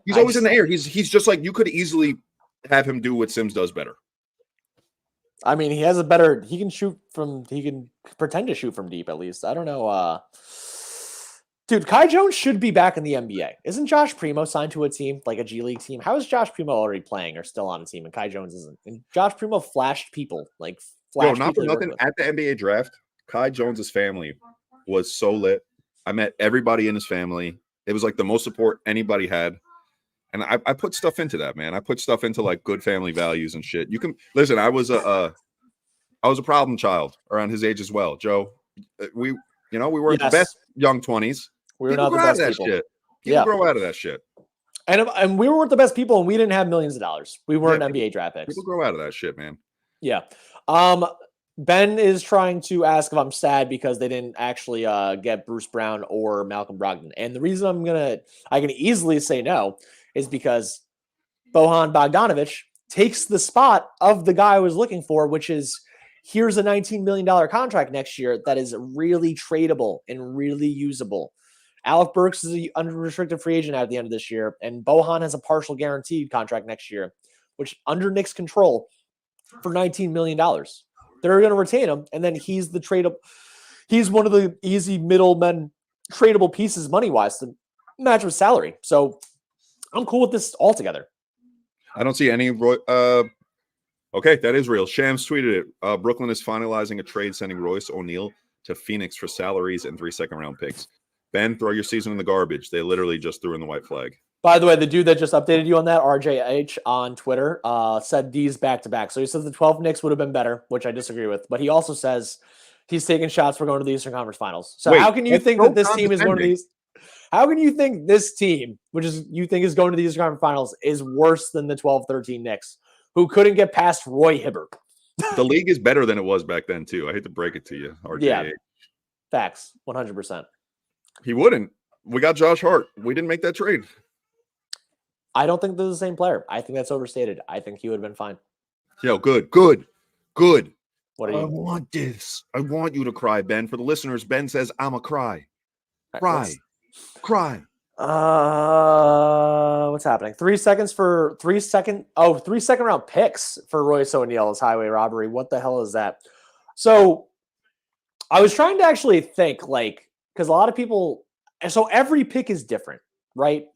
He's always in the air. He's just like, you could easily have him do what Sims does better.
I mean, he can pretend to shoot from deep at least. I don't know. Dude, Kai Jones should be back in the NBA. Isn't Josh Primo signed to a team, like a G League team? How is Josh Primo already playing or still on a team and Kai Jones isn't? And Josh Primo flashed people,
not for nothing. At the NBA draft, Kai Jones's family was so lit. I met everybody in his family. It was like the most support anybody had. And I put stuff into that, man. I put stuff into like good family values and shit. You can listen. I was a problem child around his age as well, Joe. We weren't the best young 20s.
We were not the best people.
Shit. People grow out of that shit.
And we weren't the best people, and we didn't have millions of dollars. We weren't NBA draft picks.
People grow out of that shit, man.
Yeah. Ben is trying to ask if I'm sad because they didn't actually get Bruce Brown or Malcolm Brogdon. And the reason I can easily say no is because Bojan Bogdanovic takes the spot of the guy I was looking for, which is here's a $19 million contract next year that is really tradable and really usable. Alec Burks is an unrestricted free agent at the end of this year, and Bojan has a partial guaranteed contract next year, which under Knicks control for $19 million. They're going to retain him, and then he's one of the easy middlemen tradable pieces money-wise to match with salary. So I'm cool with this altogether.
I don't see any okay, that is real. Shams tweeted it. Brooklyn is finalizing a trade sending Royce O'Neal to Phoenix for salaries and 3 second-round picks. Ben, throw your season in the garbage. They literally just threw in the white flag.
By the way, the dude that just updated you on that, RJH on Twitter, said these back-to-back. So he says the 12 Knicks would have been better, which I disagree with. But he also says he's taking shots for going to the Eastern Conference Finals. So how can you think that this team is going to these? How can you think this team, which is you think is going to the Eastern Conference Finals, is worse than the 12-13 Knicks, who couldn't get past Roy Hibbert?
The league is better than it was back then, too. I hate to break it to you, RJH.
Yeah, facts, 100%.
He wouldn't. We got Josh Hart. We didn't make that trade.
I don't think they're the same player. I think that's overstated. I think he would have been fine.
Yo, good.
What are you?
I want this. I want you to cry, Ben. For the listeners, Ben says, I'm a cry. Cry.
What's happening? 3 seconds for 3 second round picks for Royce O'Neal's highway robbery. What the hell is that? So I was trying to actually think, because a lot of people, so every pick is different, right?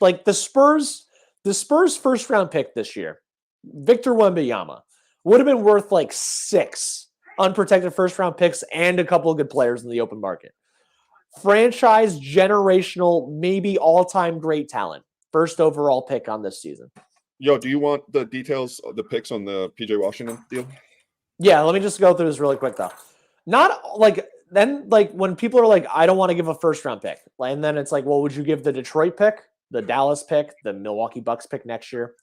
Like the Spurs first round pick this year, Victor Wembanyama, would have been worth 6 unprotected first round picks and a couple of good players in the open market. Franchise, generational, maybe all-time great talent. First overall pick on this season.
Yo, do you want the details of the picks on the PJ Washington deal?
Yeah, let me just go through this really quick, though. Not when people are like, I don't want to give a first-round pick. And then it's like, well, would you give the Detroit pick, the Dallas pick, the Milwaukee Bucks pick next year?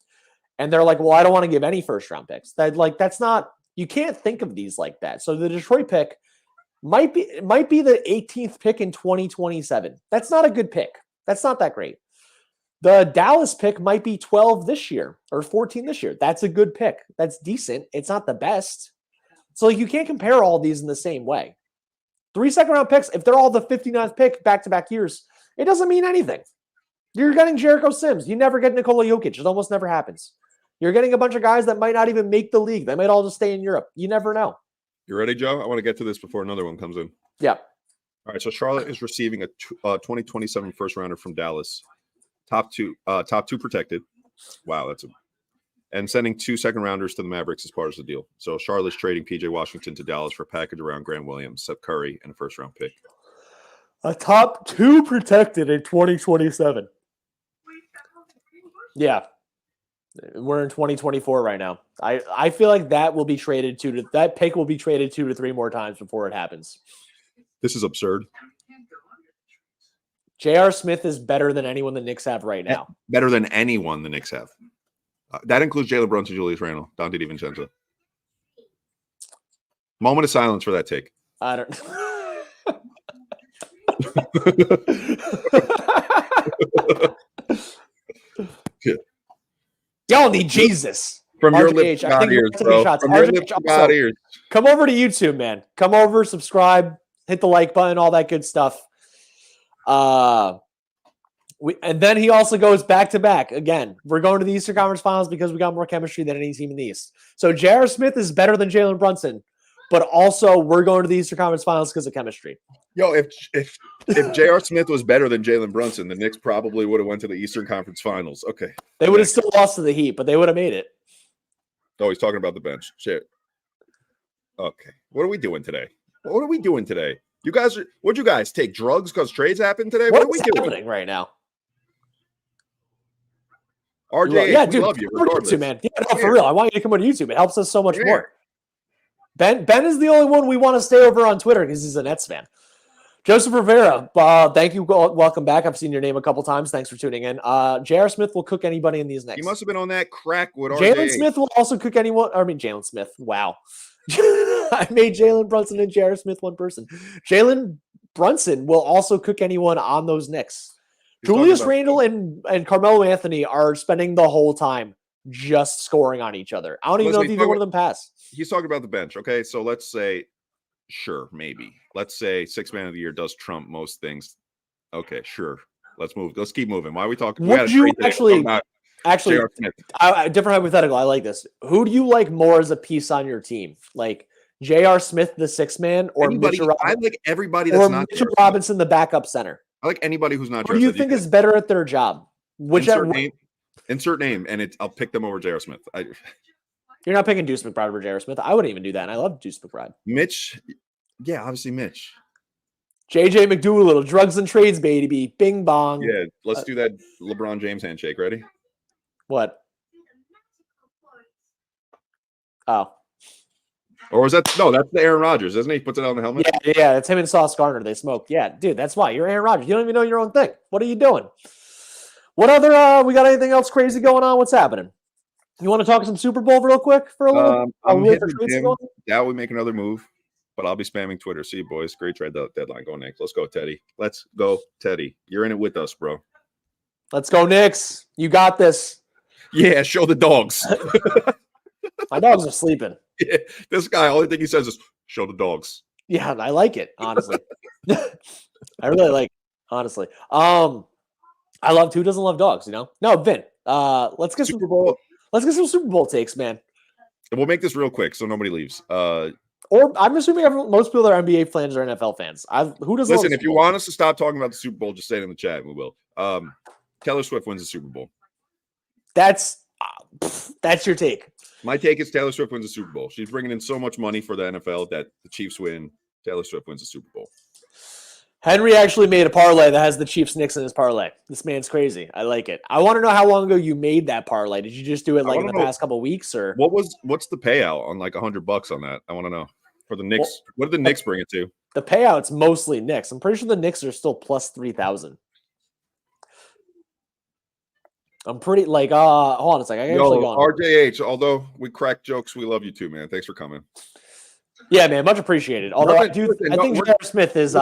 And they're like, well, I don't want to give any first-round picks. That's not – you can't think of these like that. So the Detroit pick – might be the 18th pick in 2027. That's not a good pick. That's not that great. The Dallas pick might be 12 this year or 14 this year. That's a good pick. That's decent. It's not the best. So you can't compare all these in the same way. 3 second round picks, if they're all the 59th pick back-to-back years, it doesn't mean anything. You're getting Jericho Sims. You never get Nikola Jokic. It almost never happens. You're getting a bunch of guys that might not even make the league. They might all just stay in Europe. You never know.
You ready, Joe? I want to get to this before another one comes in.
Yeah.
All right. So Charlotte is receiving a 2027 first rounder from Dallas, top two protected. Wow, and sending 2 second rounders to the Mavericks as part of the deal. So Charlotte's trading PJ Washington to Dallas for a package around Grant Williams, Seth Curry, and a first round pick.
A top 2 protected in 2027. Yeah. We're in 2024 right now. I feel like that will be traded that pick will be traded 2 to 3 more times before it happens.
This is absurd.
J.R. Smith is better than anyone the Knicks have right now.
Better than anyone the Knicks have. That includes Jalen Brunson, Julius Randle, Dante DiVincenzo. Moment of silence for that take.
I don't. Y'all need Jesus.
From your lips to God ears, bro. From your lips to God ears.
Come over to YouTube, man. Come over, subscribe, hit the like button, all that good stuff. And then he also goes back to back. Again, we're going to the Eastern Conference Finals because we got more chemistry than any team in the East. So J.R. Smith is better than Jalen Brunson, but also we're going to the Eastern Conference Finals because of chemistry.
Yo, if J.R. Smith was better than Jalen Brunson, the Knicks probably would have went to the Eastern Conference Finals. Okay.
They would have still lost to the Heat, but they would have made it.
Oh, he's talking about the bench. Shit. Okay. What are we doing today? You guys would you guys take drugs because trades happened today? What are we
happening right now?
RJ,
yeah, dude,
love you
YouTube, man. Yeah, no, for real. I want you to come on YouTube. It helps us so much more. Ben is the only one we want to stay over on Twitter because he's a Nets fan. Joseph Rivera, thank you. Welcome back. I've seen your name a couple times. Thanks for tuning in. J.R. Smith will cook anybody in these Knicks.
He must have been on that crack with
Jalen Smith will also cook anyone. Jalen Smith. Wow. I made Jalen Brunson and J.R. Smith one person. Jalen Brunson will also cook anyone on those Knicks. Julius Randle and Carmelo Anthony are spending the whole time just scoring on each other. I don't even know if either one of them pass.
He's talking about the bench. Okay, so let's say, sure, maybe. Let's say 6th man of the year does trump most things. Okay, sure. Let's move. Let's keep moving. Why are we talking?
Would you actually, different hypothetical. I like this. Who do you like more as a piece on your team? Like J.R. Smith, the 6th man, or Mitchell Robinson?
I like everybody that's not
Mitchell Robinson, the backup center.
I like anybody who's not.
Who do you think is better at their job?
Insert name, and I'll pick them over J.R. Smith.
You're not picking Deuce McBride over J.R. Smith. I wouldn't even do that, and I love Deuce McBride.
Mitch, yeah, obviously Mitch.
J.J. McDougal, drugs and trades, baby. Bing bong.
Yeah, let's do that LeBron James handshake. Ready?
What? Oh.
Or was that that's the Aaron Rodgers, isn't he? He puts it on the helmet.
Yeah, it's him and Sauce Gardner. They smoke. Yeah, dude, that's why you're Aaron Rodgers. You don't even know your own thing. What are you doing? What other? We got anything else crazy going on? What's happening? You want to talk some Super Bowl real quick for a little?
Yeah, we make another move, but I'll be spamming Twitter. See you, boys. Great trade deadline. Go Knicks. Let's go, Teddy. Let's go, Teddy. You're in it with us, bro.
Let's go, Knicks. You got this.
Yeah, show the dogs.
My dogs are sleeping.
Yeah, this guy, only thing he says is show the dogs.
Yeah, I like it, honestly. I really like it, honestly. I love who doesn't love dogs, you know? No, Vin. Let's get Super Bowl. Let's get some Super Bowl takes, man.
And we'll make this real quick so nobody leaves.
Or I'm assuming most people that are NBA fans are NFL fans. Who doesn't
listen? If you want us to stop talking about the Super Bowl, just say it in the chat, and we will. Taylor Swift wins the Super Bowl.
That's your take.
My take is Taylor Swift wins the Super Bowl. She's bringing in so much money for the NFL that the Chiefs win. Taylor Swift wins the Super Bowl.
Henry actually made a parlay that has the Chiefs Knicks in his parlay. This man's crazy. I like it. I want to know how long ago you made that parlay. Did you just do it like in the past couple of weeks, or
what's the payout on like $100 on that? I want to know for the Knicks. What did the Knicks bring it to?
The payout's mostly Knicks. I'm pretty sure the Knicks are still plus 3,000. I'm pretty like hold on a second.
RJH, although we crack jokes, we love you too, man. Thanks for coming.
Yeah, man, much appreciated. Although I think J.R. Smith is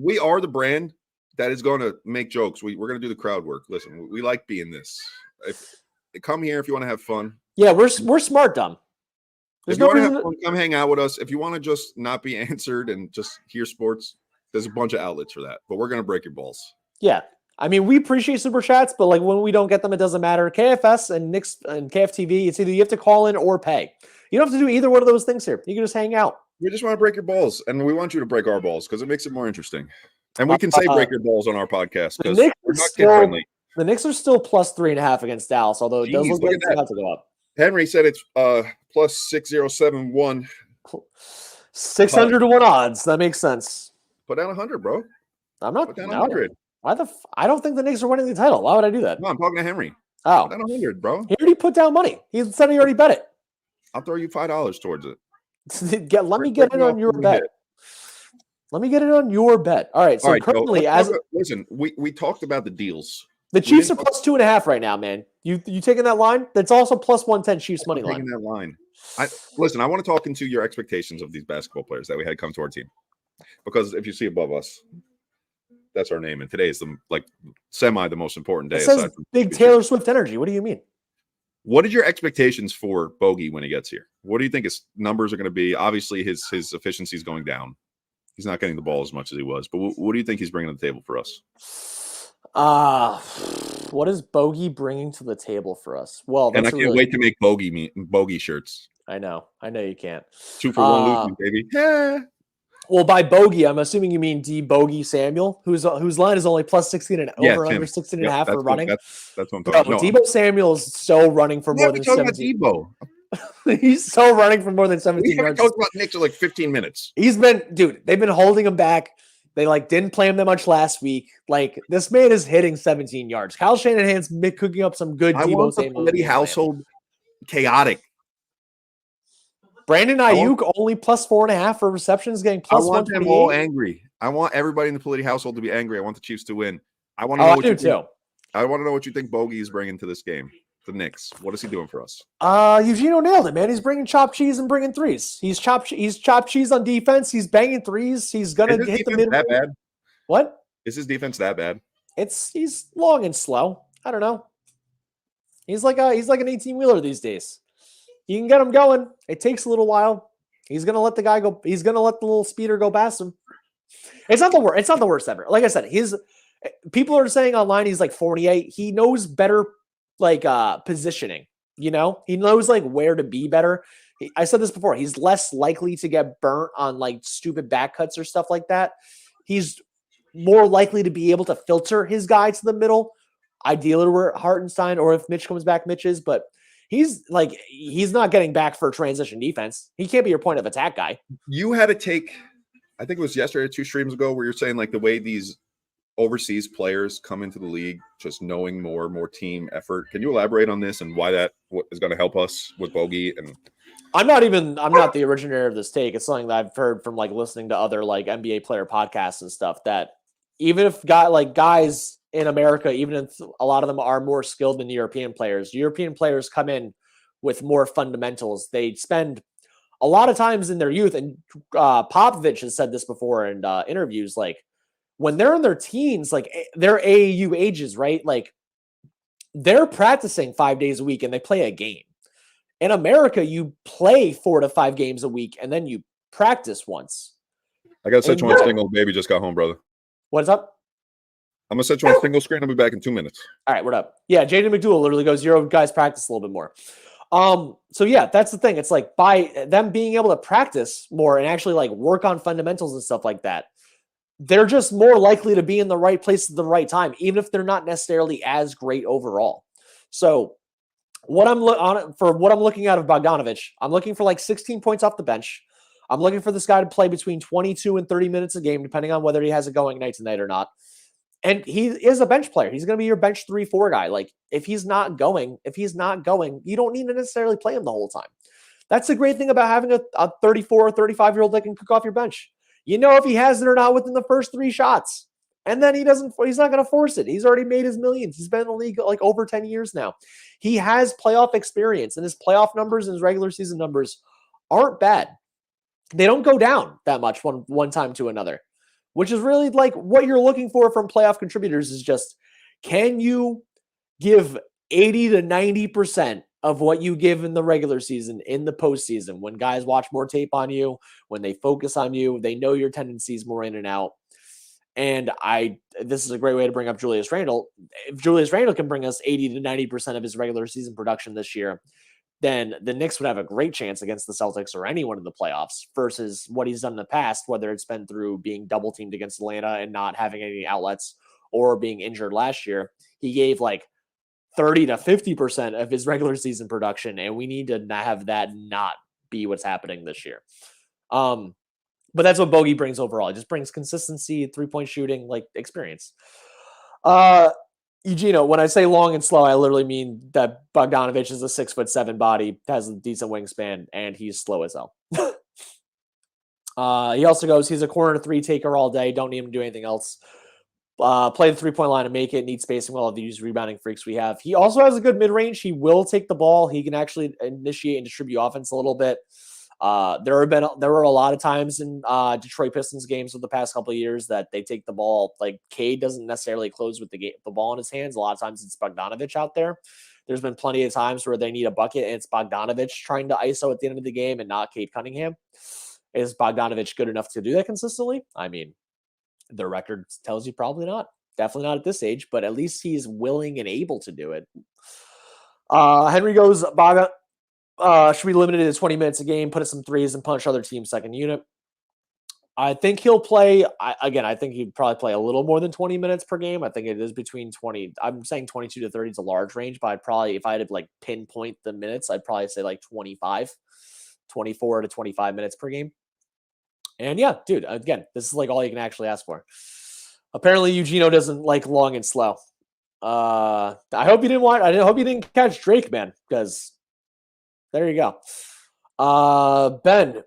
we are the brand that is going to make jokes. We're going to do the crowd work. Listen, we like being this. Come here if you want to have fun.
Yeah, we're smart, dumb.
If you want to have fun, come hang out with us. If you want to just not be answered and just hear sports, there's a bunch of outlets for that. But we're going to break your balls.
Yeah. I mean, we appreciate super chats, but like when we don't get them, it doesn't matter. KFS and Knicks and KFTV, it's either you have to call in or pay. You don't have to do either one of those things here. You can just hang out.
We just want to break your balls, and we want you to break our balls because it makes it more interesting. And we can say break your balls on our podcast because we're not kid-friendly.
The Knicks are still plus 3.5 against Dallas, although it does look like it's about to go up.
Henry said it's plus 6071.
600 to 1 odds. That makes sense.
Put down 100, bro.
I'm not.
Put down 100.
I don't think the Knicks are winning the title. Why would I do that?
No, I'm talking to Henry.
Oh.
Put down 100, bro.
He already put down money. He said he already bet it.
I'll throw you $5 towards it.
Let me get in on your bet. Let me get it on your bet. All right. So currently,
listen, we talked about the deals.
The Chiefs are plus 2.5 right now, man. You taking that line? That's also plus 110 Chiefs money line.
Taking that line. Listen, I want to talk into your expectations of these basketball players that we had come to our team. Because if you see above us, that's our name. And today is the most important day.
It says big Taylor Swift energy. What do you mean?
What are your expectations for Bogey when he gets here? What do you think his numbers are going to be? Obviously, his efficiency is going down. He's not getting the ball as much as he was. But what do you think he's bringing to the table for us?
What is Bogey bringing to the table for us? Well,
and I can't wait to make Bogey shirts.
I know you can't.
2 for 1 losing, baby. Yeah.
Well, by Bogey, I'm assuming you mean Deebo Samuel, whose line is only plus 16 and over under 16 and a half for running.
That's what I'm talking about.
Deebo Samuel is so running for more than 17. He's so running for more than 17 yards.
We talked about Knicks for like 15 minutes.
They've been holding him back. They didn't play him that much last week. This man is hitting 17 yards. Kyle Shanahan's been cooking up some good Deebo Samuel.
Household chaotic.
Brandon Ayuk only plus 4.5 for receptions, getting plus 128.
I want them all angry. I want everybody in the Politi household to be angry. I want the Chiefs to win. I want to know what you think Bogey is bringing to this game. The Knicks. What is he doing for us?
Eugenio nailed it, man. He's bringing chopped cheese and bringing threes. He's chopped cheese on defense. He's banging threes. He's gonna hit the mid.
That bad?
What?
Is his defense that bad?
He's long and slow. I don't know. He's like an 18-wheeler these days. You can get him going. It takes a little while. He's gonna let the guy go. He's gonna let the little speeder go past him. It's not the worst. It's not the worst ever. Like I said, people are saying online he's like 48. He knows better, positioning. He knows where to be better. I said this before. He's less likely to get burnt on stupid back cuts or stuff like that. He's more likely to be able to filter his guy to the middle. Ideally, where Hartenstein, or if Mitch comes back, Mitch is, but. He's not getting back for transition defense. He can't be your point of attack guy.
You had a take, I think it was yesterday or 2 streams ago, where you're saying the way these overseas players come into the league, just knowing more team effort. Can you elaborate on this and why that is going to help us with Bogey? And
I'm not the originator of this take. It's something that I've heard from listening to other NBA player podcasts and stuff, that even if guys in America, even if a lot of them are more skilled than European players come in with more fundamentals. They spend a lot of times in their youth, and Popovich has said this before in interviews, when they're in their teens, their AAU ages, right? They're practicing 5 days a week and they play a game. In America, you play 4 to 5 games a week and then you practice once.
I got such one single baby just got home, brother.
What's up?
I'm going to set you on single screen. I'll be back in 2 minutes.
All right, what up? Yeah, Jaden McDougal literally goes, your guys practice a little bit more. So yeah, that's the thing. It's by them being able to practice more and actually work on fundamentals and stuff like that, they're just more likely to be in the right place at the right time, even if they're not necessarily as great overall. So what I'm looking at of Bogdanovic, I'm looking for 16 points off the bench. I'm looking for this guy to play between 22 and 30 minutes a game, depending on whether he has it going night to night or not. And he is a bench player. He's going to be your bench 3-4 guy. If he's not going, you don't need to necessarily play him the whole time. That's the great thing about having a 34 or 35-year-old that can cook off your bench. If he has it or not within the first 3 shots. And then he's not going to force it. He's already made his millions. He's been in the league over 10 years now. He has playoff experience, and his playoff numbers and his regular season numbers aren't bad. They don't go down that much one time to another. Which is really what you're looking for from playoff contributors is just, can you give 80 to 90% of what you give in the regular season in the postseason, when guys watch more tape on you, when they focus on you, they know your tendencies more in and out. And this is a great way to bring up Julius Randle. If Julius Randle can bring us 80 to 90% of his regular season production this year, then the Knicks would have a great chance against the Celtics or anyone in the playoffs versus what he's done in the past, whether it's been through being double teamed against Atlanta and not having any outlets or being injured last year. He gave 30 to 50% of his regular season production, and we need to have that not be what's happening this year. But that's what Bogey brings overall. It just brings consistency, 3-point shooting, experience. Eugenio, when I say long and slow, I literally mean that Bogdanovic is a 6'7" body, has a decent wingspan, and he's slow as hell. He also goes, he's a corner 3 taker all day. Don't need him to do anything else. Play the 3-point line and make it. Need spacing well of these rebounding freaks we have. He also has a good mid-range. He will take the ball. He can actually initiate and distribute offense a little bit. There were a lot of times in Detroit Pistons games of the past couple of years that they take the ball. Like Cade doesn't necessarily close with the ball in his hands. A lot of times it's Bogdanovic out there. There's been plenty of times where they need a bucket and it's Bogdanovic trying to ISO at the end of the game and not Cade Cunningham. Is Bogdanovic good enough to do that consistently? I mean, the record tells you probably not. Definitely not at this age, but at least he's willing and able to do it. Henry goes, Baga should be limited to 20 minutes a game, put in some threes, and punch other team's second unit. I think he'll play, I think he'd probably play a little more than 20 minutes per game. I think it is between 20. I'm saying 22 to 30 is a large range, but I'd probably, if I had to like pinpoint the minutes, I'd probably say like 24 to 25 minutes per game. And yeah, dude, again, this is like all you can actually ask for. Apparently, Eugenio doesn't like long and slow. I hope you didn't watch. I hope you didn't catch Drake, man, because there you go. Ben,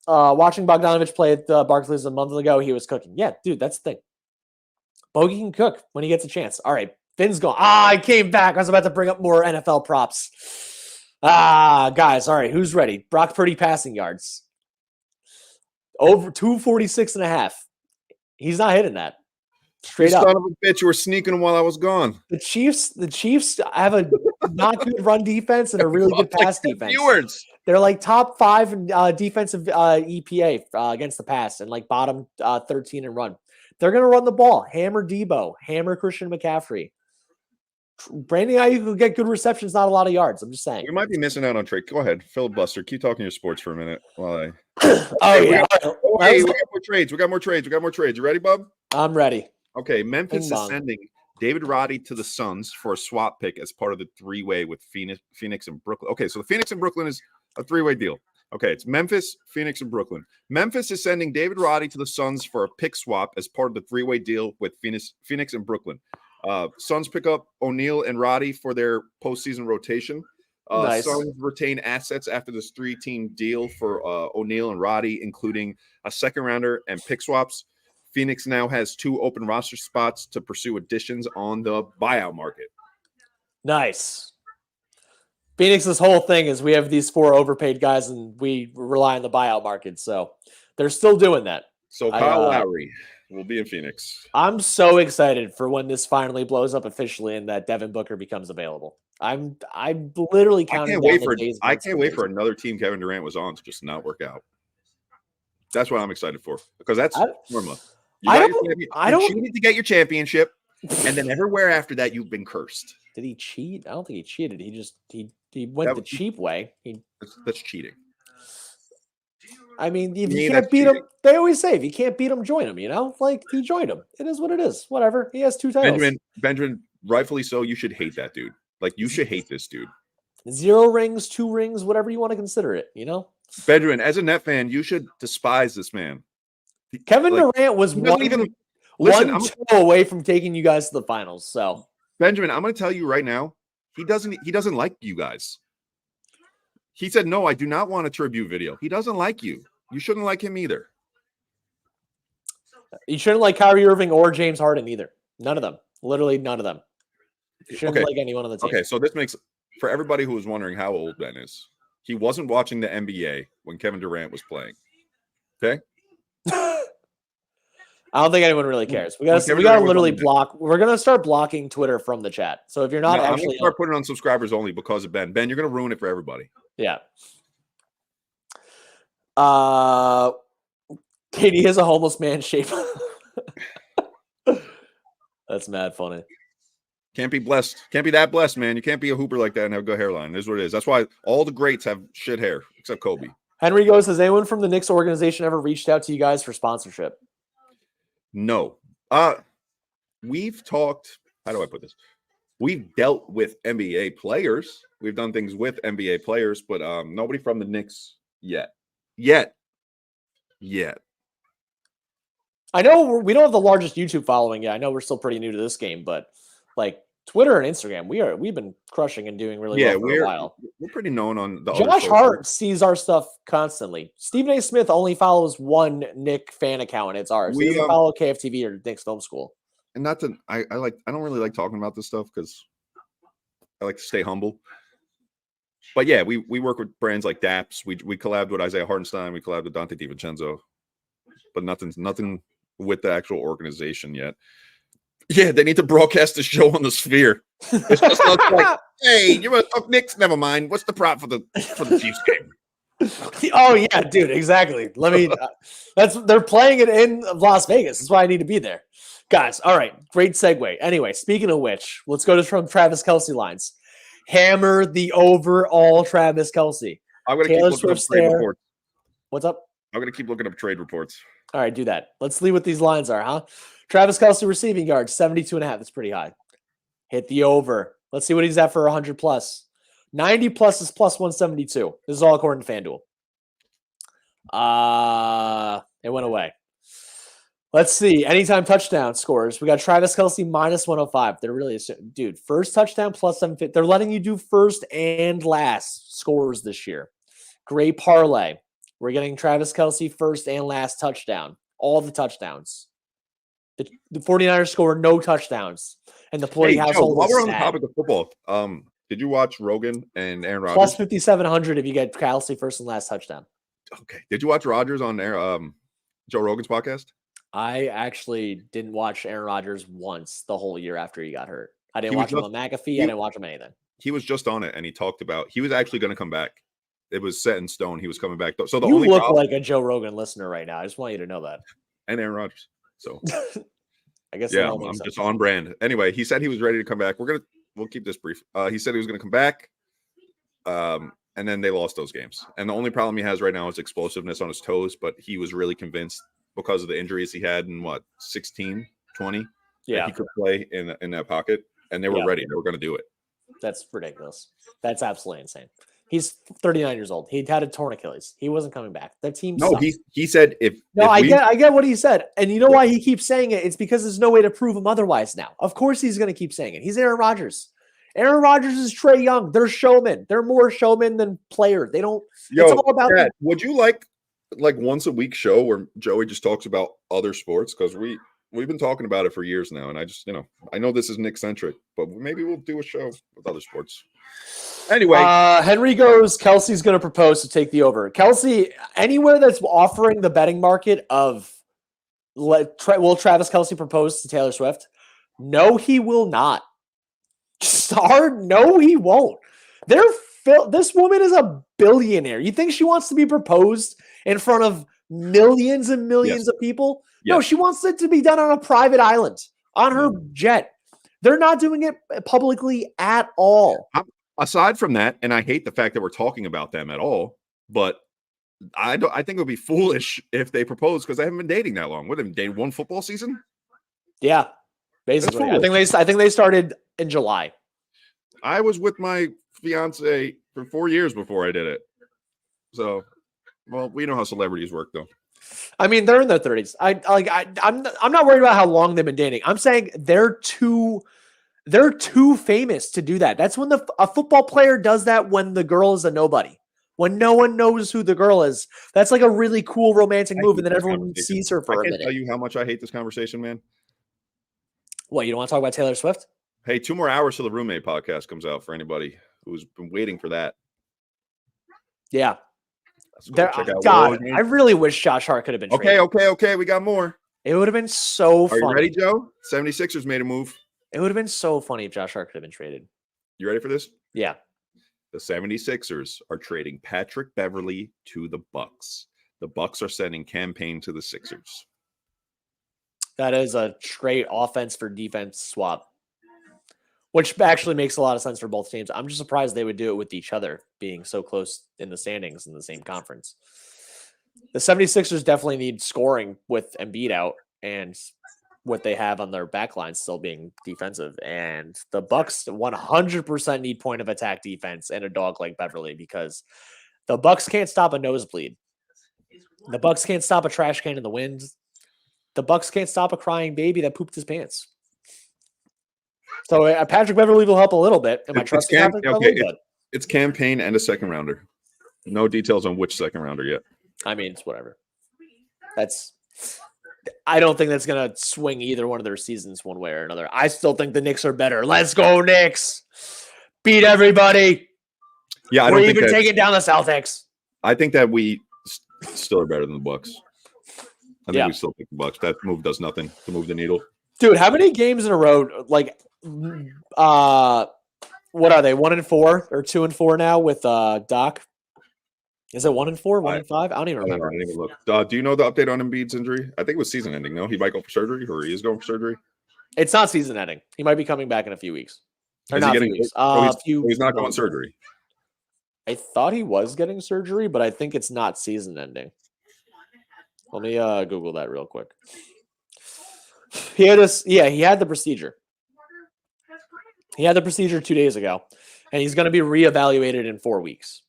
watching Bogdanovic play at Barclays a month ago, he was cooking. Yeah, dude, that's the thing. Bogey can cook when he gets a chance. All right, Finn's going. I came back. I was about to bring up more NFL props. Guys, all right, who's ready? Brock Purdy passing yards. Over 246.5. He's not hitting that. Straight up.
Son of a bitch, you were sneaking him while I was gone.
The Chiefs have a not good run defense and a really good pass defense.
Viewers.
They're like top 5 in defensive EPA against the pass and like bottom 13 in run. They're going to run the ball. Hammer Deebo. Hammer Christian McCaffrey. Brandon Ayuk will get good receptions, not a lot of yards. I'm just saying.
We might be missing out on Drake. Go ahead, filibuster. Keep talking your sports for a minute while I.
We
got more trades. We got more trades. You ready, bub?
I'm ready.
Okay, Memphis is sending David Roddy to the Suns for a swap pick as part of the 3-way with Phoenix and Brooklyn. Okay, so the Phoenix and Brooklyn is a 3-way deal. Okay, it's Memphis, Phoenix, and Brooklyn. Memphis is sending David Roddy to the Suns for a pick swap as part of the 3-way deal with Phoenix and Brooklyn. Suns pick up O'Neal and Roddy for their postseason rotation.
Nice.
Suns retain assets after this 3-team deal for O'Neal and Roddy, including a second rounder and pick swaps. Phoenix now has 2 open roster spots to pursue additions on the buyout market.
Nice. Phoenix's whole thing is we have these 4 overpaid guys and we rely on the buyout market. So they're still doing that.
So Kyle Lowry will be in Phoenix.
I'm so excited for when this finally blows up officially and that Devin Booker becomes available. I'm literally counting.
I can't wait for another team Kevin Durant was on to just not work out. That's what I'm excited for, because that's normal. You cheated to get your championship, and then everywhere after that you've been cursed.
Did he cheat? I don't think he cheated. He went the cheap way.
That's cheating.
I mean, if you can't beat him, they always say, if you can't beat him, join him, you know? Like, he joined him. It is what it is. Whatever. He has 2 titles.
Benjamin, rightfully so, you should hate that dude. Like, you should hate this dude. 0 rings, 2 rings, whatever you want to consider it, you know? Benjamin, as a Net fan, you should despise this man.
Kevin Durant was one toe away from taking you guys to the finals. So,
Benjamin, I'm going to tell you right now, he doesn't like you guys. He said, no, I do not want a tribute video. He doesn't like you. You shouldn't like him either.
You shouldn't like Kyrie Irving or James Harden either. None of them. Literally none of them. You shouldn't like anyone on the team.
Okay, so this makes, for everybody who was wondering how old Ben is, he wasn't watching the NBA when Kevin Durant was playing. Okay?
I don't think anyone really cares. We got to literally block. We're going to start blocking Twitter from the chat. So if you're not
I'm going to start putting it on subscribers only because of Ben. Ben, you're going to ruin it for everybody.
Yeah. Katie has a homeless man shape. That's mad funny.
Can't be blessed. Can't be that blessed, man. You can't be a hooper like that and have a good hairline. It is what it is. That's why all the greats have shit hair, except Kobe.
Henry goes, has anyone from the Knicks organization ever reached out to you guys for sponsorship?
No. We've talked, how do I put this? We've dealt with NBA players. We've done things with NBA players, but nobody from the Knicks yet. I
know we don't have the largest YouTube following yet. I know we're still pretty new to this game, but like Twitter and Instagram. We've been crushing and doing really well for a while.
We're pretty known on the
Josh Hart sees our stuff constantly. Stephen A. Smith only follows one Nick fan account, and it's ours. He doesn't follow KFTV or Nick's Film School.
And not to I don't really like talking about this stuff because I like to stay humble. But yeah, we work with brands like Daps. We collabed with Isaiah Hartenstein. We collabed with Dante DiVincenzo. But nothing with the actual organization yet. Yeah, they need to broadcast the show on the Sphere. It's just like, hey, you want to talk Knicks? Never mind. What's the prop for the Chiefs game?
Oh yeah, dude, exactly. Let me. They're playing it in Las Vegas. That's why I need to be there, guys. All right, great segue. Anyway, speaking of which, let's go to from Travis Kelce lines. Hammer the overall Travis Kelce.
I'm gonna keep looking up trade reports.
What's up?
I'm gonna keep looking up trade reports.
All right, do that. Let's see what these lines are, huh? Travis Kelce receiving yards, 72.5. That's pretty high. Hit the over. Let's see what he's at for 100 plus. 90 plus is plus 172. This is all according to FanDuel. It went away. Let's see. Anytime touchdown scores. We got Travis Kelce minus 105. They're really, dude, first touchdown plus 750. They're letting you do first and last scores this year. Great parlay. We're getting Travis Kelce first and last touchdown. All the touchdowns. The 49ers score no touchdowns. And the Ploy household.
While we're on the topic of football, did you watch Rogan and Aaron Rodgers?
Plus 5,700 if you get Kelce first and last touchdown.
Okay. Did you watch Rodgers on Joe Rogan's podcast?
I actually didn't watch Aaron Rodgers once the whole year after he got hurt. I didn't watch him on McAfee. I didn't watch him anything.
He was just on it, and he talked about he was actually going to come back. It was set in stone. He was coming back. So
you only look like a Joe Rogan listener right now. I just want you to know that.
And Aaron Rodgers. So
I guess
yeah, I'm just on brand. Anyway, he said he was ready to come back. We'll keep this brief. He said he was going to come back. And then they lost those games. And the only problem he has right now is explosiveness on his toes, but he was really convinced because of the injuries he had in 16, 20, that he could play in that pocket, and they were ready. They were going to do it.
That's ridiculous. That's absolutely insane. He's 39 years old. He had a torn Achilles. He wasn't coming back. That team sucked.
He said
I get what he said. And you know why he keeps saying it? It's because there's no way to prove him otherwise now. Of course he's going to keep saying it. He's Aaron Rodgers. Aaron Rodgers is Trae Young. They're showmen. They're more showmen than player. They don't it's all about
Dad, would you like once a week show where Joey just talks about other sports? Because we've been talking about it for years now, and I just I know this is Nick centric, but maybe we'll do a show with other sports. Anyway,
Henry goes, Kelce's going to propose to take the over. Kelce, anywhere that's offering the betting market of will Travis Kelce propose to Taylor Swift? No, he will not. No, he won't. This woman is a billionaire. You think she wants to be proposed in front of millions and millions of people? Yes. No, she wants it to be done on a private island, on her jet. They're not doing it publicly at all.
Aside from that, and I hate the fact that we're talking about them at all, but I think it would be foolish if they propose because they haven't been dating that long. What, have they dated one football season?
Yeah, basically. I think they started in July.
I was with my fiance for 4 years before I did it. So, well, we know how celebrities work, though.
I mean, they're in their 30s. I'm not worried about how long they've been dating. I'm saying they're too famous to do that. That's when a football player does that when the girl is a nobody. When no one knows who the girl is. That's like a really cool romantic move, and then everyone sees her for a minute.
I can't tell you how much I hate this conversation, man.
What, you don't want to talk about Taylor Swift?
Hey, 2 more hours till the Roommate podcast comes out for anybody who's been waiting for that.
Yeah. God, I really wish Josh Hart could have been traded.
Okay. We got more.
It would have been so funny.
Are you ready, Joe? 76ers made a move.
It would have been so funny if Josh Hart could have been traded.
You ready for this?
Yeah.
The 76ers are trading Patrick Beverley to the Bucks. The Bucks are sending campaign to the Sixers.
That is a straight offense for defense swap, which actually makes a lot of sense for both teams. I'm just surprised they would do it with each other, being so close in the standings in the same conference. The 76ers definitely need scoring with Embiid out and what they have on their backline still being defensive. And the Bucks 100% need point of attack defense and a dog like Beverly because the Bucks can't stop a nosebleed. The Bucks can't stop a trash can in the wind. The Bucks can't stop a crying baby that pooped his pants. So Patrick Beverley will help a little bit. Am I trusting Patrick Beverley?
It's campaign and a second rounder. No details on which second rounder yet.
I mean, it's whatever. I don't think that's going to swing either one of their seasons one way or another. I still think the Knicks are better. Let's go, Knicks. Beat everybody.
Yeah,
we're even taking down the Celtics.
I think that we still are better than the Bucks. I think we still pick the Bucks. That move does nothing to move the needle.
Dude, how many games in a row? Like, what are they? 1-4 or 2-4 now with Doc? Is it 1-4, 1-5? I don't even remember.
I didn't even look. Do you know the update on Embiid's injury? I think it was season ending. No, he might go for surgery, or he is going for surgery.
It's not season ending. He might be coming back in a few weeks. Or
not a few weeks. He's not going surgery.
I thought he was getting surgery, but I think it's not season ending. Let me Google that real quick. He had the procedure. He had the procedure 2 days ago, and he's going to be reevaluated in 4 weeks.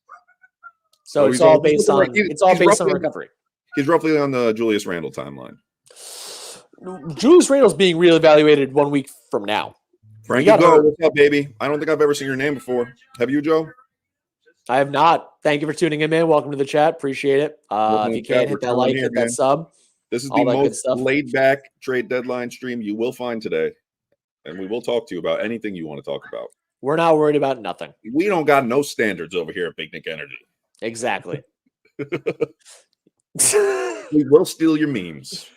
So it's all based on recovery.
He's roughly on the Julius Randle timeline.
Julius Randle's being reevaluated 1 week from now.
Frankie, go. What's up, baby? I don't think I've ever seen your name before. Have you, Joe?
I have not. Thank you for tuning in, man. Welcome to the chat. Appreciate it. If you can, hit that like, hit that sub.
This is the most laid-back trade deadline stream you will find today. And we will talk to you about anything you want to talk about.
We're not worried about nothing.
We don't got no standards over here at Big Nick Energy.
Exactly.
We will steal your memes.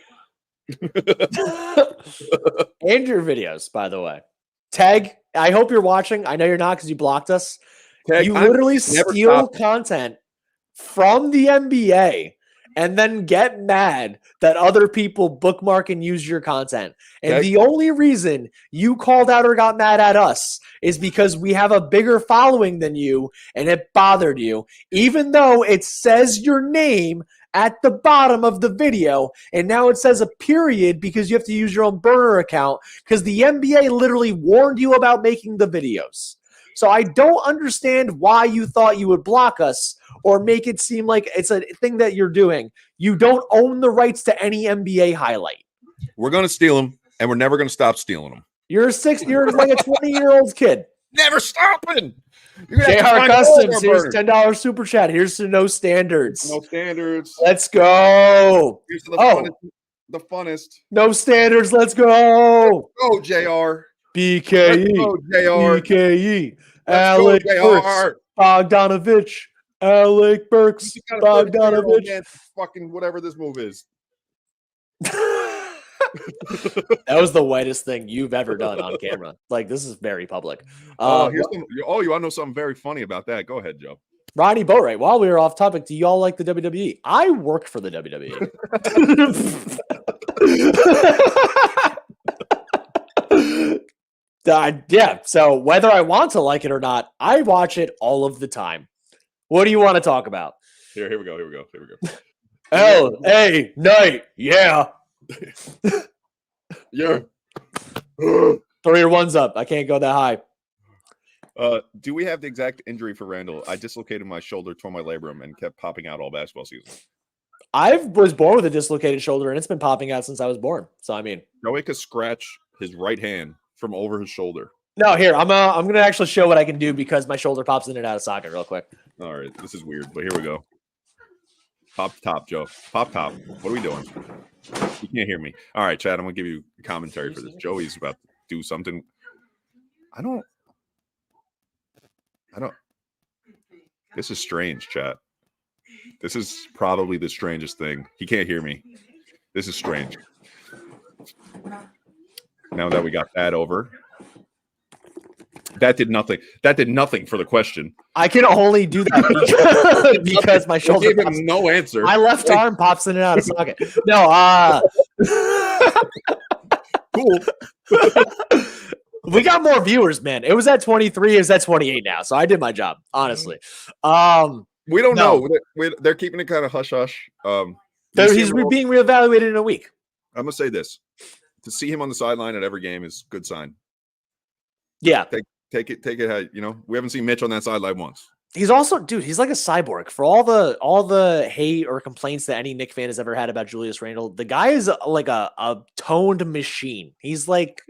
And your videos, by the way. Tag, I hope you're watching. I know you're not because you blocked us. Tag, you literally steal content from the NBA and then get mad that other people bookmark and use your content. And the only reason you called out or got mad at us is because we have a bigger following than you and it bothered you, even though it says your name at the bottom of the video, and now it says a period because you have to use your own burner account because the NBA literally warned you about making the videos. So I don't understand why you thought you would block us or make it seem like it's a thing that you're doing. You don't own the rights to any NBA highlight.
We're going to steal them, and we're never going to stop stealing them.
You're like a 20-year-old kid.
Never stopping.
JR Customs, here's $10 super chat. Here's to no standards.
No standards.
Let's go.
Here's to the funnest.
No standards. Let's go.
Go, JR.
BKE.
Go, JR.
BKE. Alec Burks. Bogdanovic. Alec Burks. Bogdanovic.
Fucking whatever this move is.
That was the whitest thing you've ever done on camera. Like, this is very public.
You want to know something very funny about that? Go ahead, Joe.
Ronnie Boatwright, while we were off topic, do y'all like the WWE? I work for the WWE. Yeah, so whether I want to like it or not, I watch it all of the time. What do you want to talk about?
Here we go.
LA Knight, yeah.
Yeah.
Throw your ones up. I can't go that high.
Do we have the exact injury for Randall? I dislocated my shoulder, tore my labrum, and kept popping out all basketball season.
I was born with a dislocated shoulder, and it's been popping out since I was born. So, I mean.
Joey could scratch his right hand from over his shoulder.
No, here, I'm going to actually show what I can do because my shoulder pops in and out of socket real quick.
All right, this is weird, but here we go. Pop top, Joe. Pop top. What are we doing? You can't hear me. All right, Chad, I'm going to give you a commentary for this. Joey's about to do something. I don't. This is strange, chat. This is probably the strangest thing. He can't hear me. This is strange. Now that we got that over. That did nothing. That did nothing for the question.
I can only do that because my shoulder
gave him no answer.
My left arm pops in and out of socket. No,
cool.
We got more viewers, man. It was at 23. It's at 28 now. So I did my job, honestly.
We don't know. They're keeping it kind of hush-hush.
He's being reevaluated in a week.
I'm going to say this. To see him on the sideline at every game is a good sign.
Yeah.
Take it. We haven't seen Mitch on that sideline once.
He's also, dude, he's like a cyborg. For all the hate or complaints that any Knicks fan has ever had about Julius Randle, the guy is like a toned machine. He's like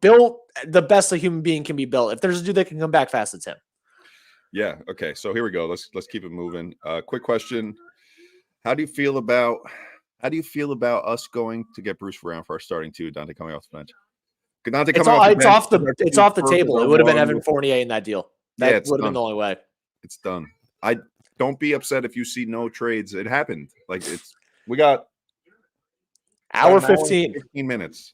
built the best a human being can be built. If there's a dude that can come back fast, it's him.
Yeah. Okay. So here we go. Let's keep it moving. Quick question: How do you feel about us going to get Bruce Brown for our starting two? Dante coming off the bench.
It's off the table. It would have been Evan Fournier in that deal. That would have been the only way.
It's done. I don't be upset if you see no trades. It happened. Like we got
hour 15
minutes.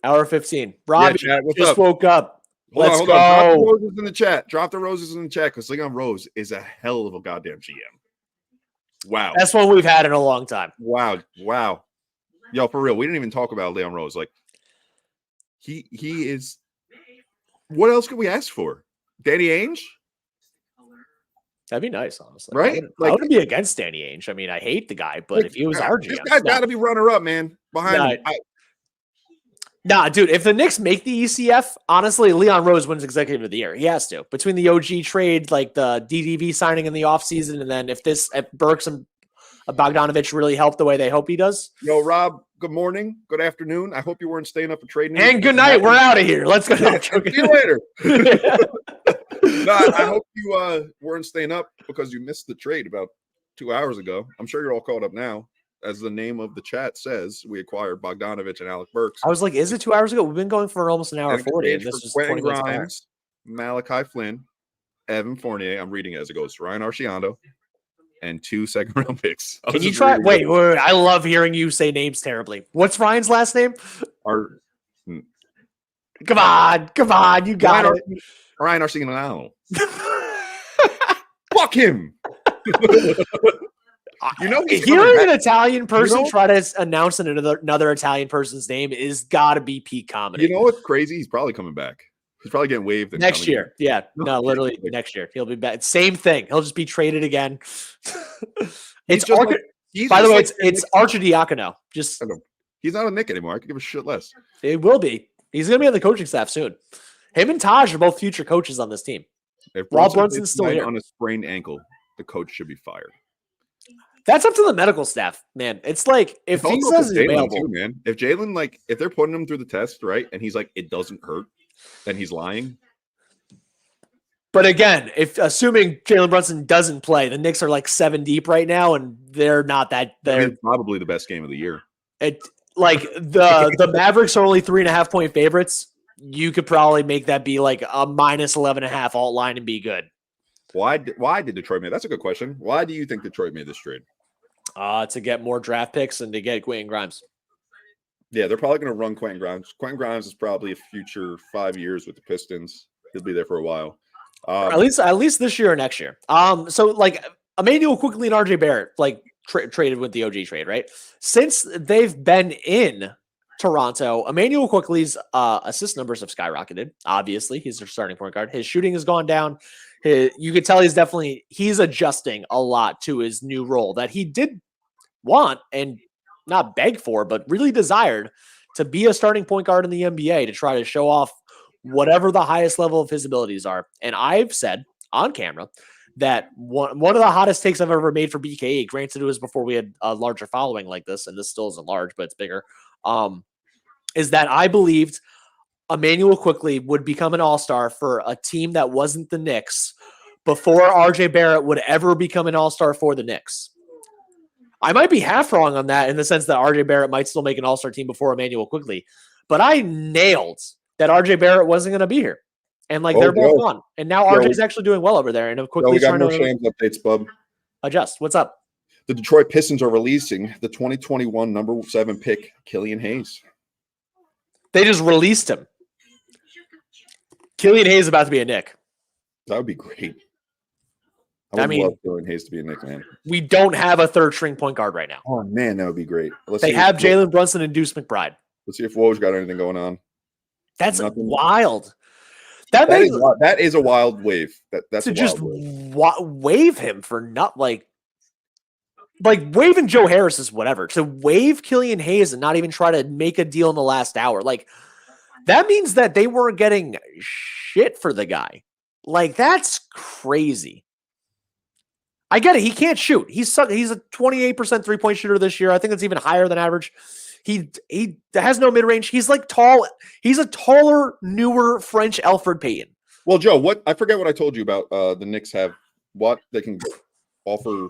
Hour 15. Robbie
just
woke up. Let's go.
Drop the roses in the chat. Drop the roses in the chat because Leon Rose is a hell of a goddamn GM. Wow.
That's one we've had in a long time.
Wow. Yo, for real. We didn't even talk about Leon Rose. Like he is. What else could we ask for? Danny Ainge?
That'd be nice, honestly.
Right?
I wouldn't be against Danny Ainge. I mean, I hate the guy, but if he was our GM,
this guy's got to be runner-up, man. Behind him.
Nah, dude, if the Knicks make the ECF, honestly, Leon Rose wins Executive of the Year. He has to. Between the OG trade, like the DDV signing in the offseason, and then if Burks and Bogdanovic really help the way they hope he does.
Yo, Rob, good morning. Good afternoon. I hope you weren't staying up for trading.
And good night. We're out of here. Let's go.
See you later. No, I hope you weren't staying up because you missed the trade about 2 hours ago. I'm sure you're all caught up now. As the name of the chat says, we acquired Bogdanovic and Alec Burks.
I was like, is it 2 hours ago? We've been going for almost an hour 40. And this was
Quentin Grimes, Malachi Flynn, Evan Fournier. I'm reading it as it goes. Ryan Arcidiacono, and 2 second-round picks.
Can you try? Wait. I love hearing you say names terribly. What's Ryan's last name? Come on. You got it.
Ryan Arcidiacono. Fuck him.
Hearing an Italian person try to announce another Italian person's name is got to be peak comedy.
You know what's crazy? He's probably coming back. He's probably getting waived
next year. Yeah, no, literally next year he'll be back. Same thing. He'll just be traded again. It's Arcidiacono.
He's not a Knick anymore. I could give a shit less.
It will be. He's going to be on the coaching staff soon. Him and Taj are both future coaches on this team.
If Rob Brunson's still here on a sprained ankle, the coach should be fired.
That's up to the medical staff, man. It's like if he says he's available,
man. If Jalen, if they're putting him through the test, right, and he's like, it doesn't hurt, then he's lying.
But again, assuming Jalen Brunson doesn't play, the Knicks are like 7 deep right now, and they're not that. They're
probably the best game of the year.
The Mavericks are only 3.5 point favorites. You could probably make that be like a minus 11.5 alt line and be good.
Why did Detroit make? That's a good question. Why do you think Detroit made this trade?
To get more draft picks and to get Quentin Grimes.
Yeah, they're probably going to run Quentin Grimes. Quentin Grimes is probably a future 5 years with the Pistons. He'll be there for a while.
At least this year or next year. So like Emmanuel Quickly and RJ Barrett traded with the OG trade, right? Since they've been in Toronto, Emmanuel Quickly's assist numbers have skyrocketed. Obviously, he's their starting point guard. His shooting has gone down. You could tell he's adjusting a lot to his new role that he did want and not beg for, but really desired to be a starting point guard in the NBA to try to show off whatever the highest level of his abilities are. And I've said on camera that one of the hottest takes I've ever made for BKE, granted it was before we had a larger following like this, and this still isn't large, but it's bigger, is that I believed Emmanuel Quickly would become an all-star for a team that wasn't the Knicks before RJ Barrett would ever become an all-star for the Knicks. I might be half wrong on that in the sense that RJ Barrett might still make an all-star team before Emmanuel Quickly, but I nailed that RJ Barrett wasn't going to be here. And they're both on. And now RJ's actually doing well over there. And Quickly
we got more Shams updates, bub.
Adjust. What's up?
The Detroit Pistons are releasing the 2021 number 7 pick, Killian Hayes.
They just released him. Killian Hayes is about to be a Knick.
That would be great. I would love Killian Hayes to be a Knick, man.
We don't have a third string point guard right now.
Oh, man, that would be great.
They have Jalen Brunson and Deuce McBride.
Let's see if Woj got anything going on.
That's wild.
That is a wild wave. That's
to just wave him for not like waving Joe Harris is whatever. To wave Killian Hayes and not even try to make a deal in the last hour. That means that they weren't getting shit for the guy. That's crazy. I get it. He can't shoot. He's a 28% 3-point shooter this year. I think it's even higher than average. He has no mid range. He's like tall. He's a taller, newer French Elfrid Payton.
Well, Joe, I forget what I told you about the Knicks have what they can offer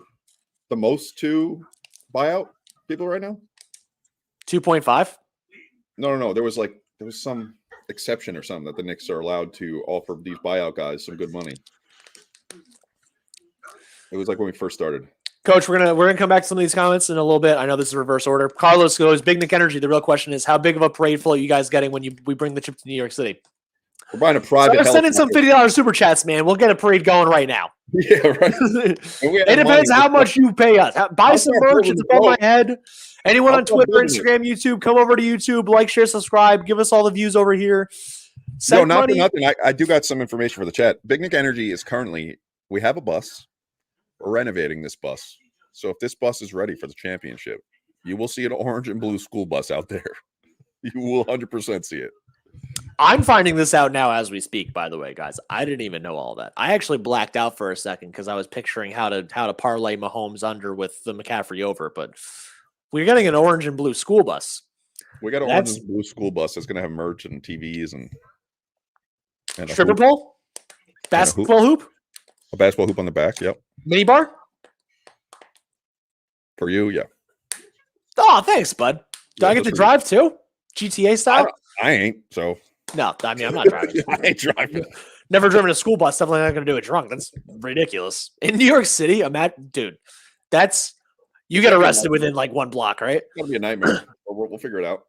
the most to buyout people right now.
2.5.
No. There was some exception or something that the Knicks are allowed to offer these buyout guys some good money. It was like when we first started.
Coach, we're gonna come back to some of these comments in a little bit. I know this is reverse order. Carlos goes, Big Nick Energy. The real question is, how big of a parade float are you guys getting when we bring the chip to New York City?
We're buying a private.
So send in some $50 super chats, man. We'll get a parade going right now.
Yeah, right.
It depends how much you pay us. Buy some merch. It's above my head. Anyone on Twitter, Instagram, YouTube, come over to YouTube, like, share, subscribe. Give us all the views over here.
No, not for nothing. I do got some information for the chat. Big Nick Energy is currently, we have a bus. We're renovating this bus. So if this bus is ready for the championship, you will see an orange and blue school bus out there. You will 100% see it.
I'm finding this out now as we speak, by the way, guys. I didn't even know all that. I actually blacked out for a second because I was picturing how to parlay Mahomes under with the McCaffrey over, but we're getting an orange and blue school bus.
We got an orange and blue school bus that's going to have merch and TVs and
stripper pole? Basketball hoop?
A basketball hoop on the back, yep.
Mini bar?
For you, yeah.
Oh, thanks, bud. Do I get to drive too? GTA style?
I ain't, so.
No, I mean, I'm not driving.
I ain't driving.
Never driven a school bus. Definitely not going to do it drunk. That's ridiculous. In New York City, dude, you get arrested within like one block, right?
It's going to be a nightmare. We'll figure it out.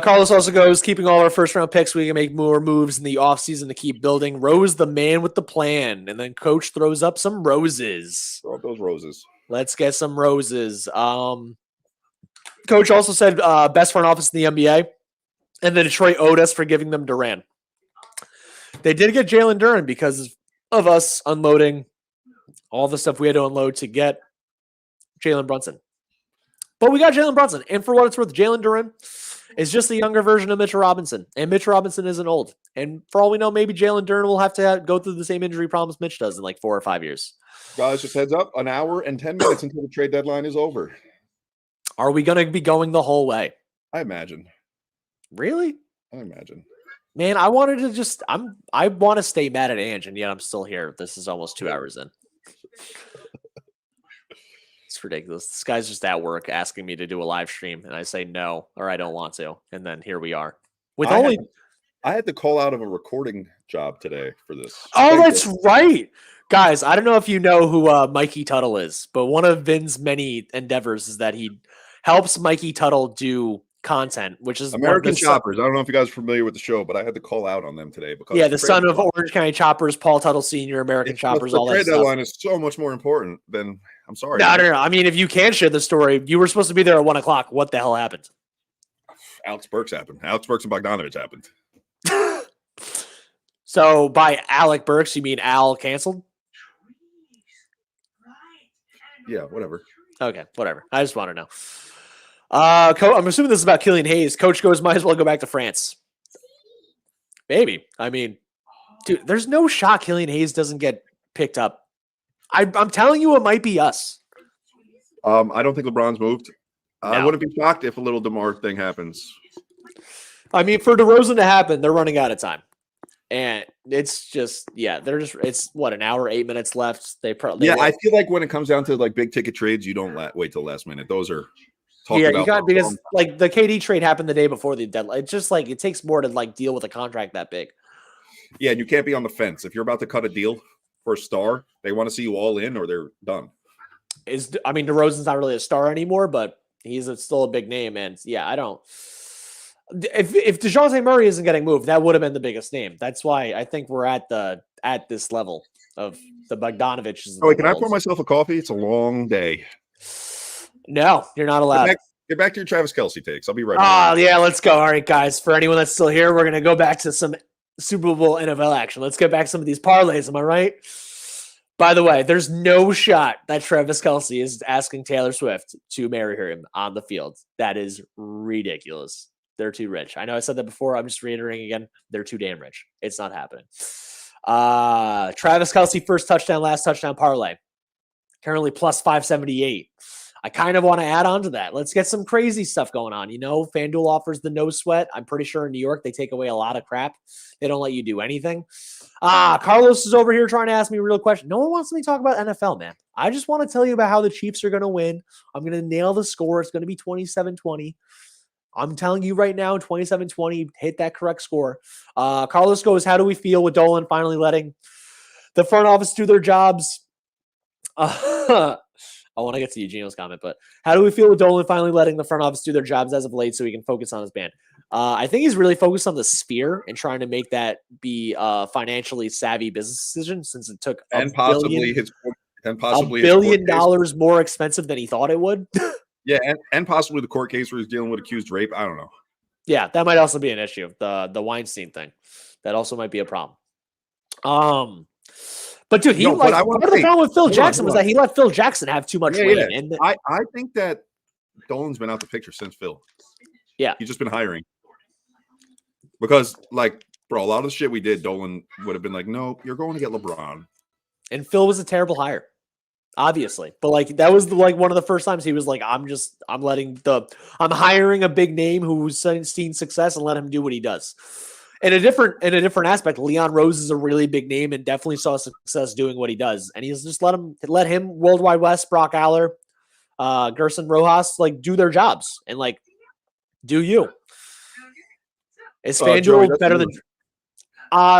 Carlos also goes, keeping all our first-round picks, we can make more moves in the offseason to keep building. Rose the man with the plan. And then Coach throws up some roses.
Throw up those roses.
Let's get some roses. Coach also said best front office in the NBA. And the Detroit owed us for giving them Durant. They did get Jalen Duren because of us unloading all the stuff we had to unload to get Jalen Brunson. But we got Jalen Brunson. And for what it's worth, Jalen Duren is just the younger version of Mitchell Robinson. And Mitchell Robinson isn't old. And for all we know, maybe Jalen Duren will have to go through the same injury problems Mitch does in like 4 or 5 years.
Guys, just heads up, an hour and 10 minutes until the trade deadline is over.
Are we going to be going the whole way?
I imagine.
Really?
I imagine.
Man, I wanted to just I want to stay mad at Ange, and yet I'm still here. This is almost 2 hours in. It's ridiculous. This guy's just at work asking me to do a live stream, and I say no, or I don't want to. And then here we are. I
had to call out of a recording job today for this.
Oh, that's right. Guys, I don't know if you know who Mikey Tuttle is, but one of Vin's many endeavors is that he helps Mikey Tuttle do content, which is
American Choppers. I don't know if you guys are familiar with the show, but I had to call out on them today because
the son of Orange County Choppers, Paul Tuttle Sr., American Choppers, all that
stuff.
Trade
deadline is so much more important than. I'm sorry.
No. I mean, if you can share the story, you were supposed to be there at 1:00. What the hell happened?
Alex Burks happened. Alex Burks and Bogdanovic happened.
So by Alec Burks, you mean Al canceled?
Yeah, whatever.
Okay, whatever. I just want to know. I'm assuming this is about Killian Hayes. Coach goes, might as well go back to France. Maybe. I mean, dude, there's no shot Killian Hayes doesn't get picked up. I'm telling you, it might be us.
I don't think LeBron's moved.
No.
I wouldn't be shocked if a little DeMar thing happens.
I mean, for DeRozan to happen, they're running out of time. And it's just, it's what, an hour, 8 minutes left. I
feel like when it comes down to like big ticket trades, you don't wait till the last minute. Those are
because like the KD trade happened the day before the deadline. It's just like it takes more to like deal with a contract that big.
Yeah, and you can't be on the fence. If you're about to cut a deal for a star, they want to see you all in or they're done.
DeRozan's not really a star anymore, but he's still a big name. And I don't. If DeJounte Murray isn't getting moved, that would have been the biggest name. That's why I think we're at this level of the Bogdanovic.
Oh, wait, can I pour myself a coffee? It's a long day.
No, you're not allowed.
Get back to your Travis Kelce takes. I'll be right back.
Oh, yeah, let's go. All right, guys. For anyone that's still here, we're going to go back to some Super Bowl NFL action. Let's get back to some of these parlays. Am I right? By the way, there's no shot that Travis Kelce is asking Taylor Swift to marry him on the field. That is ridiculous. They're too rich. I know I said that before. I'm just reiterating again. They're too damn rich. It's not happening. Travis Kelce, first touchdown, last touchdown parlay. Currently plus 578. I kind of want to add on to that. Let's get some crazy stuff going on. FanDuel offers the no sweat. I'm pretty sure in New York, they take away a lot of crap. They don't let you do anything. Carlos is over here trying to ask me a real question. No one wants me to talk about NFL, man. I just want to tell you about how the Chiefs are going to win. I'm going to nail the score. It's going to be 27-20. I'm telling you right now, 27-20, hit that correct score. Carlos goes, how do we feel with Dolan finally letting the front office do their jobs? I want to get to Eugenio's comment, but how do we feel with Dolan finally letting the front office do their jobs as of late so he can focus on his band? I think he's really focused on the sphere and trying to make that be a financially savvy business decision since it took
possibly
$1 billion more expensive than he thought it would.
Yeah, and possibly the court case where he's dealing with accused rape. I don't know.
Yeah, that might also be an issue. The Weinstein thing. That also might be a problem. But dude, part of the problem with Phil Jackson was that he let Phil Jackson have too much weight.
Yeah. And I think that Dolan's been out the picture since Phil.
Yeah.
He's just been hiring. Because, bro, a lot of the shit we did, Dolan would have been like, no, you're going to get LeBron.
And Phil was a terrible hire, obviously. But, that was, one of the first times he was like, I'm hiring a big name who's seen success and let him do what he does. In a different aspect, Leon Rose is a really big name and definitely saw success doing what he does. And he's just let him Worldwide West, Brock Aller, Gerson Rojas, do their jobs and do you. Is FanDuel better than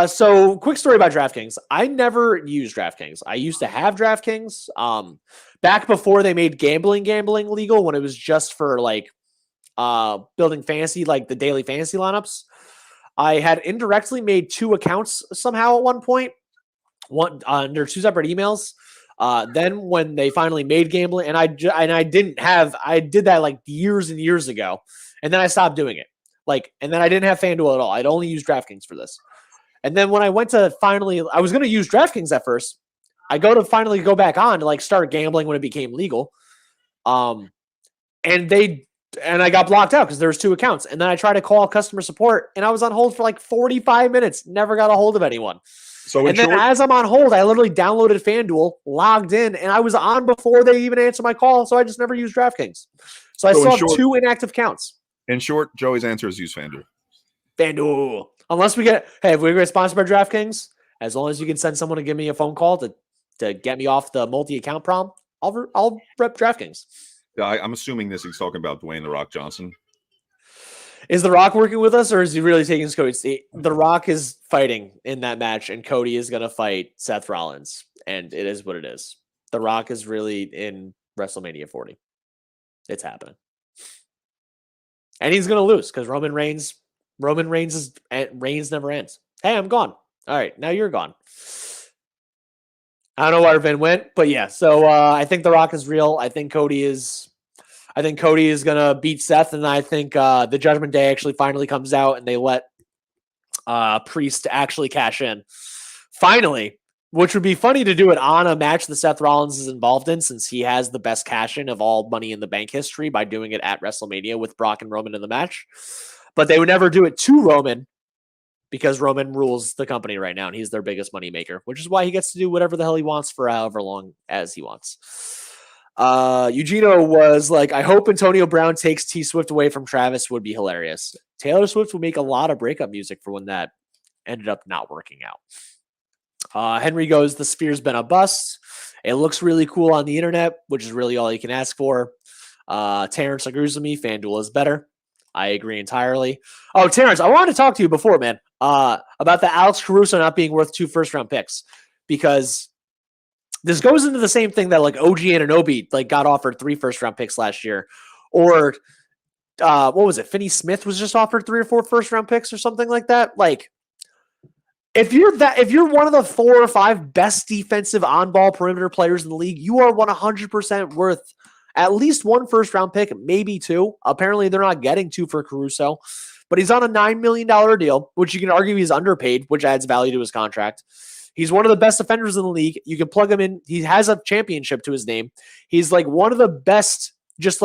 so quick story about DraftKings. I never used DraftKings. I used to have DraftKings back before they made gambling legal when it was just for building fantasy, the daily fantasy lineups. I had indirectly made 2 accounts somehow at one point, under 2 separate emails. Then when they finally made gambling, and I did that years and years ago, and then I stopped doing it. And then I didn't have FanDuel at all. I'd only used DraftKings for this. And then when I went to I was going to use DraftKings at first. I finally go back on to start gambling when it became legal. And I got blocked out because there was 2 accounts. And then I tried to call customer support, and I was on hold for 45 minutes. Never got a hold of anyone. Then as I'm on hold, I literally downloaded FanDuel, logged in, and I was on before they even answered my call. So I just never used DraftKings. So I still have 2 inactive accounts.
In short, Joey's answer is use FanDuel.
FanDuel. Unless if we get sponsored by DraftKings, as long as you can send someone to give me a phone call to get me off the multi-account problem, I'll rep DraftKings.
I'm assuming he's talking about Dwayne The Rock Johnson.
Is The Rock working with us, or is he really taking his Cody? The Rock is fighting in that match, and Cody is going to fight Seth Rollins, and it is what it is. The Rock is really in WrestleMania 40. It's happening. And he's going to lose because Roman Reigns never ends. Hey, I'm gone. All right, now you're gone. I don't know where Vin went, but yeah. So I think The Rock is real. I think Cody is gonna beat Seth, and I think the Judgment Day actually finally comes out, and they let Priest actually cash in. Finally, which would be funny to do it on a match that Seth Rollins is involved in, since he has the best cash in of all Money in the Bank history by doing it at WrestleMania with Brock and Roman in the match. But they would never do it to Roman, because Roman rules the company right now, and he's their biggest money maker, which is why he gets to do whatever the hell he wants for however long as he wants. Eugenio was like, I hope Antonio Brown takes T Swift away from Travis. Would be hilarious. Taylor Swift would make a lot of breakup music for when that ended up not working out. Henry goes, the Sphere's been a bust. It looks really cool on the internet, which is really all you can ask for. Terrence agrees with me. FanDuel is better. I agree entirely. Oh, Terrence, I wanted to talk to you before, man, about the Alex Caruso not being worth 2 first-round picks, because this goes into the same thing that OG Anunoby got offered 3 first-round picks last year, or what was it? Finney Smith was just offered 3 or 4 first-round picks or something like that. If you're one of the 4 or 5 best defensive on-ball perimeter players in the league, you are 100% worth at least 1 first-round pick, maybe 2. Apparently, they're not getting 2 for Caruso, but he's on a $9 million deal, which you can argue he's underpaid, which adds value to his contract. He's one of the best defenders in the league. You can plug him in. He has a championship to his name. He's one of the best, just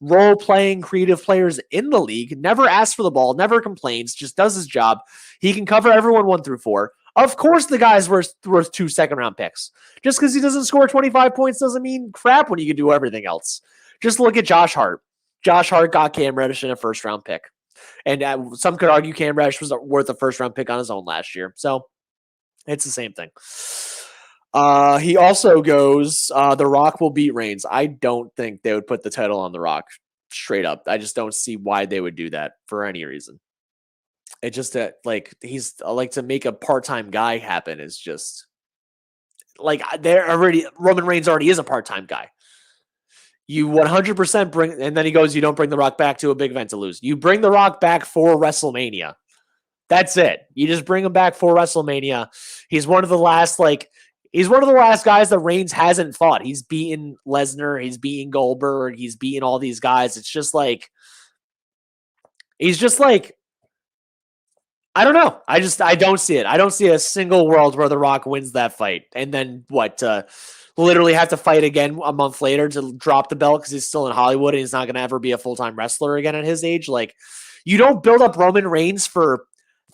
role-playing creative players in the league. Never asks for the ball, never complains, just does his job. He can cover everyone 1 through 4. Of course, the guy's worth 2 second-round picks. Just because he doesn't score 25 points doesn't mean crap when you can do everything else. Just look at Josh Hart. Josh Hart got Cam Reddish in a first-round pick. And some could argue Cam Reddish was worth a first-round pick on his own last year. So it's the same thing. He also goes, The Rock will beat Reigns. I don't think they would put the title on The Rock straight up. I just don't see why they would do that for any reason. It just like he's like to make a part-time guy happen is just like Roman Reigns already is a part-time guy. You 100% bring, and then he goes, you don't bring The Rock back to a big event to lose. You bring The Rock back for WrestleMania. That's it. You just bring him back for WrestleMania. He's one of the last guys that Reigns hasn't fought. He's beaten Lesnar. He's beaten Goldberg. He's beaten all these guys. It's just like, he's just like, I don't know. I don't see it. I don't see a single world where The Rock wins that fight. And then literally have to fight again a month later to drop the belt because he's still in Hollywood and he's not going to ever be a full-time wrestler again at his age. Like, you don't build up Roman Reigns for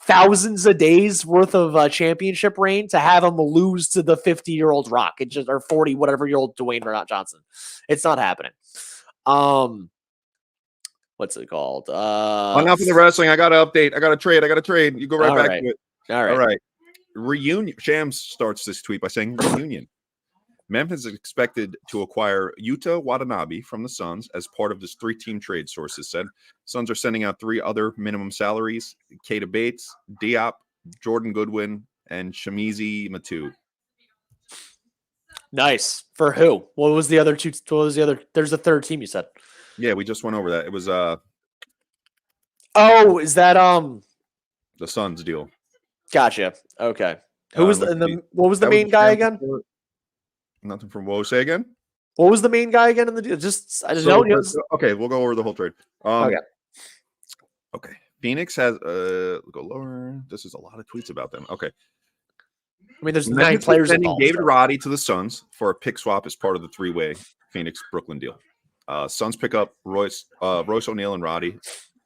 thousands of days worth of a championship reign to have him lose to the 50-year-old Rock. It just, or 40 whatever-year-old Dwayne Johnson. It's not happening. What's it called?
Enough of the wrestling. I got to update. I got to trade. You go right back to it.
All right.
Reunion. Shams starts this tweet by saying reunion. Memphis is expected to acquire Yuta Watanabe from the Suns as part of this 3-team trade, sources said. Suns are sending out 3 other minimum salaries: Keita Bates, Diop, Jordan Goodwin, and Shamizi Matu.
Nice. For who? What was the other two? What was the other? There's a third team you said.
Yeah, we just went over that. It was
Oh, is that
the Suns deal.
Gotcha. Okay. Who was what was the main guy again?
Nothing from Woe. Say again.
What was the main guy again in the deal? I just know.
Okay, we'll go over the whole trade.
Okay.
Phoenix has go lower. This is a lot of tweets about them. Okay.
I mean, there's 9 players involved.
David Roddy to the Suns for a pick swap as part of the 3-way Phoenix Brooklyn deal. Suns pick up Royce O'Neal and Roddy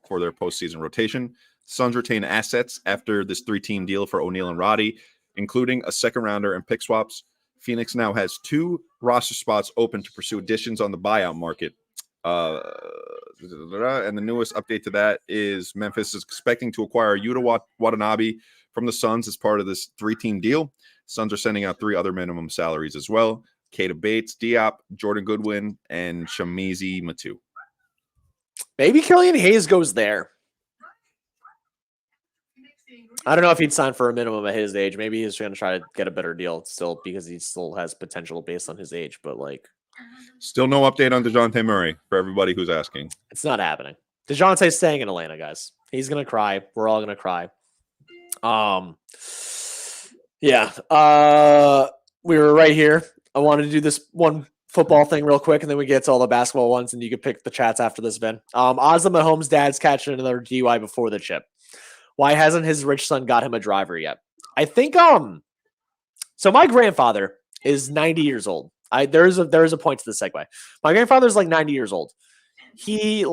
for their postseason rotation. Suns retain assets after this 3-team deal for O'Neal and Roddy, including a second rounder and pick swaps. Phoenix now has 2 roster spots open to pursue additions on the buyout market. And the newest update to that is Memphis is expecting to acquire Yuta Watanabe from the Suns as part of this 3-team deal. Suns are sending out 3 other minimum salaries as well: Keita Bates, Diop, Jordan Goodwin, and Shamizi Matu.
Maybe Killian Hayes goes there. I don't know if he'd sign for a minimum at his age. Maybe he's going to try to get a better deal still because he still has potential based on his age. But
still no update on DeJounte Murray for everybody who's asking.
It's not happening. DeJounte's staying in Atlanta, guys. He's going to cry. We're all going to cry. Yeah. We were right here. I wanted to do this one football thing real quick, and then we get to all the basketball ones, and you can pick the chats after this, Ben. Odds that Mahomes' dad's catching another DUI before the chip. Why hasn't his rich son got him a driver yet? I think so my grandfather is 90 years old. There is a point to the segue. My grandfather's like 90 years old. He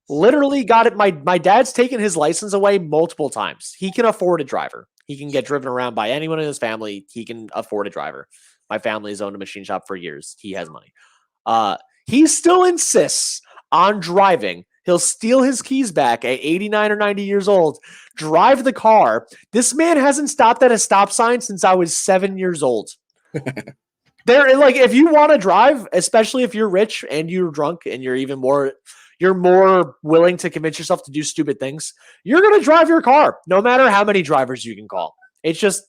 literally got it. My dad's taken his license away multiple times. He can afford a driver. He can get driven around by anyone in his family. He can afford a driver. My family has owned a machine shop for years. He has money. He still insists on driving. He'll steal his keys back at 89 or 90 years old, drive the car. This man hasn't stopped at a stop sign since I was 7 years old. If you want to drive, especially if you're rich and you're drunk and you're more willing to convince yourself to do stupid things, you're going to drive your car no matter how many drivers you can call. It's just,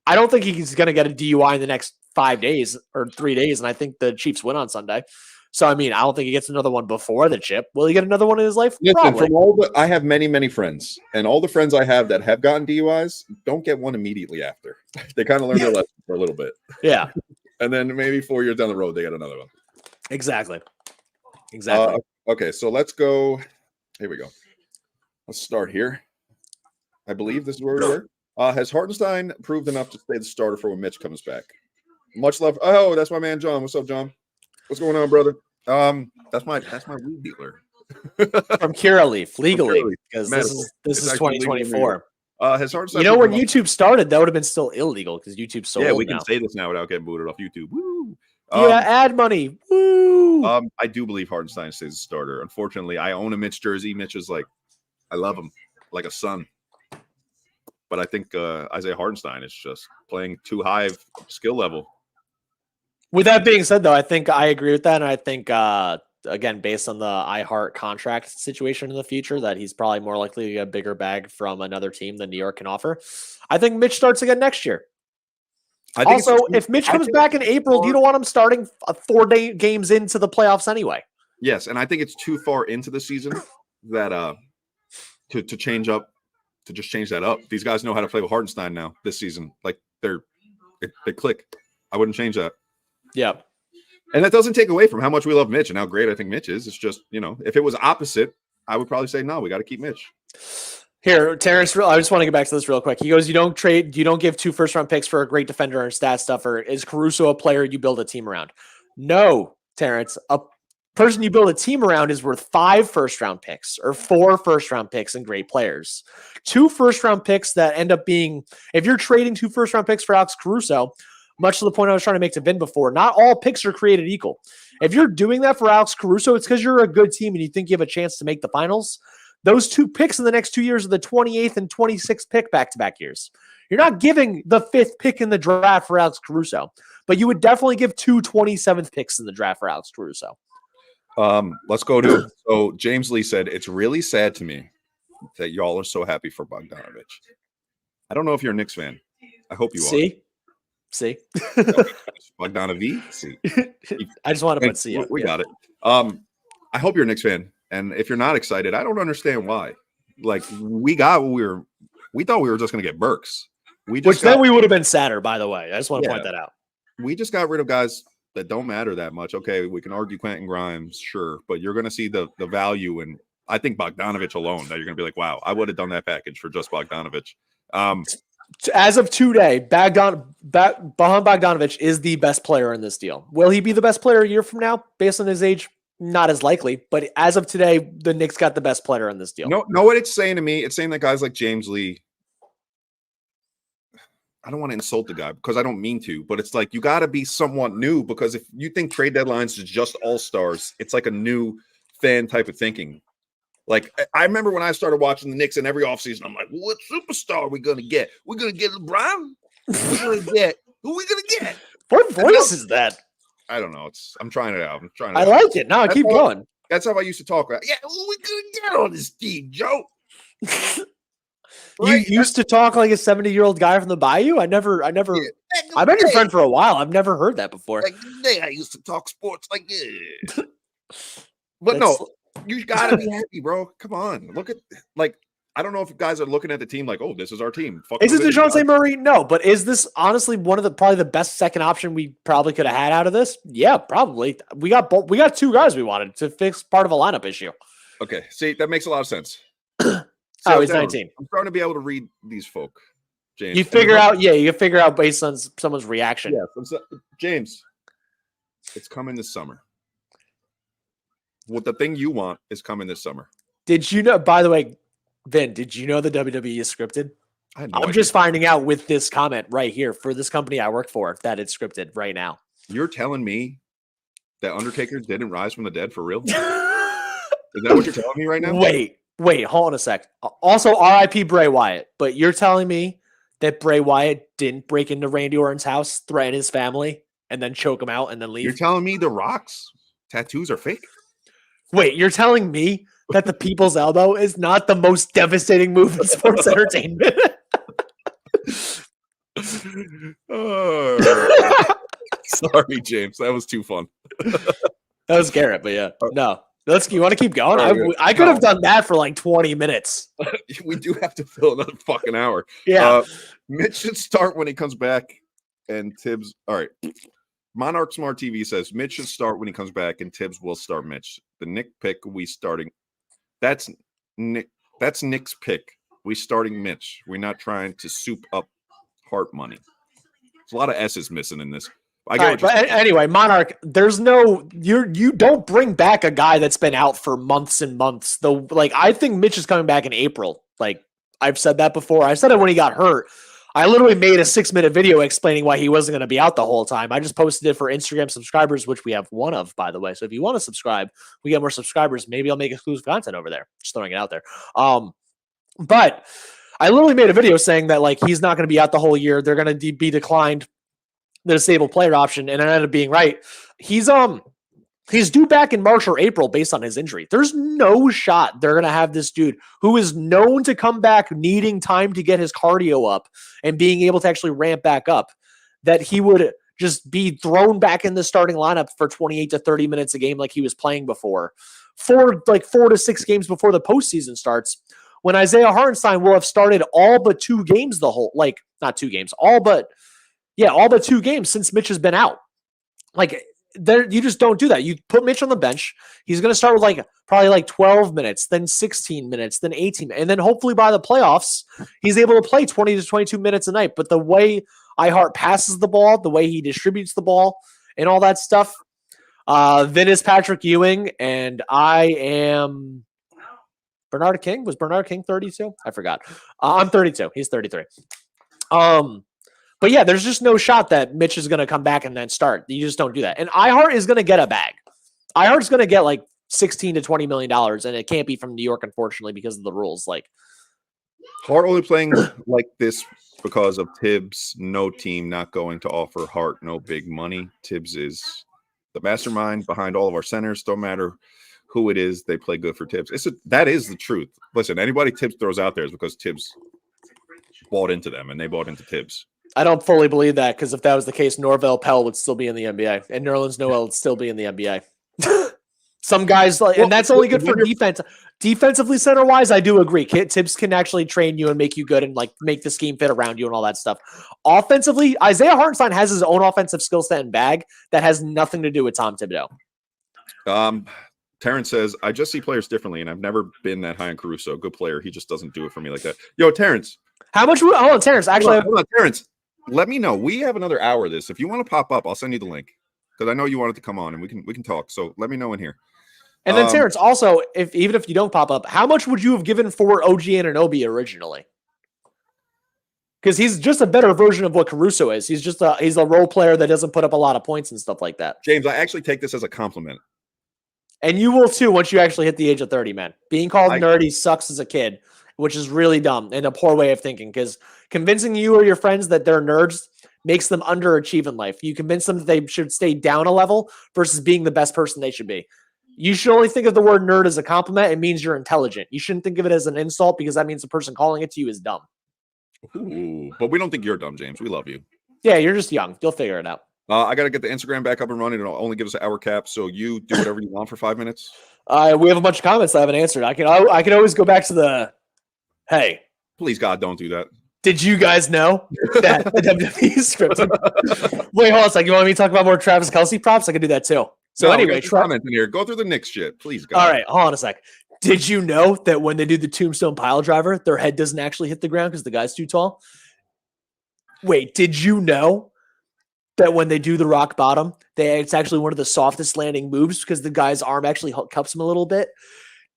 I don't think he's going to get a DUI in the next 5 days or 3 days. And I think the Chiefs win on Sunday. So, I mean, I don't think he gets another one before the chip. Will he get another one in his life?
Listen, I have many, many friends, and all the friends I have that have gotten DUIs don't get one immediately after. They kind of learn their lesson for a little bit.
Yeah.
And then maybe 4 years down the road, they get another one.
Exactly.
Okay, so let's go. Here we go. Let's start here. I believe this is where we were. Has Hartenstein proved enough to stay the starter for when Mitch comes back? Much love. Oh, that's my man, John. What's up, John? What's going on, brother? That's my weed dealer
from Curaleaf legally because this is 2024.
Has Hartenstein
when YouTube started, that would have been still illegal because YouTube sold.
Yeah, we can say this now without getting booted off YouTube. Woo!
Yeah, add money. Woo!
I do believe Hartenstein stays a starter. Unfortunately, I own a Mitch jersey. Mitch is like, I love him like a son. But I think Isaiah Hartenstein is just playing too high of skill level.
With that being said, though, I think I agree with that. And I think, again, based on the iHeart contract situation in the future, that he's probably more likely to get a bigger bag from another team than New York can offer. I think Mitch starts again next year. Also, if Mitch comes back in April, you don't want him starting 4 games into the playoffs anyway.
Yes, and I think it's too far into the season that to change up, to just change that up. These guys know how to play with Hartenstein now this season. Like they click. I wouldn't change that.
Yeah.
And that doesn't take away from how much we love Mitch and how great I think Mitch is. It's just, if it was opposite, I would probably say, no, we got to keep Mitch.
Here, Terrence, I just want to get back to this real quick. He goes, you don't give 2 first-round picks for a great defender and stat stuffer. Is Caruso a player you build a team around? No, Terrence. A person you build a team around is worth 5 first-round picks or 4 first-round picks and great players. 2 first-round picks that end up being, if you're trading 2 first-round picks for Alex Caruso, much to the point I was trying to make to Vin before, not all picks are created equal. If you're doing that for Alex Caruso, it's because you're a good team and you think you have a chance to make the finals. Those 2 picks in the next 2 years are the 28th and 26th pick back-to-back years. You're not giving the 5th pick in the draft for Alex Caruso, but you would definitely give 2 27th picks in the draft for Alex Caruso.
Let's go to so James Lee said, it's really sad to me that y'all are so happy for Bogdanovic. I don't know if you're a Knicks fan. I hope you are.
See?
Bogdanovic? See.
I just want to put C.
We got it. I hope you're a Knicks fan. And if you're not excited, I don't understand why. Like, we thought we were just going to get Burks.
Then we would have been sadder, by the way. I just want to point that out.
We just got rid of guys that don't matter that much. Okay, we can argue Quentin Grimes, sure. But you're going to see the value in, I think, Bogdanovic alone. That you're going to be like, wow, I would have done that package for just Bogdanovic.
As of today, Bojan Bogdanovic is the best player in this deal. Will he be the best player a year from now, based on his age? Not as likely, but as of today, the Knicks got the best player in this deal.
Know what it's saying to me? It's saying that guys like James Lee, I don't want to insult the guy because I don't mean to, but it's like you got to be somewhat new, because if you think trade deadlines is just all-stars, it's like a new fan type of thinking. Like, I remember when I started watching the Knicks, and every offseason, I'm like, what superstar are we going to get? We're going to get LeBron? Who are we going to get?
What voice is that?
I don't know. I'm trying it out.
I like it. No, keep going.
That's how I used to talk. Yeah, who we going to get on this team, Joe?
Right? You used to talk like a 70-year-old guy from the Bayou? I've been your friend for a while. I've never heard that before.
Like today, I used to talk sports like this. But no, you got to be happy, bro. Come on. Look at, like, I don't know if guys are looking at the team like, oh, this is our team.
Is it DeJounte Murray? No, but is this honestly probably the best second option we probably could have had out of this? Yeah, probably. We got 2 guys we wanted to fix part of a lineup issue.
Okay, see, that makes a lot of sense.
He's 19.
I'm starting to be able to read these folk, James.
You figure out based on someone's reaction.
Yeah, James, it's coming this summer. What the thing you want is coming this summer.
Did you know, by the way, Vin, did you know the WWE is scripted? I'm just finding out with this comment right here for this company I work for that it's scripted right now.
You're telling me that Undertaker didn't rise from the dead for real? Is that what you're telling me right now?
Wait, hold on a sec. Also, RIP Bray Wyatt. But you're telling me that Bray Wyatt didn't break into Randy Orton's house, threaten his family, and then choke him out and then leave?
You're telling me the Rock's tattoos are fake?
Wait, you're telling me that the people's elbow is not the most devastating move in sports entertainment?
Sorry, James. That was too fun.
That was Garrett, but yeah. No. You want to keep going? I could have done that for like 20 minutes.
We do have to fill another fucking hour.
Yeah.
Mitch should start when he comes back, and Tibbs. All right. Monarch Smart TV says Mitch should start when he comes back, and Tibbs will start Mitch. The Nick pick we starting. That's Nick's pick. We starting Mitch. We're not trying to soup up Hart money. There's a lot of S's missing in this.
But anyway, Monarch, you don't bring back a guy that's been out for months and months. Though, like, I think Mitch is coming back in April. Like, I've said that before. I said it when he got hurt. I literally made a 6-minute video explaining why he wasn't going to be out the whole time. I just posted it for Instagram subscribers, which we have one of, by the way. So if you want to subscribe, we get more subscribers. Maybe I'll make exclusive content over there. Just throwing it out there. But I literally made a video saying that like he's not going to be out the whole year. They're going to be declined the disabled player option, and I ended up being right. He's due back in March or April based on his injury. There's no shot they're going to have this dude who is known to come back needing time to get his cardio up and being able to actually ramp back up, that he would just be thrown back in the starting lineup for 28 to 30 minutes a game like he was playing before, for like 4 to 6 games before the postseason starts, when Isaiah Hartenstein will have started all but 2 games not 2 games, all but 2 games since Mitch has been out. Like, you just don't do that. You put Mitch on the bench. He's going to start with probably 12 minutes, then 16 minutes, then 18. And then hopefully by the playoffs, he's able to play 20 to 22 minutes a night. But the way iHeart passes the ball, the way he distributes the ball and all that stuff, Vin is Patrick Ewing, and I am Bernard King. Was Bernard King 32? I forgot. I'm 32. He's 33. But yeah, there's just no shot that Mitch is going to come back and then start. You just don't do that. And iHeart is going to get a bag. iHeart's going to get like $16 to $20 million, and it can't be from New York, unfortunately, because of the rules. Like,
Hart only playing like this because of Tibbs. No team not going to offer Hart no big money. Tibbs is the mastermind behind all of our centers. Don't matter who it is, they play good for Tibbs. That is the truth. Listen, anybody Tibbs throws out there is because Tibbs bought into them, and they bought into Tibbs.
I don't fully believe that, because if that was the case, Norvell Pell would still be in the NBA, and Nerlens Noel would still be in the NBA. Some guys, and that's only good for defense. Defensively, center-wise, I do agree. Tibbs can actually train you and make you good and like make the scheme fit around you and all that stuff. Offensively, Isaiah Hartenstein has his own offensive skill set and bag that has nothing to do with Tom Thibodeau.
Terrence says, I just see players differently, and I've never been that high on Caruso. Good player. He just doesn't do it for me like that. Yo, Terrence.
How much? Hold on, Terrence. Actually,
hold on, Terrence. Let me know. We have another hour of this. If you want to pop up, I'll send you the link, because I know you wanted to come on and we can talk. So let me know in here.
And then Terrence, also, even if you don't pop up, how much would you have given for OG Anunoby originally? Because he's just a better version of what Caruso is. He's a role player that doesn't put up a lot of points and stuff like that.
James, I actually take this as a compliment.
And you will too once you actually hit the age of 30, man. Being called nerdy sucks as a kid, which is really dumb and a poor way of thinking, because convincing you or your friends that they're nerds makes them underachieve in life. You convince them that they should stay down a level versus being the best person they should be. You should only think of the word nerd as a compliment. It means you're intelligent. You shouldn't think of it as an insult, because that means the person calling it to you is dumb.
Ooh, but we don't think you're dumb, James. We love you.
Yeah, you're just young. You'll figure it out.
I got to get the Instagram back up and running. It'll only give us an hour cap, so you do whatever you want for 5 minutes.
We have a bunch of comments I haven't answered. I can always go back to the, hey.
Please, God, don't do that.
Did you guys know that the WWE scripted? Wait, hold on a second. You want me to talk about more Travis Kelce props? I can do that too. So anyway,
comment in here. Go through the Knicks shit, please. God.
All right, hold on a sec. Did you know that when they do the tombstone pile driver, their head doesn't actually hit the ground because the guy's too tall? Wait, did you know that when they do the rock bottom, it's actually one of the softest landing moves because the guy's arm actually cups him a little bit?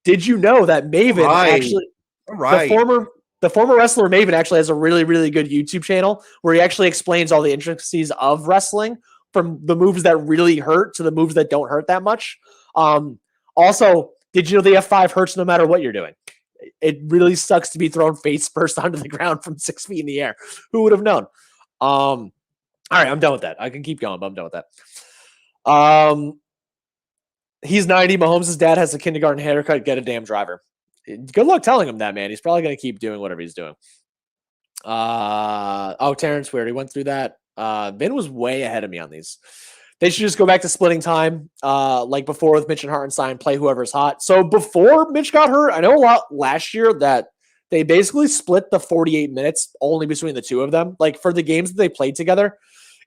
Did you know that Maven actually, the former wrestler Maven actually has a really, really good YouTube channel where he actually explains all the intricacies of wrestling, from the moves that really hurt to the moves that don't hurt that much. Also, did you know the F5 hurts no matter what you're doing? It really sucks to be thrown face first onto the ground from 6 feet in the air. Who would have known? All right, I'm done with that. I can keep going, but I'm done with that. He's 90. Mahomes' dad has a kindergarten haircut. Get a damn driver. Good luck telling him that, man. He's probably going to keep doing whatever he's doing. Terrence, we already went through that. Vin was way ahead of me on these. They should just go back to splitting time, like before with Mitch and Hartenstein, play whoever's hot. So before Mitch got hurt, I know a lot last year that they basically split the 48 minutes only between the two of them. Like for the games that they played together,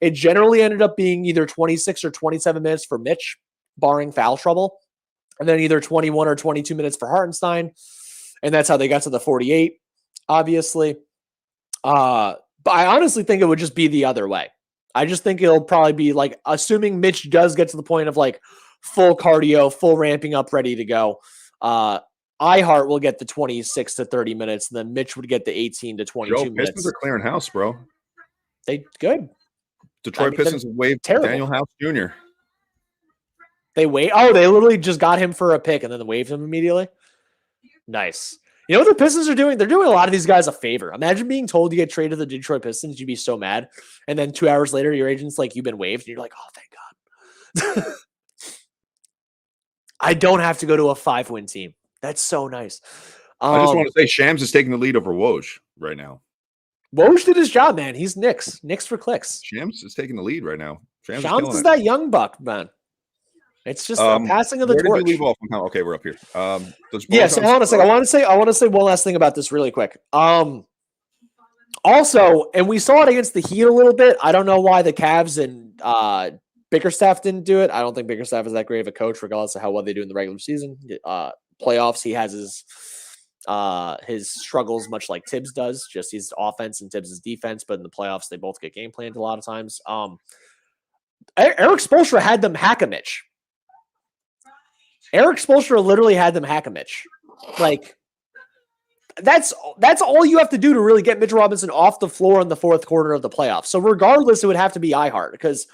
it generally ended up being either 26 or 27 minutes for Mitch, barring foul trouble, and then either 21 or 22 minutes for Hartenstein. And that's how they got to the 48, obviously. But I honestly think it would just be the other way. I just think it'll probably be like, assuming Mitch does get to the point of like full cardio, full ramping up, ready to go. Ihart will get the 26 to 30 minutes, and then Mitch would get the 18 to 22 minutes.
Pistons are clearing house, bro.
They good.
Detroit Pistons have waived Daniel House Jr.
They they literally just got him for a pick and then waived him immediately. Nice. You know what the Pistons are doing? They're doing a lot of these guys a favor. Imagine being told you get traded to the Detroit Pistons. You'd be so mad. And then 2 hours later, your agent's like, you've been waived. And you're like, oh, thank God. I don't have to go to a 5-win team. That's so nice.
I just want to say Shams is taking the lead over Woj right now.
Woj did his job, man. He's Knicks. Knicks for clicks.
Shams is taking the lead right now.
Shams is that young buck, man. It's just a passing of the torch.
Did we leave off? Okay, we're up here.
So hold on a second. I want to say one last thing about this really quick. Also, and we saw it against the Heat a little bit. I don't know why the Cavs and Bickerstaff didn't do it. I don't think Bickerstaff is that great of a coach, regardless of how well they do in the regular season. Playoffs, he has his struggles, much like Tibbs does. Just he's offense and Tibbs is defense, but in the playoffs, they both get game planned a lot of times. Eric Spoelstra had them hack a Mitch. Eric Spoelstra literally had them hack a Mitch. Like, that's all you have to do to really get Mitch Robinson off the floor in the fourth quarter of the playoffs. So regardless, it would have to be Ihart, because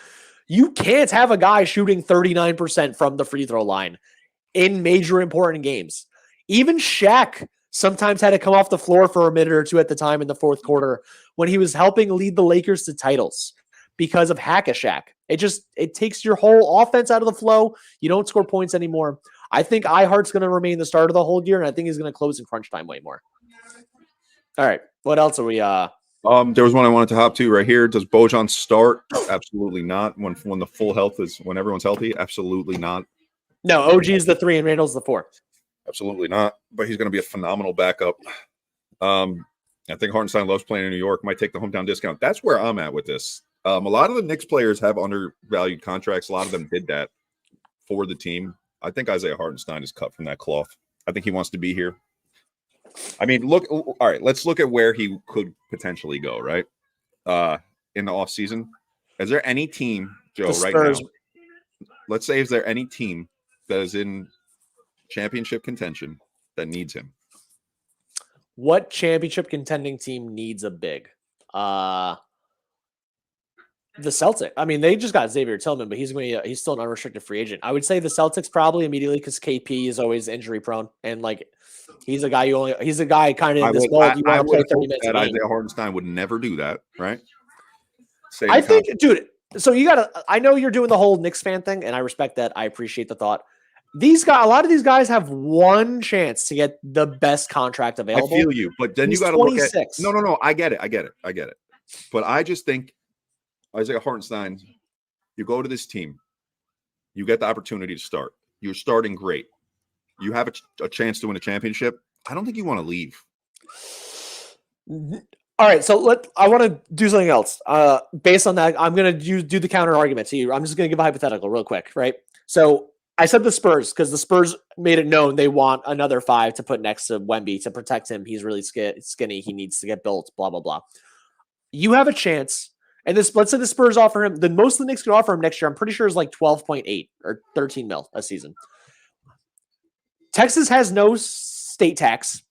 you can't have a guy shooting 39% from the free throw line in major important games. Even Shaq sometimes had to come off the floor for a minute or two at the time in the fourth quarter when he was helping lead the Lakers to titles because of Hack-a-Shaq. It takes your whole offense out of the flow. You don't score points anymore. I think Ihart's going to remain the starter the whole year, and I think he's going to close in crunch time way more. All right. What else are we
there was one I wanted to hop to right here. Does Bojan start? Absolutely not. When the full health is when everyone's healthy, absolutely not.
No, OG is the 3 and Randall's the 4.
Absolutely not. But he's going to be a phenomenal backup. I think Hartenstein loves playing in New York. Might take the hometown discount. That's where I'm at with this. A lot of the Knicks players have undervalued contracts. A lot of them did that for the team. I think Isaiah Hartenstein is cut from that cloth. I think he wants to be here. I mean, all right, let's look at where he could potentially go, right? In the offseason. Is there any team, Joe, right now? Let's say, is there any team that is in championship contention that needs him?
What championship contending team needs a big? The Celtics. I mean, they just got Xavier Tillman, but he's still an unrestricted free agent. I would say the Celtics probably immediately, because KP is always injury prone, and like he's a guy kind of in this mold. You want to play 30 minutes.
Isaiah Hartenstein would never do that, right?
I think, dude. So I know you're doing the whole Knicks fan thing, and I respect that. I appreciate the thought. A lot of these guys have one chance to get the best contract available.
I feel you, but then you got to look at. No. I get it. But I just think Isaiah Hartenstein, you go to this team, you get the opportunity to start. You're starting great. You have a chance to win a championship. I don't think you want to leave.
All right, so I want to do something else. Based on that, I'm going to do the counter argument to you. I'm just going to give a hypothetical real quick, right? So I said the Spurs, because the Spurs made it known they want another 5 to put next to Wemby to protect him. He's really skinny. He needs to get built, blah, blah, blah. You have a chance. And let's say the Spurs offer him, the most the Knicks could offer him next year, I'm pretty sure is like 12.8 or 13 mil a season. Texas has no state tax,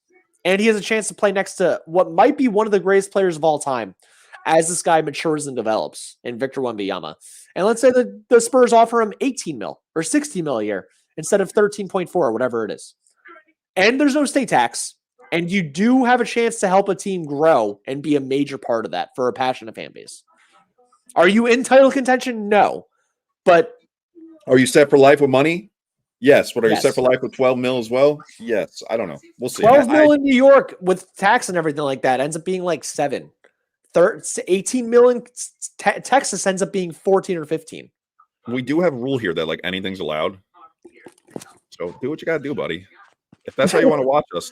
and he has a chance to play next to what might be one of the greatest players of all time as this guy matures and develops in Victor Wembanyama. And let's say the Spurs offer him 18 mil or 60 mil a year instead of 13.4 or whatever it is. And there's no state tax. And you do have a chance to help a team grow and be a major part of that for a passionate fan base. Are you in title contention? No. But
are you set for life with money? Yes. But are you set for life with 12 mil as well? Yes. I don't know. We'll see.
12 mil in New York with tax and everything like that ends up being like 7. 18 mil in Texas ends up being 14 or 15.
We do have a rule here that like anything's allowed. So do what you got to do, buddy. If that's how you want to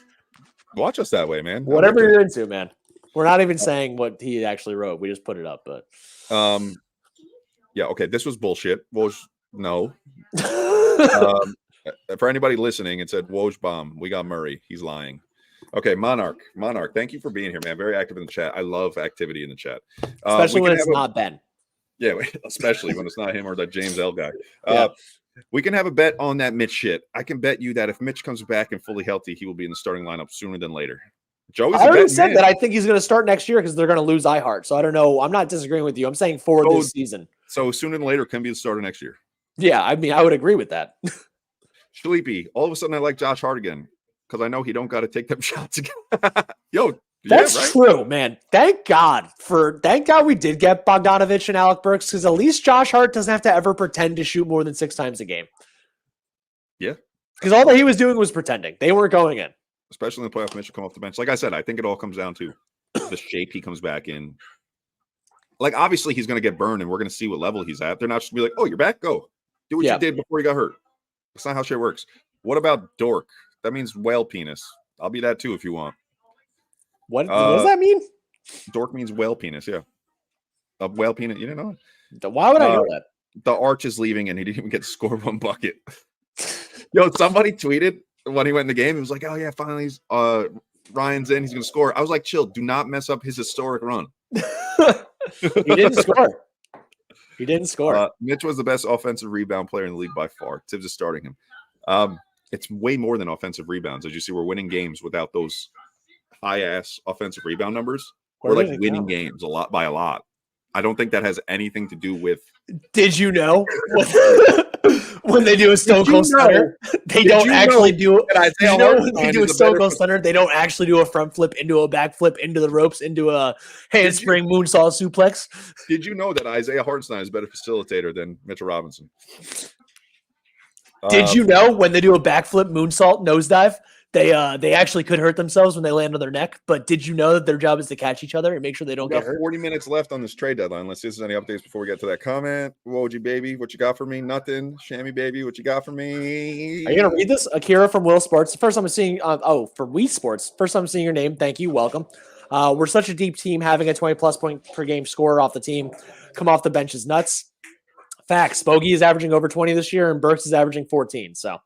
watch us that way, man.
Whatever you're into, man. We're not even saying what he actually wrote. We just put it up, but
yeah, okay. This was bullshit. Woj, no. For anybody listening, it said Woj bomb. We got Murray. He's lying. Okay, Monarch. Thank you for being here, man. Very active in the chat. I love activity in the chat.
Especially when it's not Ben.
Yeah, especially when it's not him or that James L guy.
Yeah.
We can have a bet on that Mitch shit. I can bet you that if Mitch comes back and fully healthy, he will be in the starting lineup sooner than later. Joey's
I already said that I think he's going to start next year because they're going to lose iHeart. So I don't know. I'm not disagreeing with you. I'm saying for this season.
So sooner than later can be the starter next year.
Yeah, I mean, I would agree with that.
Sleepy. All of a sudden, I like Josh Hart again because I know he don't got to take them shots again. Yo,
that's true, man. Thank God we did get Bogdanovic and Alec Burks because at least Josh Hart doesn't have to ever pretend to shoot more than 6 times a game.
Yeah,
because all that he was doing was pretending. They weren't going in.
Especially in the playoff, Mitchell come off the bench. Like I said, I think it all comes down to the shape he comes back in. Like obviously he's going to get burned, and we're going to see what level he's at. They're not just going to be like, "Oh, you're back. Go do what you did before you got hurt." That's not how shit works. What about dork? That means whale penis. I'll be that too if you want.
What does that mean?
Dork means whale penis. Yeah, a whale penis. You didn't know?
Why would I know that?
The Arch is leaving, and he didn't even get to score 1 bucket. Yo, somebody tweeted when he went in the game. He was like, "Oh yeah, finally, Ryan's in. He's gonna score." I was like, "Chill. Do not mess up his historic run."
He didn't score. He didn't score.
Mitch was the best offensive rebound player in the league by far. Tibbs is starting him. It's way more than offensive rebounds. As you see, we're winning games without those high-ass offensive rebound numbers. We're like winning games by a lot. I don't think that has anything to do with.
Did you know when they do a Stone Cold Stunner, they don't actually do it? You know when they do a Stone Cold Stunner, they don't actually do a front flip into a back flip into the ropes into a handspring moonsault suplex.
Did you know that Isaiah Hartenstein is a better facilitator than Mitchell Robinson?
Did you know when they do a backflip moonsault nosedive, they actually could hurt themselves when they land on their neck? But did you know that their job is to catch each other and make sure they don't get hurt?
40 minutes left on this trade deadline. Let's see if there's any updates before we get to that comment. Woji baby, what you got for me? Nothing. Shammy baby, what you got for me?
Are you gonna read this? Akira from Will Sports. First time I'm seeing. For Wii Sports. First time I'm seeing your name. Thank you. Welcome. We're such a deep team. Having a 20+ point per game scorer off the team, come off the bench is nuts. Facts. Bogey is averaging over 20 this year, and Burks is averaging 14. So,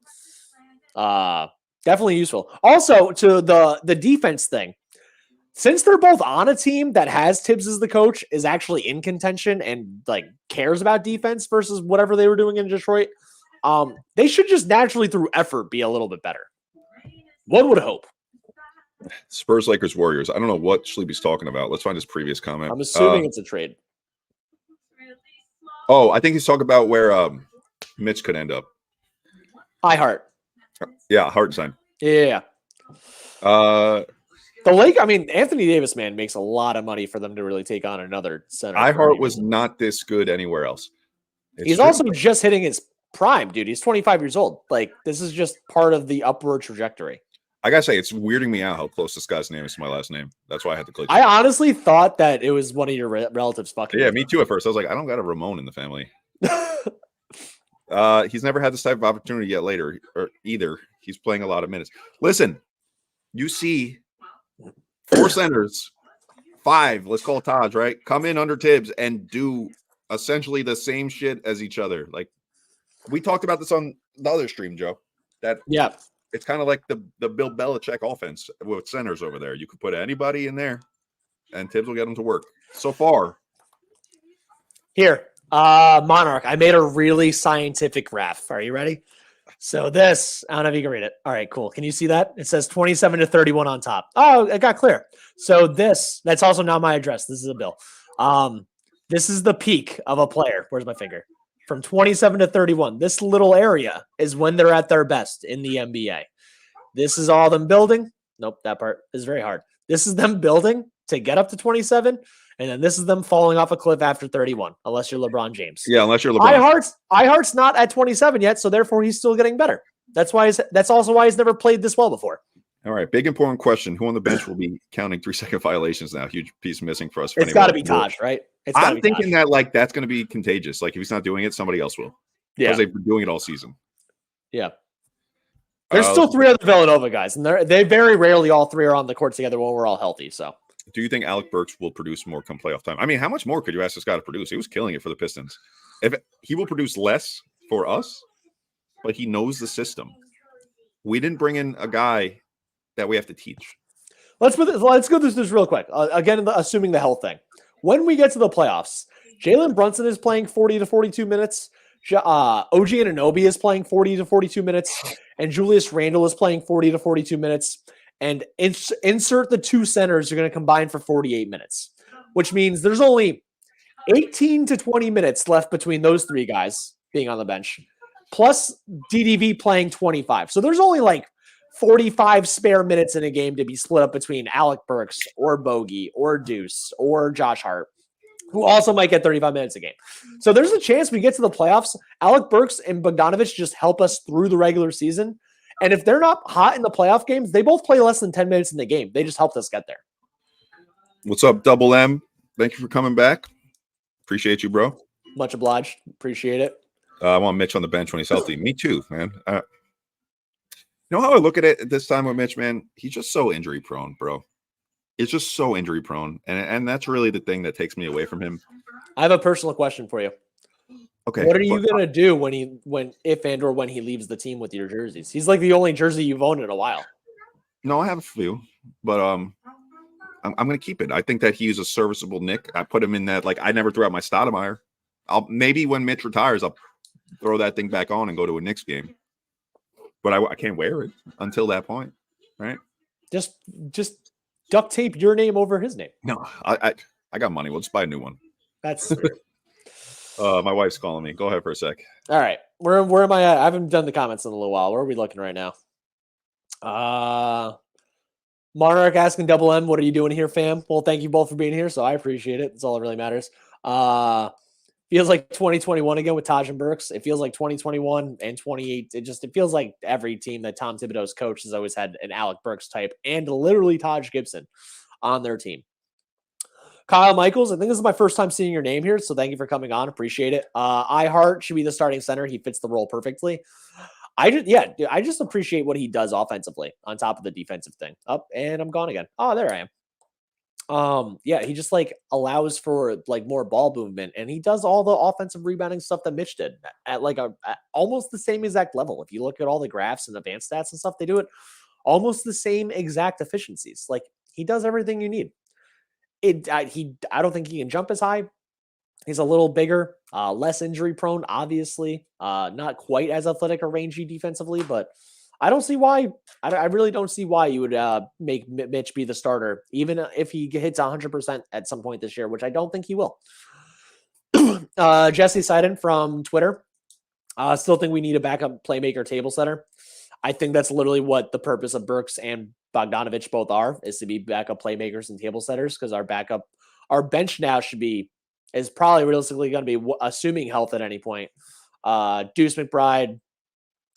definitely useful. Also, to the defense thing, since they're both on a team that has Tibbs as the coach, is actually in contention and like cares about defense versus whatever they were doing in Detroit, they should just naturally through effort be a little bit better. One would hope.
Spurs, Lakers, Warriors. I don't know what Sleepy's talking about. Let's find his previous comment.
I'm assuming it's a trade.
Oh, I think he's talking about where Mitch could end up.
Hart.
Yeah, Hartenstein.
Yeah.
The
Lake, I mean, Anthony Davis, man, makes a lot of money for them to really take on another center.
Hart was not this good anywhere else.
He's also just hitting his prime, dude. He's 25 years old. Like, this is just part of the upward trajectory.
I gotta say, it's weirding me out how close this guy's name is to my last name. That's why I had to click.
I honestly thought that it was one of your relatives fucking.
Yeah, me too at first. I was like, I don't got a Ramon in the family. He's never had this type of opportunity yet either. He's playing a lot of minutes. Listen, you see 4 centers, 5, let's call Taj, right? Come in under Tibbs and do essentially the same shit as each other. Like, we talked about this on the other stream, Joe. It's kind of like the Bill Belichick offense with centers over there. You could put anybody in there, and Tibbs will get them to work. So far.
Here, Monarch, I made a really scientific graph. Are you ready? So this, I don't know if you can read it. All right, cool. Can you see that? It says 27-31 on top. Oh, it got clear. So that's also not my address. This is a bill. This is the peak of a player. Where's my finger? From 27-31. This little area is when they're at their best in the NBA. This is all them building. Nope, that part is very hard. This is them building to get up to 27, and then this is them falling off a cliff after 31, unless you're LeBron James.
Yeah, unless you're LeBron.
Ihart's not at 27 yet, so therefore he's still getting better. That's also why he's never played this well before.
All right, big important question. Who on the bench will be counting 3-second violations now? Huge piece missing for us.
It's got to be Taj, right?
I'm thinking that like that's going to be contagious. Like if he's not doing it, somebody else will.
Yeah,
because they've been doing it all season.
Yeah. There's still 3 other Villanova guys, and they very rarely all 3 are on the court together when we're all healthy. So,
do you think Alec Burks will produce more come playoff time? I mean, how much more could you ask this guy to produce? He was killing it for the Pistons. He will produce less for us, but he knows the system. We didn't bring in a guy that we have to teach.
Let's go through this real quick. Again, assuming the health thing. When we get to the playoffs, Jalen Brunson is playing 40 to 42 minutes. OG Anunoby is playing 40 to 42 minutes, and Julius Randle is playing 40 to 42 minutes. And insert the two centers are going to combine for 48 minutes, which means there's only 18 to 20 minutes left between those three guys being on the bench, plus DDV playing 25. So there's only like 45 spare minutes in a game to be split up between Alec Burks or Bogey or Deuce or Josh Hart, who also might get 35 minutes a game. So there's a chance we get to the playoffs. Alec Burks and Bogdanovic just help us through the regular season. And if they're not hot in the playoff games, they both play less than 10 minutes in the game. They just helped us get there.
What's up, Double M? Thank you for coming back. Appreciate you, bro.
Much obliged. Appreciate it.
I want Mitch on the bench when he's healthy. Me too, man. You know how I look at it this time with Mitch, man? He's just so injury prone, bro. It's just so injury prone. And that's really the thing that takes me away from him.
I have a personal question for you.
Okay.
What are you going to do when he leaves the team with your jerseys? He's like the only jersey you've owned in a while.
No, I have a few, but I'm going to keep it. I think that he's a serviceable Knick. I put him in that, like, I never threw out my Stoudemire. Maybe when Mitch retires, I'll throw that thing back on and go to a Knicks game. But I can't wear it until that point, right?
Just duct tape your name over his name.
No, I got money. We'll just buy a new one.
That's
my wife's calling me. Go ahead for a sec.
All right. Where am I at? I haven't done the comments in a little while. Where are we looking right now? Monarch asking Double M, what are you doing here, fam? Well, thank you both for being here, so I appreciate it. That's all that really matters. Feels like 2021 again with Taj and Burks. It feels like 2021 and 28. It feels like every team that Tom Thibodeau's coached has always had an Alec Burks type and literally Taj Gibson on their team. Kyle Michaels, I think this is my first time seeing your name here, so thank you for coming on. Appreciate it. Hart should be the starting center. He fits the role perfectly. I just appreciate what he does offensively on top of the defensive thing. Up and I'm gone again. Oh, there I am. He just like allows for like more ball movement, and he does all the offensive rebounding stuff that Mitch did at like at almost the same exact level. If you look at all the graphs and advanced stats and stuff, they do it almost the same exact efficiencies. Like he does everything you need. I don't think he can jump as high. He's a little bigger, less injury prone, obviously, not quite as athletic or rangy defensively, but I don't see why. I really don't see why you would make Mitch be the starter, even if he hits 100% at some point this year, which I don't think he will. Jesse Seiden from Twitter. Still think we need a backup playmaker table setter. I think that's literally what the purpose of Burks and Bogdanovic both are, is to be backup playmakers and table setters, because our bench now is probably realistically going to be, assuming health at any point, Deuce McBride,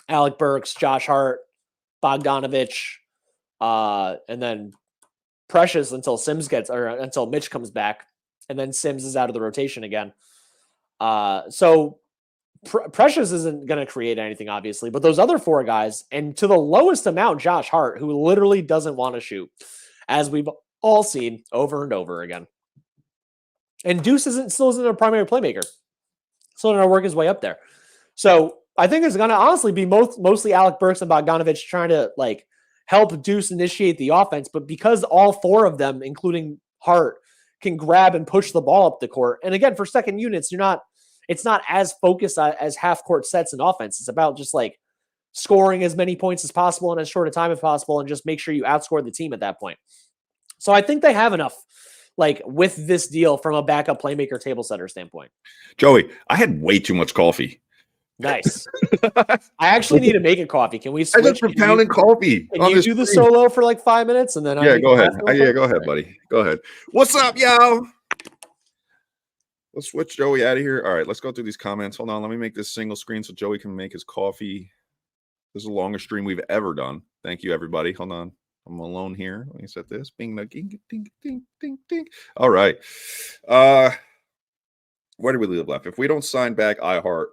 Alec Burks, Josh Hart, Bogdanovic, and then Precious until until Mitch comes back, and then Sims is out of the rotation again. So Precious isn't going to create anything, obviously, but those other four guys, and to the lowest amount, Josh Hart, who literally doesn't want to shoot, as we've all seen over and over again. And Deuce still isn't a primary playmaker. Still going to work his way up there. So I think it's going to honestly be mostly Alec Burks and Bogdanovic trying to like help Deuce initiate the offense. But because all four of them, including Hart, can grab and push the ball up the court. And again, for second units, it's not as focused as half court sets in offense. It's about just like scoring as many points as possible in as short a time as possible, and just make sure you outscore the team at that point. So I think they have enough, like, with this deal from a backup playmaker table setter standpoint.
Joey, I had way too much coffee.
Nice. I actually need to make a coffee. Can we switch?
I just been pounding coffee.
Can you do the solo for like 5 minutes and then
go ahead. Go ahead, buddy. Go ahead. What's up, y'all? Let's switch Joey out of here. All right, let's go through these comments. Hold on, let me make this single screen so Joey can make his coffee. This is the longest stream we've ever done. Thank you, everybody. Hold on. I'm alone here. Let me set this. Bing, ding, ding, ding, ding, ding. All right. Where do we live left? If we don't sign back iHeart,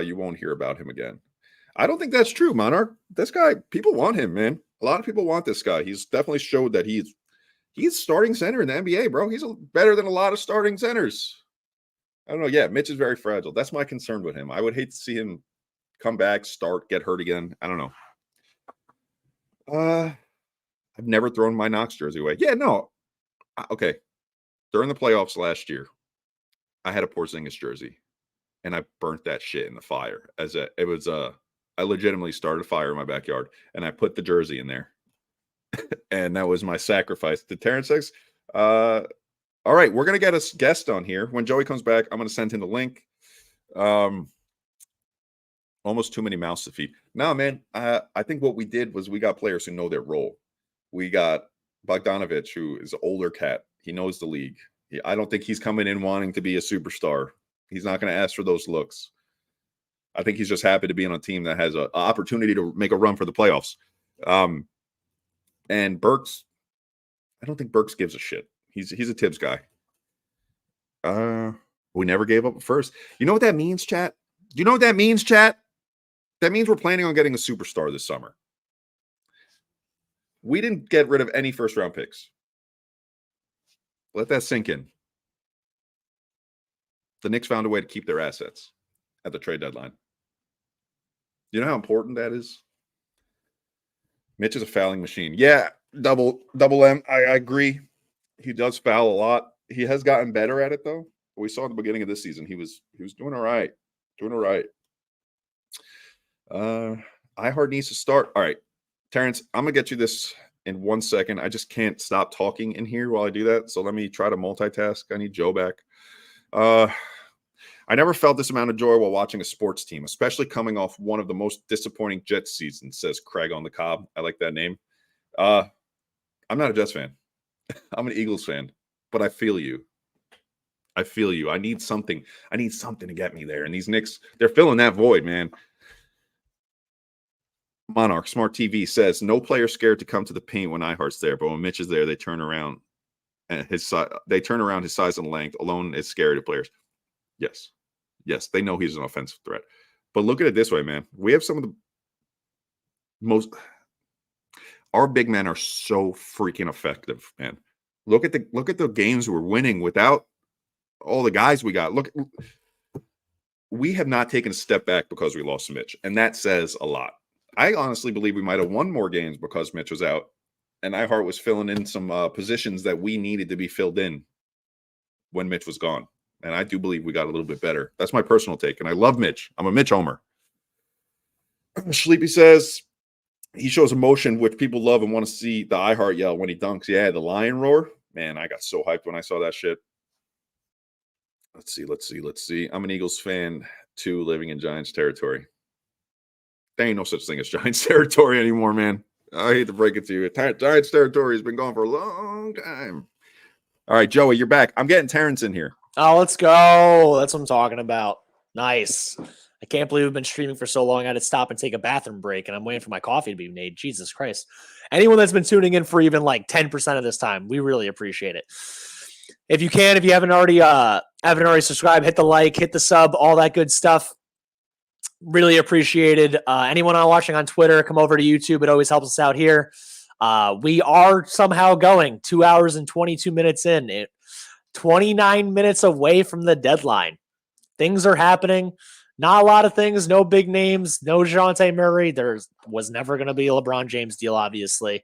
you won't hear about him again. I don't think that's true, Monarch. This guy, people want him, man. A lot of people want this guy. He's definitely showed that he's starting center in the NBA, bro. He's better than a lot of starting centers. I don't know. Yeah, Mitch is very fragile. That's my concern with him. I would hate to see him come back, start, get hurt again. I don't know. I've never thrown my Knox jersey away. Yeah, no. Okay. During the playoffs last year, I had a Porzingis jersey. and I burnt that shit in the fire. I legitimately started a fire in my backyard, and I put the jersey in there, and that was my sacrifice to Terrence Hicks. All right, we're gonna get a guest on here when Joey comes back. I'm gonna send him the link. Almost too many mouths to feed. No, man. I think what we did was we got players who know their role. We got Bogdanovic, who is an older cat. He knows the league. I don't think he's coming in wanting to be a superstar. He's not going to ask for those looks. I think he's just happy to be on a team that has an opportunity to make a run for the playoffs. And Burks, I don't think Burks gives a shit. He's a Tibbs guy. We never gave up at first. You know what that means, chat? Do you know what that means, chat? That means we're planning on getting a superstar this summer. We didn't get rid of any first-round picks. Let that sink in. The Knicks found a way to keep their assets at the trade deadline. You know how important that is? Mitch is a fouling machine. Yeah, double M. I agree. He does foul a lot. He has gotten better at it, though. We saw at the beginning of this season, he was doing all right. Doing all right. iHeart needs to start. All right, Terrence, I'm going to get you this in 1 second. I just can't stop talking in here while I do that. So let me try to multitask. I need Joe back. I never felt this amount of joy while watching a sports team, especially coming off one of the most disappointing Jets seasons, says Craig on the Cobb. I like that name. I'm not a Jets fan. I'm an Eagles fan, but I feel you. I feel you. I need something. I need something to get me there. And these Knicks, they're filling that void, man. Monarch Smart TV says no player scared to come to the paint when iHeart's there, but when Mitch is there, they turn around and his size. They turn around his size and length alone is scary to players. Yes, they know he's an offensive threat. But look at it this way, man. We have some of the most. Our big men are so freaking effective, man. Look at the games we're winning without all the guys we got. Look, we have not taken a step back because we lost Mitch, and that says a lot. I honestly believe we might have won more games because Mitch was out, and iHeart was filling in some positions that we needed to be filled in when Mitch was gone. And I do believe we got a little bit better. That's my personal take, and I love Mitch. I'm a Mitch homer. Sleepy says he shows emotion, which people love and want to see the iHeart yell when he dunks. Yeah, the lion roar. Man, I got so hyped when I saw that shit. Let's see. I'm an Eagles fan, too, living in Giants territory. There ain't no such thing as Giants territory anymore, man. I hate to break it to you. Giants territory has been gone for a long time. All right, Joey, you're back. I'm getting Terrence in here.
Oh, let's go. That's what I'm talking about. Nice. I can't believe we've been streaming for so long. I had to stop and take a bathroom break, and I'm waiting for my coffee to be made. Jesus Christ. Anyone that's been tuning in for even like 10% of this time, we really appreciate it. If you haven't already subscribed, hit the like, hit the sub, all that good stuff. Really appreciated. Anyone watching on Twitter, come over to YouTube. It always helps us out here. We are somehow going 2 hours and 22 minutes in. 29 minutes away from the deadline. Things are happening. Not a lot of things. No big names. No DeJounte Murray. There was never going to be a LeBron James deal, obviously.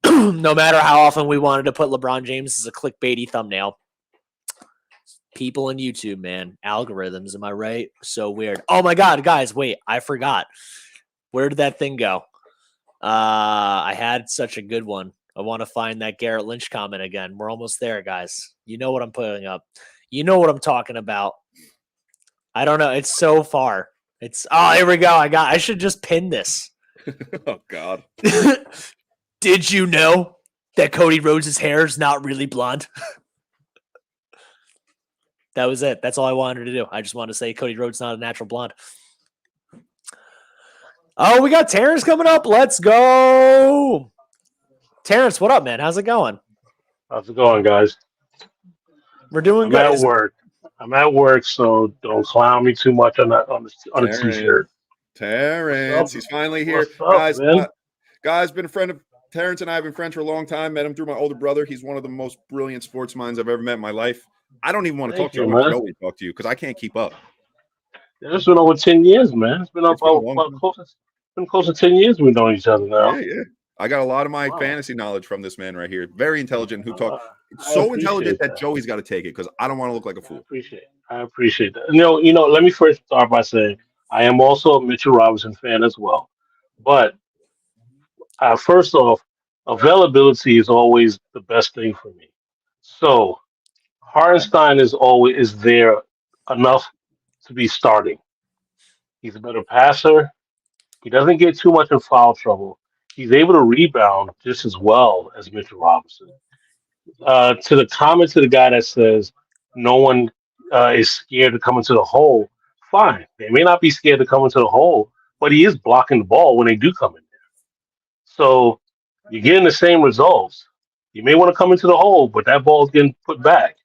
No matter how often we wanted to put LeBron James as a clickbaity thumbnail. People in YouTube, man. Algorithms, am I right? So weird. Oh my God, guys, wait, I forgot. Where did that thing go? I had such a good one. I want to find that Garrett Lynch comment again. We're almost there, guys. You know what I'm putting up. You know what I'm talking about. I don't know. It's so far. Here we go. I should just pin this.
Oh God.
Did you know that Cody Rhodes' hair is not really blonde? That was it. That's all I wanted to do. I just wanted to say Cody Rhodes not a natural blonde. Oh, we got Terrence coming up. Let's go. Terrence, what up, man? How's it going?
How's it going, guys?
We're doing good.
I'm at work, so don't clown me too much on the t-shirt.
Terrence, he's finally here. Guys, been a friend of Terrence and I have been friends for a long time. Met him through my older brother. He's one of the most brilliant sports minds I've ever met in my life. I don't even want to talk to you. I want Joey to talk to you because I can't keep up.
It's been over 10 years, man. It's been close to 10 years we've known each other now.
Yeah. I got a lot of my fantasy knowledge from this man right here. Very intelligent. so intelligent that Joey's got to take it because I don't want to look like a fool.
I appreciate that. Let me first start by saying I am also a Mitchell Robinson fan as well. But first off, availability is always the best thing for me. So Hartenstein is there enough to be starting. He's a better passer. He doesn't get too much in foul trouble. He's able to rebound just as well as Mitchell Robinson. To the comment to the guy that says no one is scared to come into the hole, fine. They may not be scared to come into the hole, but he is blocking the ball when they do come in there. So you're getting the same results. You may want to come into the hole, but that ball is getting put back.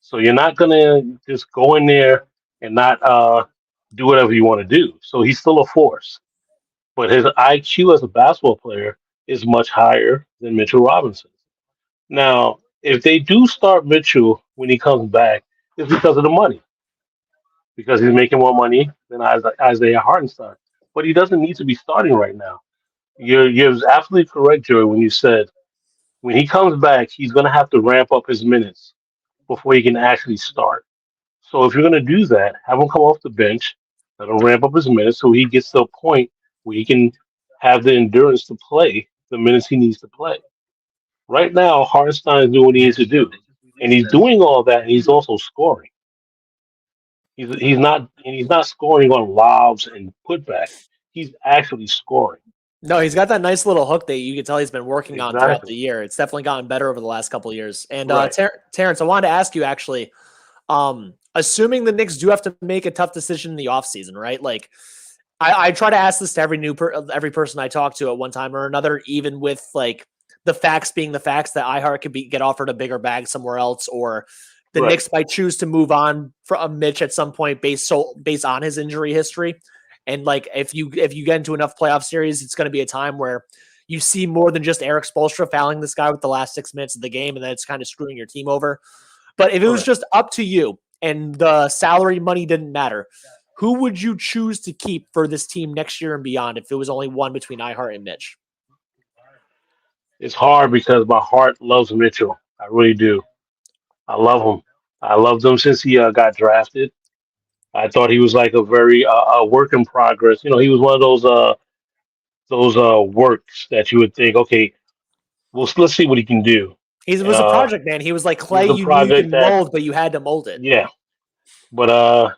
So you're not going to just go in there and not do whatever you want to do. So he's still a force. But his IQ as a basketball player is much higher than Mitchell Robinson. Now, if they do start Mitchell when he comes back, it's because of the money. Because he's making more money than Isaiah Hartenstein. But he doesn't need to be starting right now. You're absolutely correct, Joey, when you said when he comes back, he's going to have to ramp up his minutes before he can actually start. So if you're going to do that, have him come off the bench, let him ramp up his minutes so he gets to a point where he can have the endurance to play the minutes he needs to play. Right now, Hartenstein is doing what he needs to do, and he's doing all that, and he's also scoring. He's not scoring on lobs and putbacks. He's actually scoring.
No, he's got that nice little hook that you can tell he's been working on throughout the year. It's definitely gotten better over the last couple of years. And Terrence, I wanted to ask you actually, assuming the Knicks do have to make a tough decision in the offseason, right? Like, I try to ask this to every person I talk to at one time or another, even with like the facts being the facts that iHeart could get offered a bigger bag somewhere else, or the Knicks might choose to move on from Mitch at some point based on his injury history. And like, if you get into enough playoff series, it's going to be a time where you see more than just Eric Spoelstra fouling this guy with the last 6 minutes of the game, and then it's kind of screwing your team over. But if it was just up to you and the salary money didn't matter, who would you choose to keep for this team next year and beyond if it was only one between iHeart and Mitch?
It's hard because my heart loves Mitchell. I really do. I love him. I loved him since he got drafted. I thought he was like a very work in progress. He was one of those works that you would think, okay, well, let's see what he can do.
He was a project man. He was like clay you can mold, but you had to mold it.
Yeah, but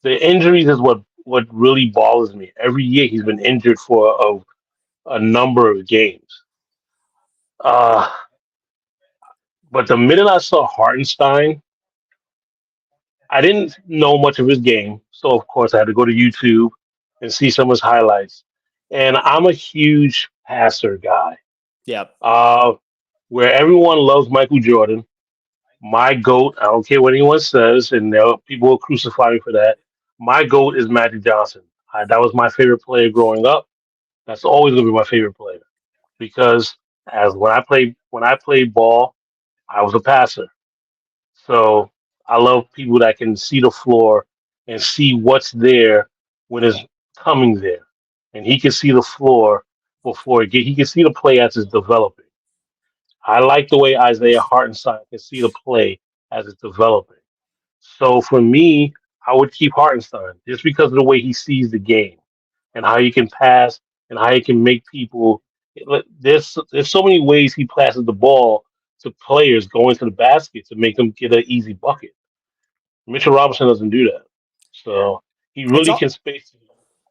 the injuries is what really bothers me. Every year he's been injured for a number of games. But the minute I saw Hartenstein, I didn't know much of his game, so of course I had to go to YouTube and see some of his highlights. And I'm a huge passer guy.
Yep.
Where everyone loves Michael Jordan, my GOAT, I don't care what anyone says, and people will crucify me for that. My GOAT is Magic Johnson. That was my favorite player growing up. That's always going to be my favorite player because when I played ball, I was a passer. So I love people that can see the floor and see what's there when it's coming there. And he can see the floor before he can see the play as it's developing. I like the way Isaiah Hartenstein can see the play as it's developing. So for me, I would keep Hartenstein just because of the way he sees the game and how he can pass and how he can make people. There's so many ways he passes the ball to players going to the basket to make them get an easy bucket. Mitchell Robinson doesn't do that. So he really can space.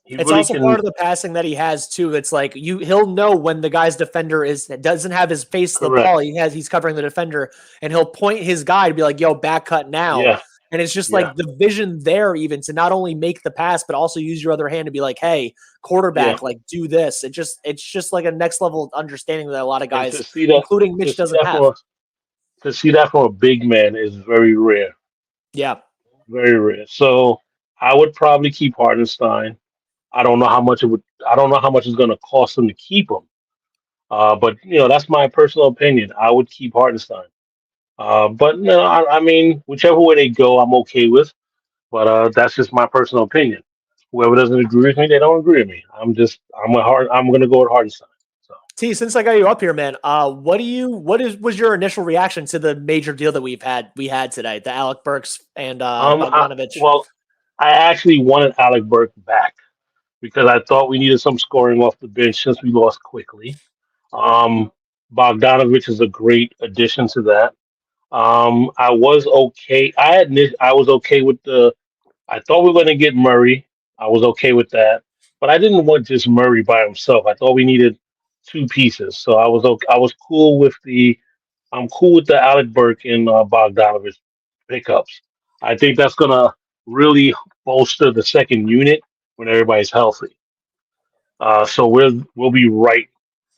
It's also part of the passing that he has too. It's like he'll know when the guy's defender doesn't have his face to the ball. He's covering the defender, and he'll point his guy to be like, "Yo, back cut now."
Yeah.
And it's just like the vision there, even to not only make the pass, but also use your other hand to be like, "Hey, quarterback, like do this." It's just like a next level understanding that a lot of guys, including Mitch, doesn't have.
To see that from a big man is very rare.
Yeah,
very rare. So I would probably keep Hartenstein. I don't know how much it's going to cost them to keep him. But that's my personal opinion. I would keep Hartenstein. But I mean, whichever way they go, I'm okay with. But that's just my personal opinion. Whoever doesn't agree with me, they don't agree with me. I'm going to go with Hartenstein. So
T, since I got you up here, man, what was your initial reaction to the major deal that we had today, the Alec Burks and Bogdanovic?
I actually wanted Alec Burks back because I thought we needed some scoring off the bench since we lost quickly. Bogdanovic is a great addition to that. I was okay. I was okay with I thought we were going to get Murray. I was okay with that, but I didn't want just Murray by himself. I thought we needed two pieces, so I was okay. I was cool with I'm cool with the Alec Burke and Bogdanovic pickups. I think that's gonna really bolster the second unit when everybody's healthy. So we'll be right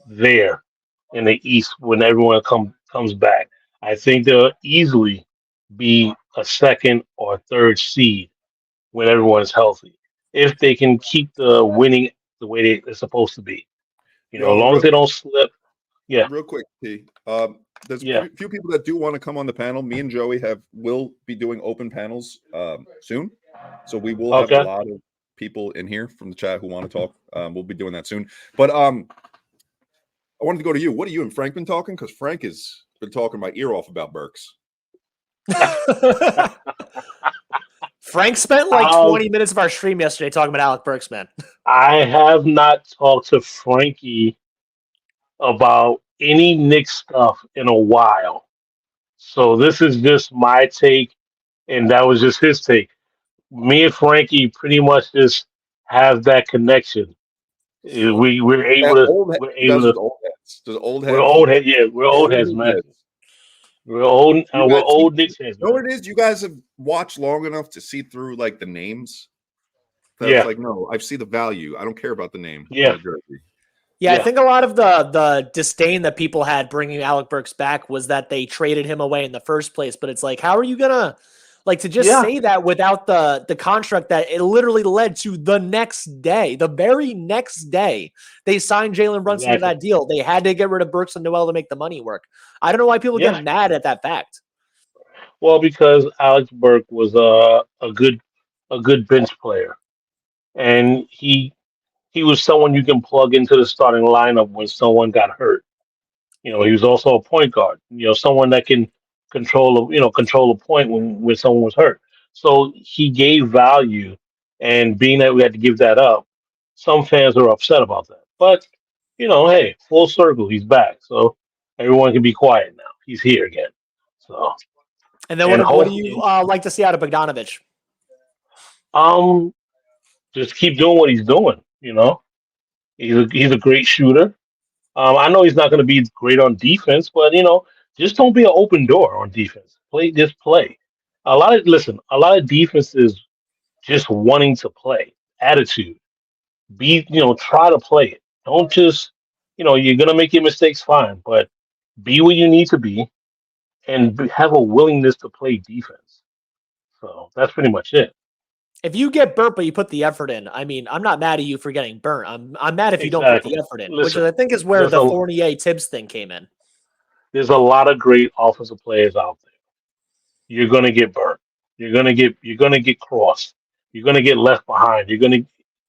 there in the East when everyone comes back. I think they'll easily be a second or third seed when everyone's healthy if they can keep the winning the way they're supposed to be. As long as they don't slip. Yeah.
Real quick, T. There's a few people that do want to come on the panel. Me and Joey will be doing open panels soon. So we will have a lot of people in here from the chat who want to talk. We'll be doing that soon. But I wanted to go to you. What are you and Frank been talking? Because Frank has been talking my ear off about Burks.
Frank spent like 20 minutes of our stream yesterday talking about Alec Burks, man.
I have not talked to Frankie about any Knicks stuff in a while. So this is just my take, and that was just his take. Me and Frankie pretty much just have that connection. We're able to. We're old heads. Yeah, we're old heads, man. We're old Knicks heads.
You know what it is? You guys have watched long enough to see through like the names. That's like, no, I see the value. I don't care about the name.
Yeah. Yeah, I think a lot of the disdain that people had bringing Alec Burks back was that they traded him away in the first place. But it's like, how are you gonna to just say that without the contract that it literally led to the next day, the very next day they signed Jalen Brunson to that deal. They had to get rid of Burks and Noel to make the money work. I don't know why people get mad at that fact.
Well, because Alex Burke was a good bench player, and he was someone you can plug into the starting lineup when someone got hurt. He was also a point guard. Someone that can control a point when someone was hurt. So he gave value, and being that we had to give that up, some fans are upset about that. But hey, full circle, he's back. So everyone can be quiet now. He's here again. So.
And then what do you like to see out of Bogdanovic?
Just keep doing what he's doing. He's a great shooter. I know he's not going to be great on defense, but just don't be an open door on defense. Just play. A lot of defense is just wanting to play. Attitude. Try to play it. Don't just, you're going to make your mistakes, fine, but be where you need to be and have a willingness to play defense. So that's pretty much it.
If you get burnt, but you put the effort in, I mean, I'm not mad at you for getting burnt. I'm mad if you don't put the effort in, which I think is where the Fournier Tibbs thing came in.
There's a lot of great offensive players out there. You're gonna get burnt. You're gonna get crossed. You're gonna get left behind.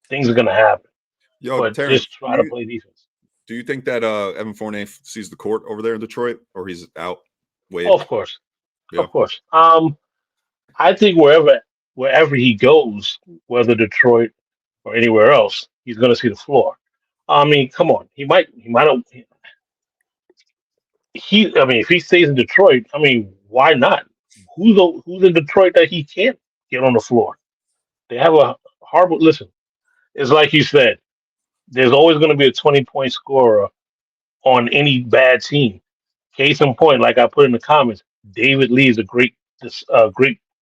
Things are gonna happen. But
Terrence,
just try to play defense.
Do you think that Evan Fournier sees the court over there in Detroit, or he's out?
Oh, of course, of course. I think wherever he goes, whether Detroit or anywhere else, he's going to see the floor. I mean, come on, he might have. If he stays in Detroit, I mean, why not? Who's in Detroit that he can't get on the floor? They have a horrible. Listen, it's like you said. There's always going to be a 20-point scorer on any bad team. Case in point, like I put in the comments, David Lee is a great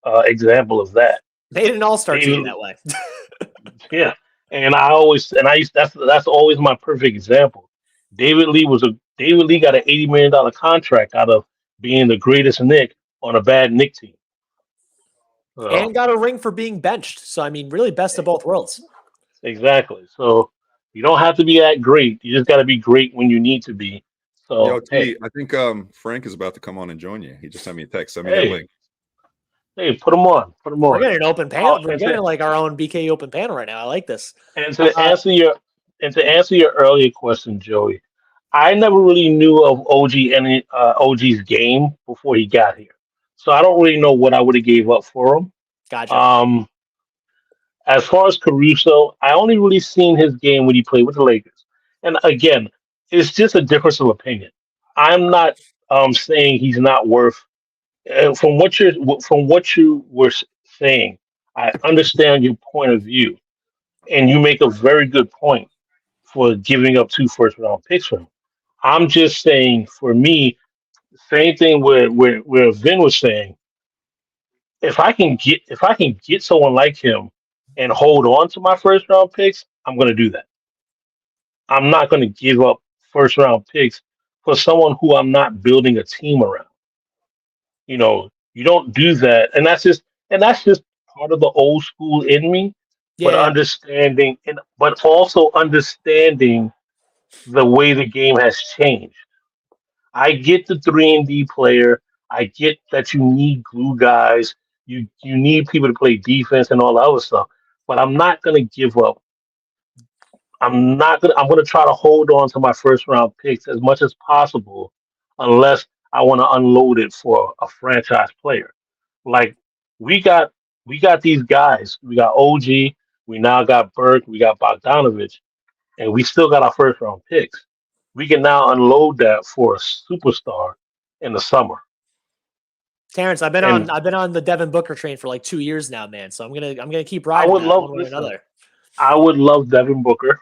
example of that.
They didn't all start team that way.
Yeah, that's always my perfect example. David Lee got an $80 million contract out of being the greatest Knick on a bad Knick team,
and got a ring for being benched. So I mean, really, best of both worlds.
Exactly. So you don't have to be that great. You just got to be great when you need to be. So
I think Frank is about to come on and join you. He just sent me a text. Send me that link.
Hey, put them on.
We're getting an open panel. We're getting like our own BKE open panel right now. I like this.
And to answer your earlier question, Joey, I never really knew of OG's game before he got here, so I don't really know what I would have gave up for him.
Gotcha.
As far as Caruso, I only really seen his game when he played with the Lakers, and again, it's just a difference of opinion. I'm not saying he's not worth. From what you were saying, I understand your point of view, and you make a very good point for giving up 2 first-round picks for him. I'm just saying, for me, same thing where Vin was saying, if I can get someone like him and hold on to my first-round picks, I'm going to do that. I'm not going to give up first-round picks for someone who I'm not building a team around. You don't do that, and that's just part of the old school in me. But but also understanding the way the game has changed. I get the 3-and-D player. I get that you need glue guys. You need people to play defense and all the other stuff. But I'm not going to give up. I'm going to try to hold on to my first round picks as much as possible, unless I want to unload it for a franchise player. Like we got these guys. We got OG. We now got Burke. We got Bogdanovic, and we still got our first round picks. We can now unload that for a superstar in the summer.
Terrence, I've been on the Devin Booker train for like 2 years now, man. So I'm gonna keep riding one way or another.
I would love Devin Booker.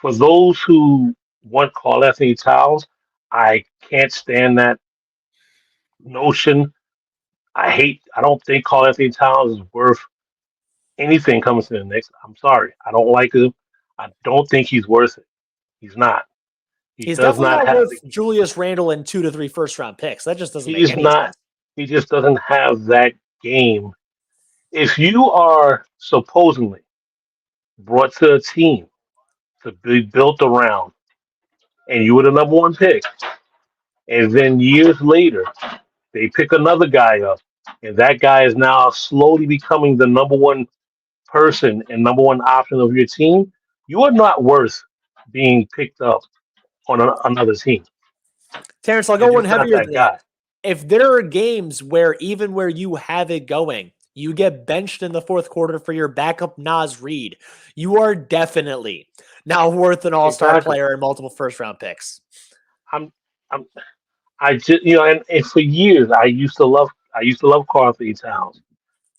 For those who want Karl-Anthony Towns, I can't stand that notion. I don't think Karl-Anthony Towns is worth anything coming to the Knicks. I'm sorry. I don't like him. I don't think he's worth it. He's not.
He's definitely not worth Julius Randle and 2 to 3 first-round picks. That just doesn't make any sense.
He just doesn't have that game. If you are supposedly brought to a team to be built around, and you were the number 1 pick, and then years later they pick another guy up, and that guy is now slowly becoming the number 1 person and number 1 option of your team, you are not worth being picked up on another team.
Terrence, I'll go one heavier than that. If there are games where even where you have it going, you get benched in the 4th quarter for your backup Naz Reid, you are definitely now worth an all-star player and multiple first-round picks.
And for years I used to love Karl-Anthony Towns,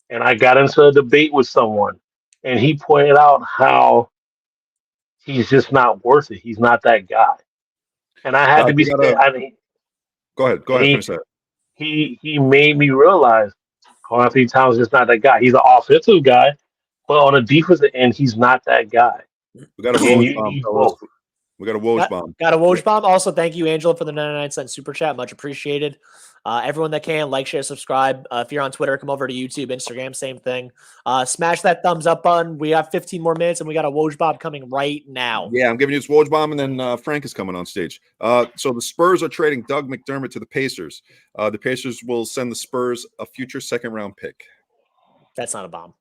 and I got into a debate with someone, and he pointed out how he's just not worth it. He's not that guy, and I had to be.
Go ahead. Finish that.
He made me realize Karl-Anthony Towns is just not that guy. He's an offensive guy, but on a defensive end, he's not that guy.
We got a Woj bomb. We got a Woj bomb.
Got a Woj bomb. Also, thank you, Angela, for the 99-cent super chat. Much appreciated. Everyone that can, like, share, subscribe. If you're on Twitter, come over to YouTube, Instagram, same thing. Smash that thumbs up button. We have 15 more minutes, and we got a Woj bomb coming right now.
Yeah, I'm giving you this Woj bomb, and then Frank is coming on stage. So the Spurs are trading Doug McDermott to the Pacers. The Pacers will send the Spurs a future 2nd-round pick.
That's not a bomb.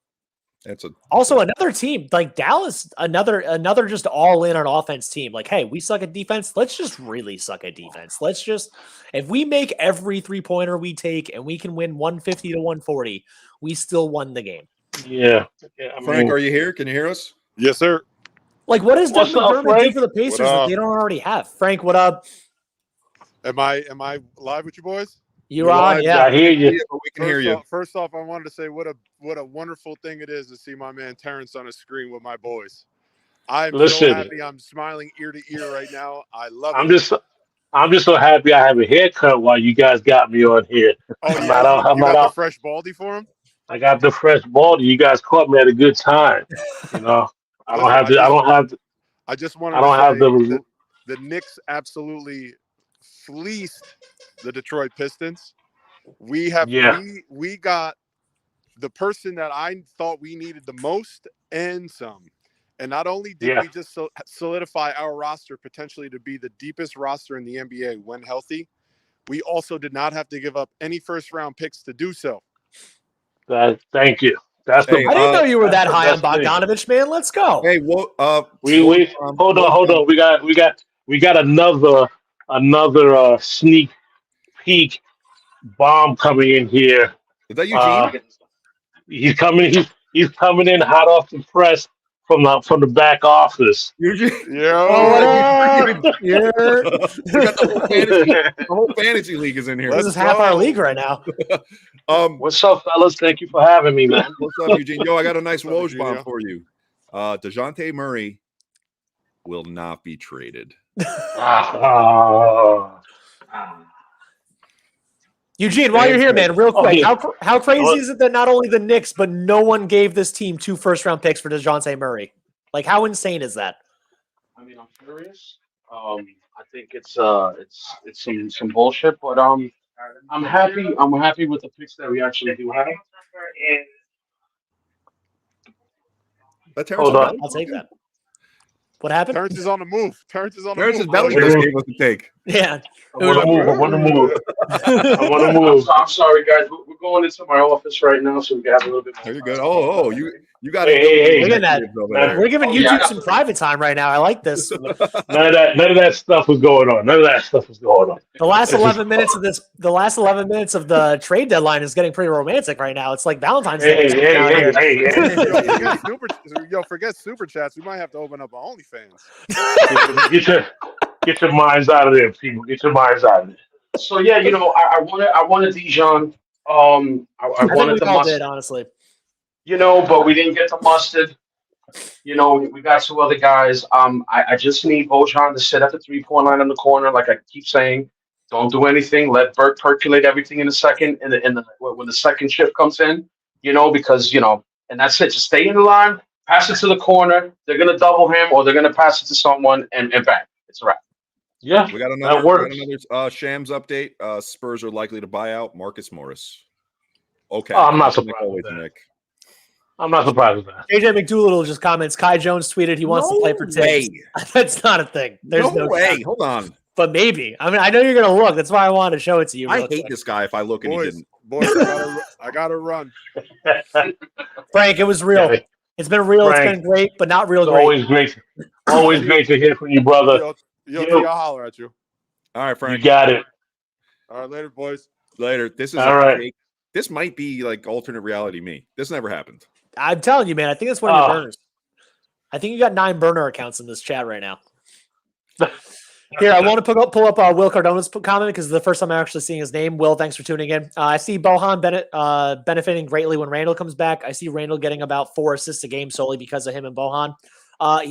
Also
another team like Dallas, another just all in on offense team. Like, hey, we suck at defense. Let's just really suck at defense. If we make every 3-pointer we take and we can win 150 to 140, we still won the game.
Yeah.
Frank, are you here? Can you hear us?
Yes, sir.
Like, what does Doug McDermott do for the Pacers that they don't already have? Frank, what up?
Am I live with you boys?
You are, yeah.
I hear you.
We can hear you.
First off, I wanted to say what a wonderful thing it is to see my man Terrence on a screen with my boys. I'm so happy. I'm smiling ear to ear right now. I love it.
I'm just so happy I have a haircut while you guys got me on here.
Oh, you got the fresh baldy for him?
I got the fresh baldy. You guys caught me at a good time.
I just want to say the Knicks absolutely fleeced the Detroit Pistons. We got the person that I thought we needed the most and some. And not only did we just solidify our roster potentially to be the deepest roster in the NBA when healthy, we also did not have to give up any first-round picks to do so.
Thank you.
I didn't know you were that high on Bogdanovic, man. Let's go.
Hey,
hold on. We we got another sneak peek bomb coming in here.
Is that Eugene?
He's coming in hot off the press from the back office.
Eugene?
Yeah.
We got the whole fantasy league is in here.
This is half our league right now.
What's up, fellas? Thank you for having me, man.
What's up, Eugene? Yo, I got a nice Woj bomb for you. DeJounte Murray will not be traded.
Eugene, while you're here, man, real quick, how crazy is it that not only the Knicks, but no one gave this team 2 first-round picks for DeJounte Murray? Like, how insane is that?
I mean, I'm curious. I think it's some bullshit, but I'm happy. I'm happy with the picks that we actually do have.
Hold
on, I'll take that. What happened?
Terrence is on the move. Terrence's
belly just gave us a take.
Yeah.
I want to move. I'm sorry, guys. We're going into my office right now, so we can have a little bit more.
You're good. Oh, you got
it. Hey, look at that. We're giving YouTube some private time right now. I like this.
None of that stuff was going on.
The last 11 minutes of the trade deadline is getting pretty romantic right now. It's like Valentine's Day.
Yo, forget super chats. We might have to open up our OnlyFans.
Get your minds out of there, people. Get your minds out of there. So yeah, I wanted Dijon. I wanted the mustard,
honestly.
But we didn't get the mustard. We got 2 other guys. I just need Bojan to sit at the 3-point line in the corner, like I keep saying. Don't do anything. Let Burke percolate everything in a second, when the second shift comes in. Because and that's it. Just stay in the line, pass it to the corner. They're gonna double him, or they're gonna pass it to someone, and bang, it's a wrap. Yeah,
we got another Shams update. Spurs are likely to buy out Marcus Morris. Okay,
I'm not surprised with that. Nick. I'm not surprised with that.
JJ McDoolittle just comments. Kai Jones tweeted he wants to play for Tibbs. That's not a thing. There's no
way.
Time.
Hold on.
But maybe. I mean, I know you're gonna look. That's why I wanted to show it to you.
I hate this guy. If I look and he didn't.
Boys, I gotta run.
Frank, it was real. It's been real. Frank, it's been great, but not real great.
Always great to hear from you, brother.
I'll holler at you.
All right, Frank.
You got it.
All right, later, boys.
Later. This is
all right.
This might be like alternate reality me. This never happened.
I'm telling you, man. I think that's one of your burners. I think you got 9 burner accounts in this chat right now. Here, I want to pull up Will Cardona's comment because it's the first time I'm actually seeing his name. Will, thanks for tuning in. I see Bojan benefiting greatly when Randall comes back. I see Randall getting about 4 assists a game solely because of him and Bojan.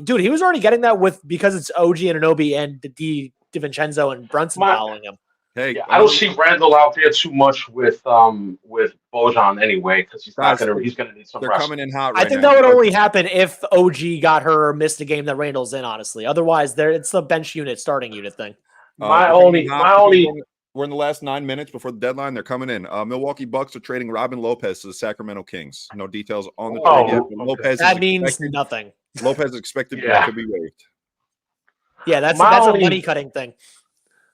Dude, he was already getting that because it's OG Anunoby and DiVincenzo and Brunson following him.
Hey,
I don't see Randall out there too much with Bojan anyway because he's gonna need some
they're
rest.
coming in hot.
I think that would only happen if OG got hurt or missed a game that Randall's in. Honestly, otherwise, it's the bench unit, starting unit thing.
We're in the last 9 minutes before the deadline. They're coming in. Milwaukee Bucks are trading Robin Lopez to the Sacramento Kings. No details on the trade yet. Lopez
means nothing.
Lopez is expected to be waived.
Yeah, that's a money cutting thing.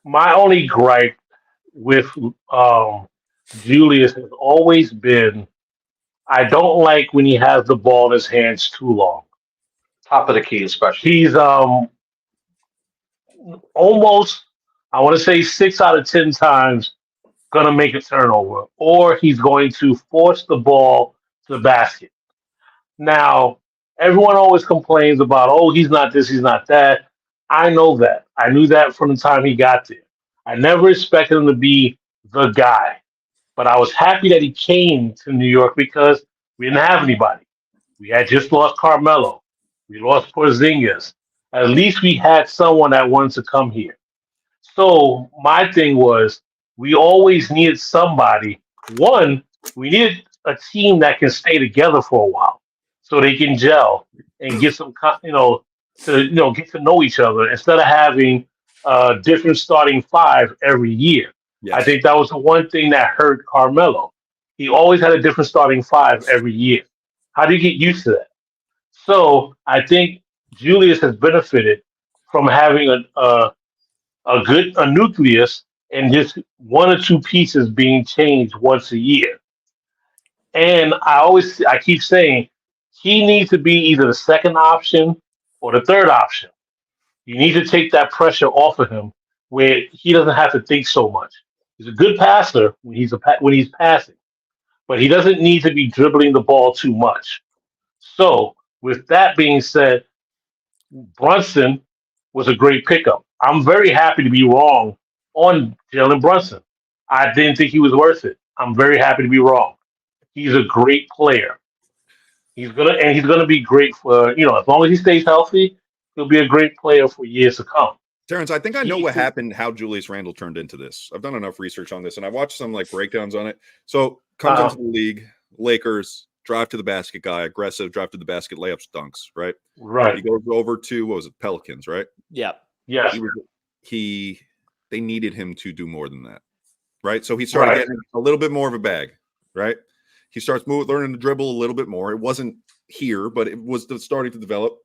My only gripe with Julius has always been, I don't like when he has the ball in his hands too long. Top of the key, especially. He's almost, I want to say 6 out of 10 times going to make a turnover, or he's going to force the ball to the basket. Now, everyone always complains about, he's not this, he's not that. I know that. I knew that from the time he got there. I never expected him to be the guy. But I was happy that he came to New York because we didn't have anybody. We had just lost Carmelo. We lost Porzingis. At least we had someone that wanted to come here. So my thing was, we always needed somebody. One, we needed a team that can stay together for a while so they can gel and get some, get to know each other instead of having a different starting 5 every year. Yes. I think that was the one thing that hurt Carmelo. He always had a different starting 5 every year. How do you get used to that? So I think Julius has benefited from having a nucleus and just 1 or 2 pieces being changed once a year. And I keep saying he needs to be either the second option or the third option. You need to take that pressure off of him where he doesn't have to think so much. He's a good passer when he's passing, but he doesn't need to be dribbling the ball too much. So, with that being said, Brunson was a great pickup. I'm very happy to be wrong on Jalen Brunson. I didn't think he was worth it. I'm very happy to be wrong. He's a great player. He's gonna be great for as long as he stays healthy, he'll be a great player for years to come.
Terrence, I think I know what happened, how Julius Randle turned into this. I've done enough research on this, and I watched some breakdowns on it. So comes into the league, Lakers, drive to the basket guy, aggressive, drive to the basket, layups, dunks, right?
Right.
He goes over to Pelicans, right?
Yeah.
Yeah.
They needed him to do more than that, right? So he started getting a little bit more of a bag, right? He starts learning to dribble a little bit more. It wasn't here, but it was starting to develop.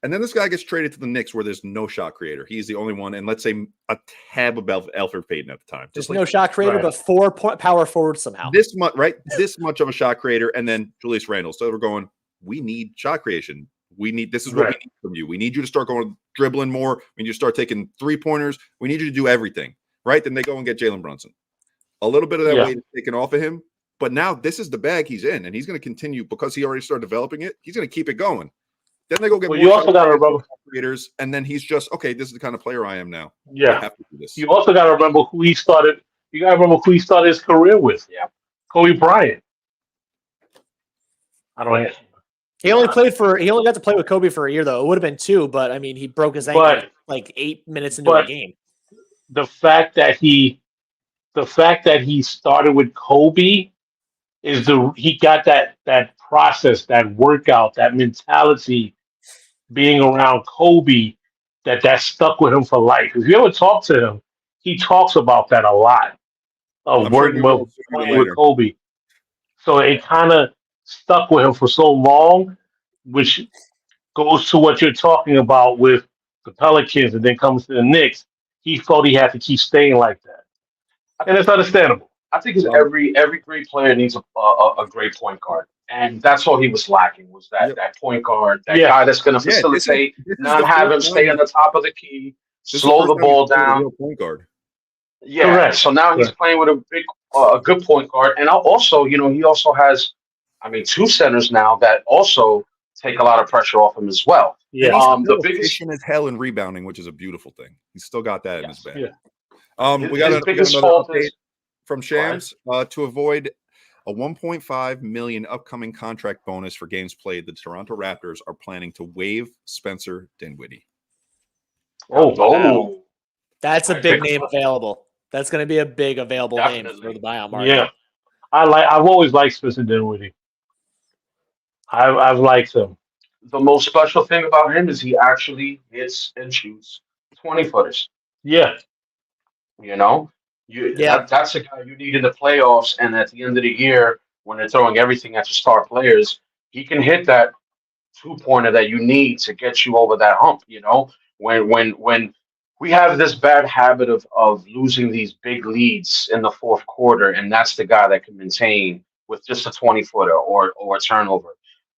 And then this guy gets traded to the Knicks where there's no shot creator. He's the only one, and let's say a tab above Elfrid Payton at the time.
There's no shot creator, but 4 power forwards somehow.
This much, right? This much of a shot creator, and then Julius Randle. So we're going, we need shot creation. This is what we need from you. We need you to start going dribbling more. We need you to start taking 3-pointers. We need you to do everything, right? Then they go and get Jalen Brunson. A little bit of that weight is taken off of him, but now this is the bag he's in, and he's going to continue because he already started developing it. He's going to keep it going. Then they go get more
you also got to remember
creators, and then he's just this is the kind of player I am now.
Yeah,
I have to do this.
You also got to remember who he started. You got to remember who he started his career with. Yeah, Kobe Bryant. I don't know.
He only got to play with Kobe for a year though. It would have been 2, but I mean he broke his ankle 8 minutes into a game.
The fact that he started with Kobe is he got that process, that workout, that mentality being around Kobe that stuck with him for life. If you ever talk to him, he talks about that a lot of working with Kobe. So it kind of stuck with him for so long, which goes to what you're talking about with the Pelicans and then comes to the Knicks. He felt he had to keep staying like that. And it's understandable.
I think every great player needs a great point guard. And that's all he was lacking was that point guard, that guy that's going to facilitate, not have him stay on the top of the key, slow the ball down.
Point guard.
Yeah.
Correct.
So now he's playing with a good point guard. And also, he also has, 2 centers now that also take a lot of pressure off him as well.
Yeah.
The biggest as hell in rebounding, which is a beautiful thing. He's still got that in his bag.
Yeah.
We got another update from Shams to avoid a $1.5 million upcoming contract bonus for games played. The Toronto Raptors are planning to waive Spencer Dinwiddie.
Oh,
that's a big name available. That's going to be a big available name for the buyout market.
Yeah, I've always liked Spencer Dinwiddie. I've liked him.
The most special thing about him is he actually hits and shoots 20-footers.
Yeah.
That's a guy you need in the playoffs, and at the end of the year, when they're throwing everything at your star players, he can hit that 2-pointer that you need to get you over that hump. When we have this bad habit of losing these big leads in the fourth quarter, and that's the guy that can maintain with just a 20-footer or a turnover.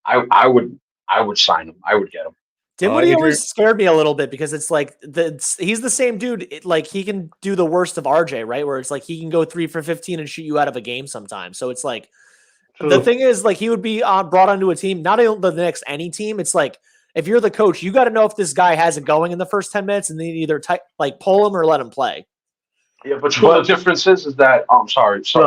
I would sign him. I would get him.
Dinwiddie always scared me a little bit because it's he's the same dude. He can do the worst of RJ, right? Where it's he can go 3 for 15 and shoot you out of a game sometimes. So it's the thing is he would be brought onto a team, not the Knicks, any team. It's if you're the coach, you got to know if this guy has it going in the first 10 minutes and then either pull him or let him play.
Yeah, but the difference is that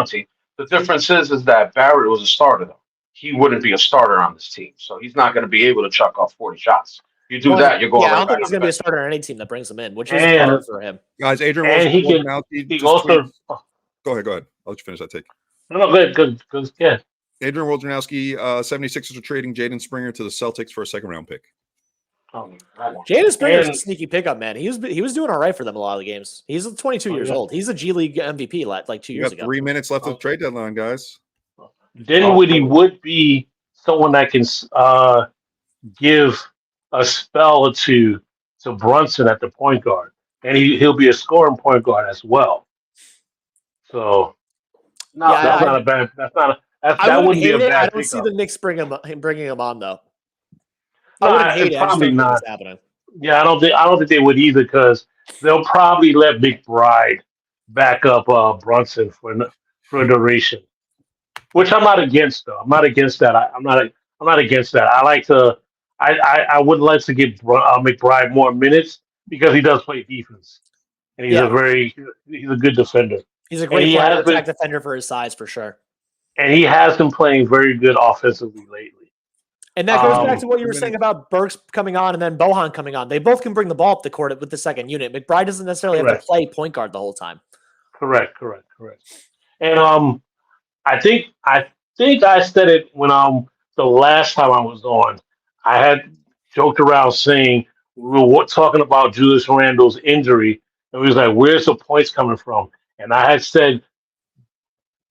T. The difference is that Barrett was a starter though. He wouldn't be a starter on this team, so he's not going to be able to chuck off 40 shots. You do that, you're going.
Yeah, I don't think he's going to be a starter on any team that brings him in, which is hard for him.
Guys, Adrian,
and he also.
Go ahead. I'll let you finish that take.
No, good. Yeah.
Adrian Wojnarowski, 76ers are trading Jaden Springer to the Celtics for a 2nd-round pick.
Jaden Springer's a sneaky pickup, man. He was doing all right for them a lot of the games. He's 22 years old. He's a G League MVP 2 years ago.
3 minutes left of the trade deadline, guys.
Dinwiddie would be someone that can give a spell or two to Brunson at the point guard, and he'll be a scoring point guard as well. So that's not a bad. That wouldn't be a bad.
I don't see the Knicks bringing him on though. I wouldn't hate it.
Probably not.
Happening.
Yeah, I don't think they would either because they'll probably let McBride back up Brunson for a duration, which I'm not against though. I'm not against that. I'm not against that. I would like to give McBride more minutes because he does play defense and he's a good defender.
He's a great attack defender for his size for sure.
And he has been playing very good offensively lately.
And that goes back to what you were saying about Burks coming on and then Bojan coming on. They both can bring the ball up the court with the second unit. McBride doesn't necessarily have to play point guard the whole time.
Correct. And I think I said it when the last time I was on. I had joked around saying we were talking about Julius Randle's injury, and we was like, "Where's the points coming from?" And I had said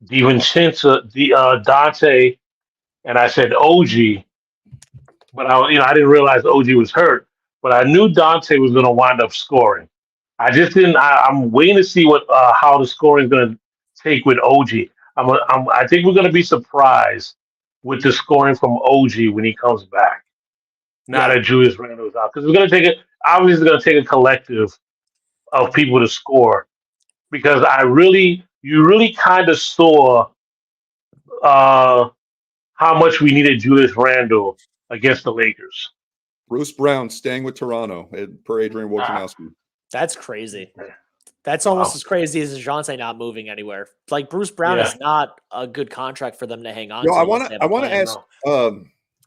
DiVincenzo, Dante, and I said OG, but I didn't realize OG was hurt. But I knew Dante was going to wind up scoring. I just didn't. I'm waiting to see how the scoring is going to take with OG. I think we're going to be surprised with the scoring from OG when he comes back. Now that Julius Randle is out, because it's going to take obviously going to take a collective of people to score. Because you really kind of saw how much we needed Julius Randle against the Lakers.
Bruce Brown staying with Toronto per Adrian Wojnarowski.
That's crazy. That's almost as crazy as DeJounte not moving anywhere. Like Bruce Brown is not a good contract for them to hang on to.
I want to ask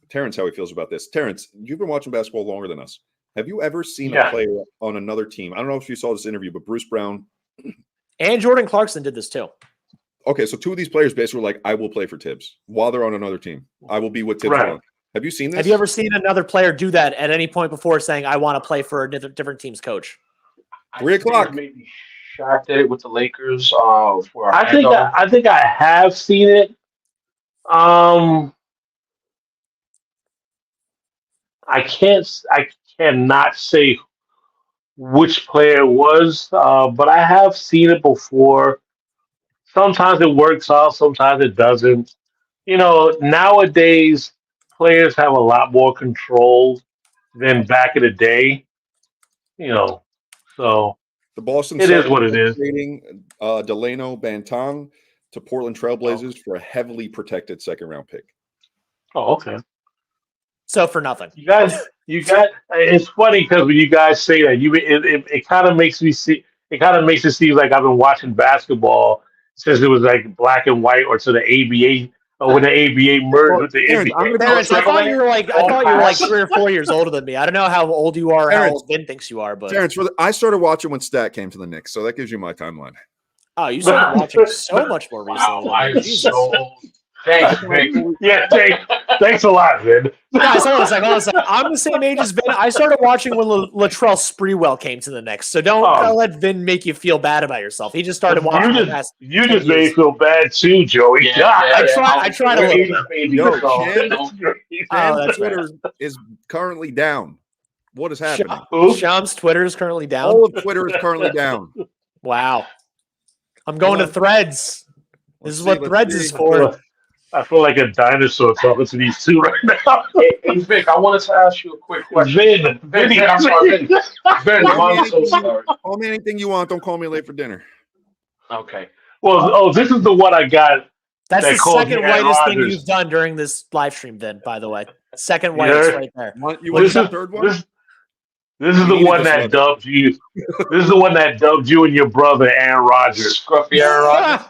Terrence how he feels about this. Terrence, you've been watching basketball longer than us. Have you ever seen a player on another team? I don't know if you saw this interview, but Bruce Brown
and Jordan Clarkson did this too.
Okay, so two of these players basically were like, I will play for Tibbs while they're on another team. I will be with Tibbs. Right. Have you seen this?
Have you ever seen another player do that at any point before saying, I want to play for a different team's coach?
3 o'clock.
Maybe Shaq did it with the Lakers.
I think I have seen it. I cannot say which player it was, but I have seen it before. Sometimes it works out, sometimes it doesn't. Nowadays players have a lot more control than back in the day. So
the Boston
it is what it is.
Trading Delano Bantang to Portland Trailblazers for a heavily protected second-round pick.
Oh, okay.
So for nothing,
you guys. It's funny because when you guys say that, it kind of makes me see. It kind of makes it seem like I've been watching basketball since it was like black and white, or to the ABA, or when the ABA merged with the NBA.
Terrence, I thought you were like 3 or 4 years older than me. I don't know how old you are, or how old Ben thinks you are, but
Terrence, I started watching when Stat came to the Knicks, so that gives you my timeline.
Oh, you started watching so much more recently.
I'm so old. Thanks, Vic.
Yeah, thanks a lot, Vin.
Guys, hold on a second. I'm the same age as Vin. I started watching when Latrell Sprewell came to the Knicks, so don't let Vin make you feel bad about yourself. He just started watching.
You just made me feel bad too, Joey.
I tried a little bit.
Twitter is currently down. What is happening?
Sham's Twitter is currently down.
All of Twitter is currently down.
Wow. I'm going to Threads. This is what Threads is for.
I feel like a dinosaur talking to these two right now.
Hey, Vic, I wanted to ask you a quick question. Vin, I'm sorry. Vin, I'm so sorry.
Call me anything you want. Don't call me late for dinner.
Okay.
Well, this is the one I got.
That's the second whitest thing you've done during this live stream, Vin, by the way. Second whitest right there.
You want the third one?
This is the one that dubbed you. This is the one that dubbed you and your brother Aaron Rodgers.
Scruffy Aaron Rodgers.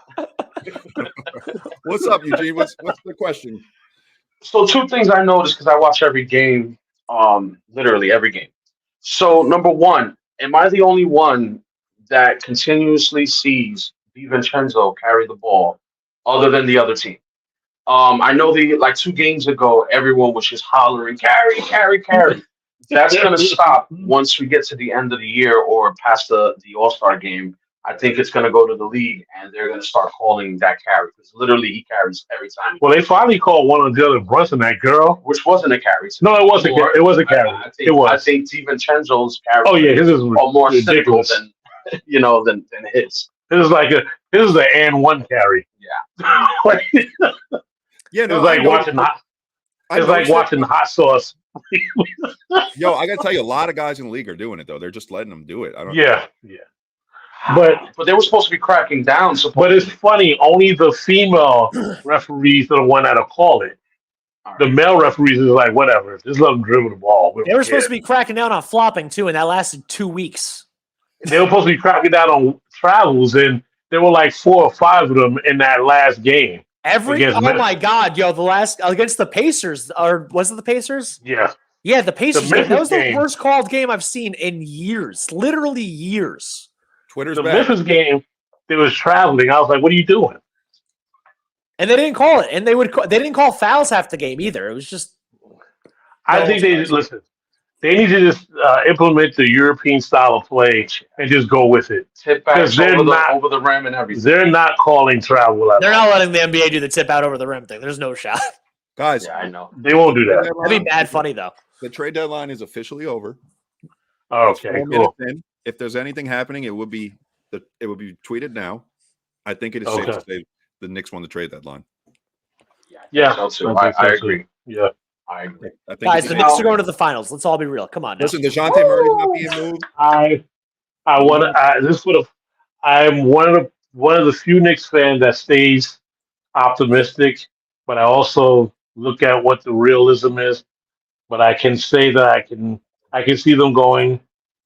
What's up, Eugene? What's the question?
So 2 things I noticed because I watch every game, literally every game. So number 1, am I the only one that continuously sees DiVincenzo carry the ball other than the other team? I know 2 games ago, everyone was just hollering, carry, carry, carry. That's going to stop once we get to the end of the year or past the All-Star game. I think it's going to go to the league, and they're going to start calling that carry because literally he carries every time.
Well, they finally called one of the other Brunson that girl,
which wasn't a carry.
No, it wasn't. It was a carry.
I think DiVincenzo's carry.
Oh yeah, his is
more ridiculous than his.
This is the and one carry.
Yeah.
Yeah, no,
it's like watching hot sauce
Yo, I gotta tell you, a lot of guys in the league are doing it though. They're just letting them do it. I don't.
Yeah.
But they were supposed to be cracking down.
But it's funny. Only the female referees are the one that'll call it. The male referees is like, whatever. Just let them dribble the ball.
They were supposed to be cracking down on flopping too, and that lasted 2 weeks.
They were supposed to be cracking down on travels, and there were like 4 or 5 of them in that last game.
My God, yo, the last against the Pacers, or was it the Pacers?
Yeah.
Yeah, the Pacers. That was
game.
The worst called game I've seen in years. Literally years.
Twitter's
the
back.
Memphis game, they was traveling. I was like, what are you doing?
And they didn't call it. And they didn't call fouls half the game either. It was just.
I think they listen. They need to just implement the European style of play and just go with it.
Tip back over the rim and everything.
They're not calling travel.
They're not letting the NBA do the tip out over the rim thing. There's no shot.
Guys,
yeah, I know.
They won't do that.
That'd be bad funny, though.
The trade deadline is officially over.
Okay, cool.
If there's anything happening, it would be tweeted now. I think it is safe to say the Knicks won the trade deadline.
Yeah,
I agree.
Yeah.
I think
Guys, the Knicks are going to the finals. Let's all be real. Come on. Now.
Listen, DeJounte Murray's not being moved.
I'm one of the few Knicks fans that stays optimistic, but I also look at what the realism is. But I can say that I can see them going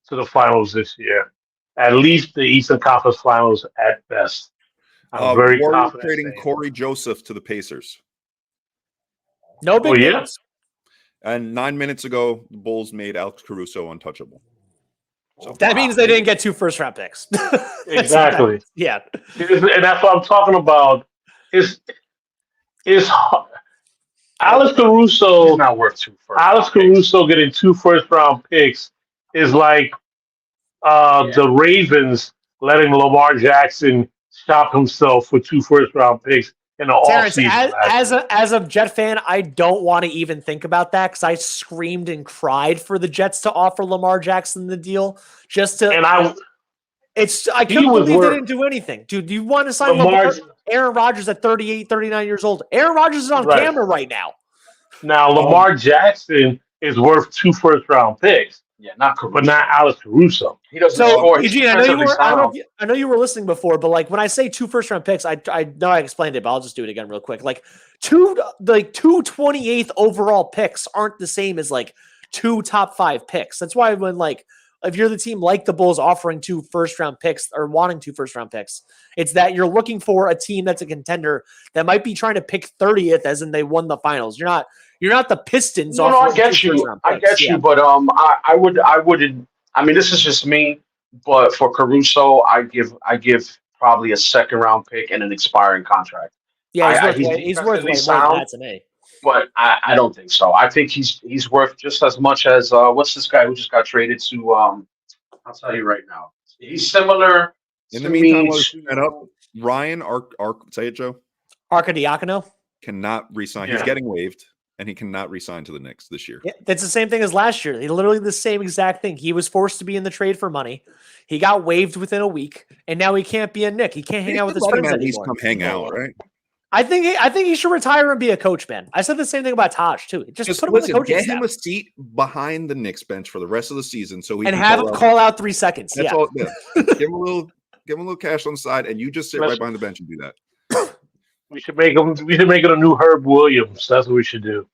to the finals this year, at least the Eastern Conference Finals at best. I'm very confident.
Trading Corey Joseph to the Pacers.
No big deals.
And 9 minutes ago, the Bulls made Alex Caruso untouchable.
So that means they didn't get 2 first-round picks.
Exactly.
Yeah.
And that's what I'm talking about. Is Alex Caruso
He's not worth 2 first.
Alex Caruso getting 2 first-round picks is like the Ravens letting Lamar Jackson shop himself for 2 first-round picks in the offseason.
As a Jet fan, I don't want to even think about that because I screamed and cried for the Jets to offer Lamar Jackson the deal just to. And I couldn't believe they didn't do anything, dude. You want to sign Aaron Rodgers at 38, 39 years old? Aaron Rodgers is on camera right now.
Now Lamar Jackson is worth 2 first-round picks.
Yeah, not Caruso.
But not Alex Caruso.
He doesn't score.
Eugene, I know you were listening before, but like when I say 2 first-round picks, I know I explained it, but I'll just do it again real quick. Like two 28th overall picks aren't the same as like 2 top 5 picks. That's why when like if you're the team like the Bulls offering 2 first-round picks or wanting 2 first-round picks, it's that you're looking for a team that's a contender that might be trying to pick 30th, as in they won the finals. You're not the Pistons.
No, I get you. But I wouldn't. I mean, this is just me. But for Caruso, I give probably a 2nd-round pick and an expiring contract.
Yeah, he's worth way more than that to me.
But I don't think so. I think he's worth just as much as what's this guy who just got traded to? I'll tell you right now. He's similar.
In the meantime, Ryan, say it, Joe.
Arcidiacono
cannot resign. Yeah. He's getting waived, and he cannot resign to the Knicks this year. Yeah,
that's the same thing as last year. Literally the same exact thing. He was forced to be in the trade for money. He got waived within a week, and now he can't be a Knick. He can't hang out with his friends anymore. At least
come hang out, right?
I think he should retire and be a coach, man. I said the same thing about Taj too. Just put him in the coaching
get
staff.
Him a seat behind the Knicks bench for the rest of the season, so he
and have him call out 3 seconds.
That's all. Yeah. Give him a little cash on the side, and you just sit right behind the bench and do that.
We should make it a new Herb Williams. That's what we should do.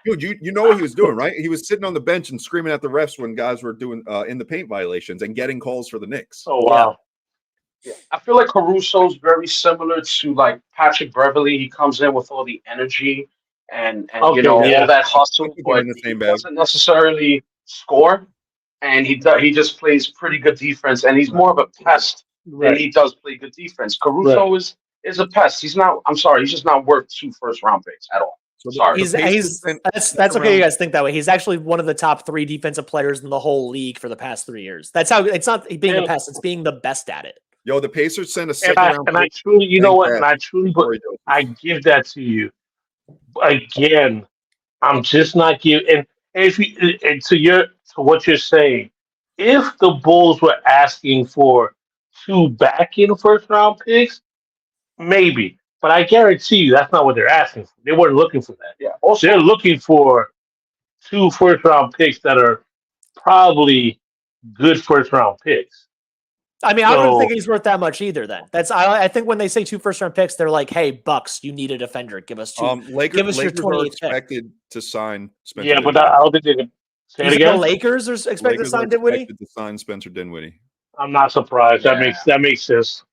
Dude, you know what he was doing, right? He was sitting on the bench and screaming at the refs when guys were doing in the paint violations and getting calls for the Knicks.
Oh wow.
Yeah. I feel like Caruso's very similar to like Patrick Beverly. He comes in with all the energy and all that hustle, but he doesn't necessarily score. And he just plays pretty good defense, and he's more of a pest than he does play good defense. Caruso is a pest. He's not. I'm sorry, he's just not worth 2 first-round picks at all. So sorry.
That's okay. You guys think that way. He's actually one of the top 3 defensive players in the whole league for the past 3 years. That's how. It's not being a pest. It's being the best at it.
Yo, the Pacers sent a 2nd-round.
And I truly, you know what? And I give that to you. Again, I'm just not giving. And to what you're saying, if the Bulls were asking for 2 back-end first-round picks, maybe. But I guarantee you that's not what they're asking for. They weren't looking for that.
Yeah. Also,
they're looking for 2 first-round picks that are probably good first-round picks.
I mean, I don't think he's worth that much either. Then I think when they say 2 first-round picks, they're like, "Hey, Bucks, you need a defender. Give us 2. Give us your 28th
expected to sign Spencer.
Yeah, but I don't think they can. Say it again.
The Lakers are expected to sign Dinwiddie.
To sign Spencer Dinwiddie.
I'm not surprised. That makes sense.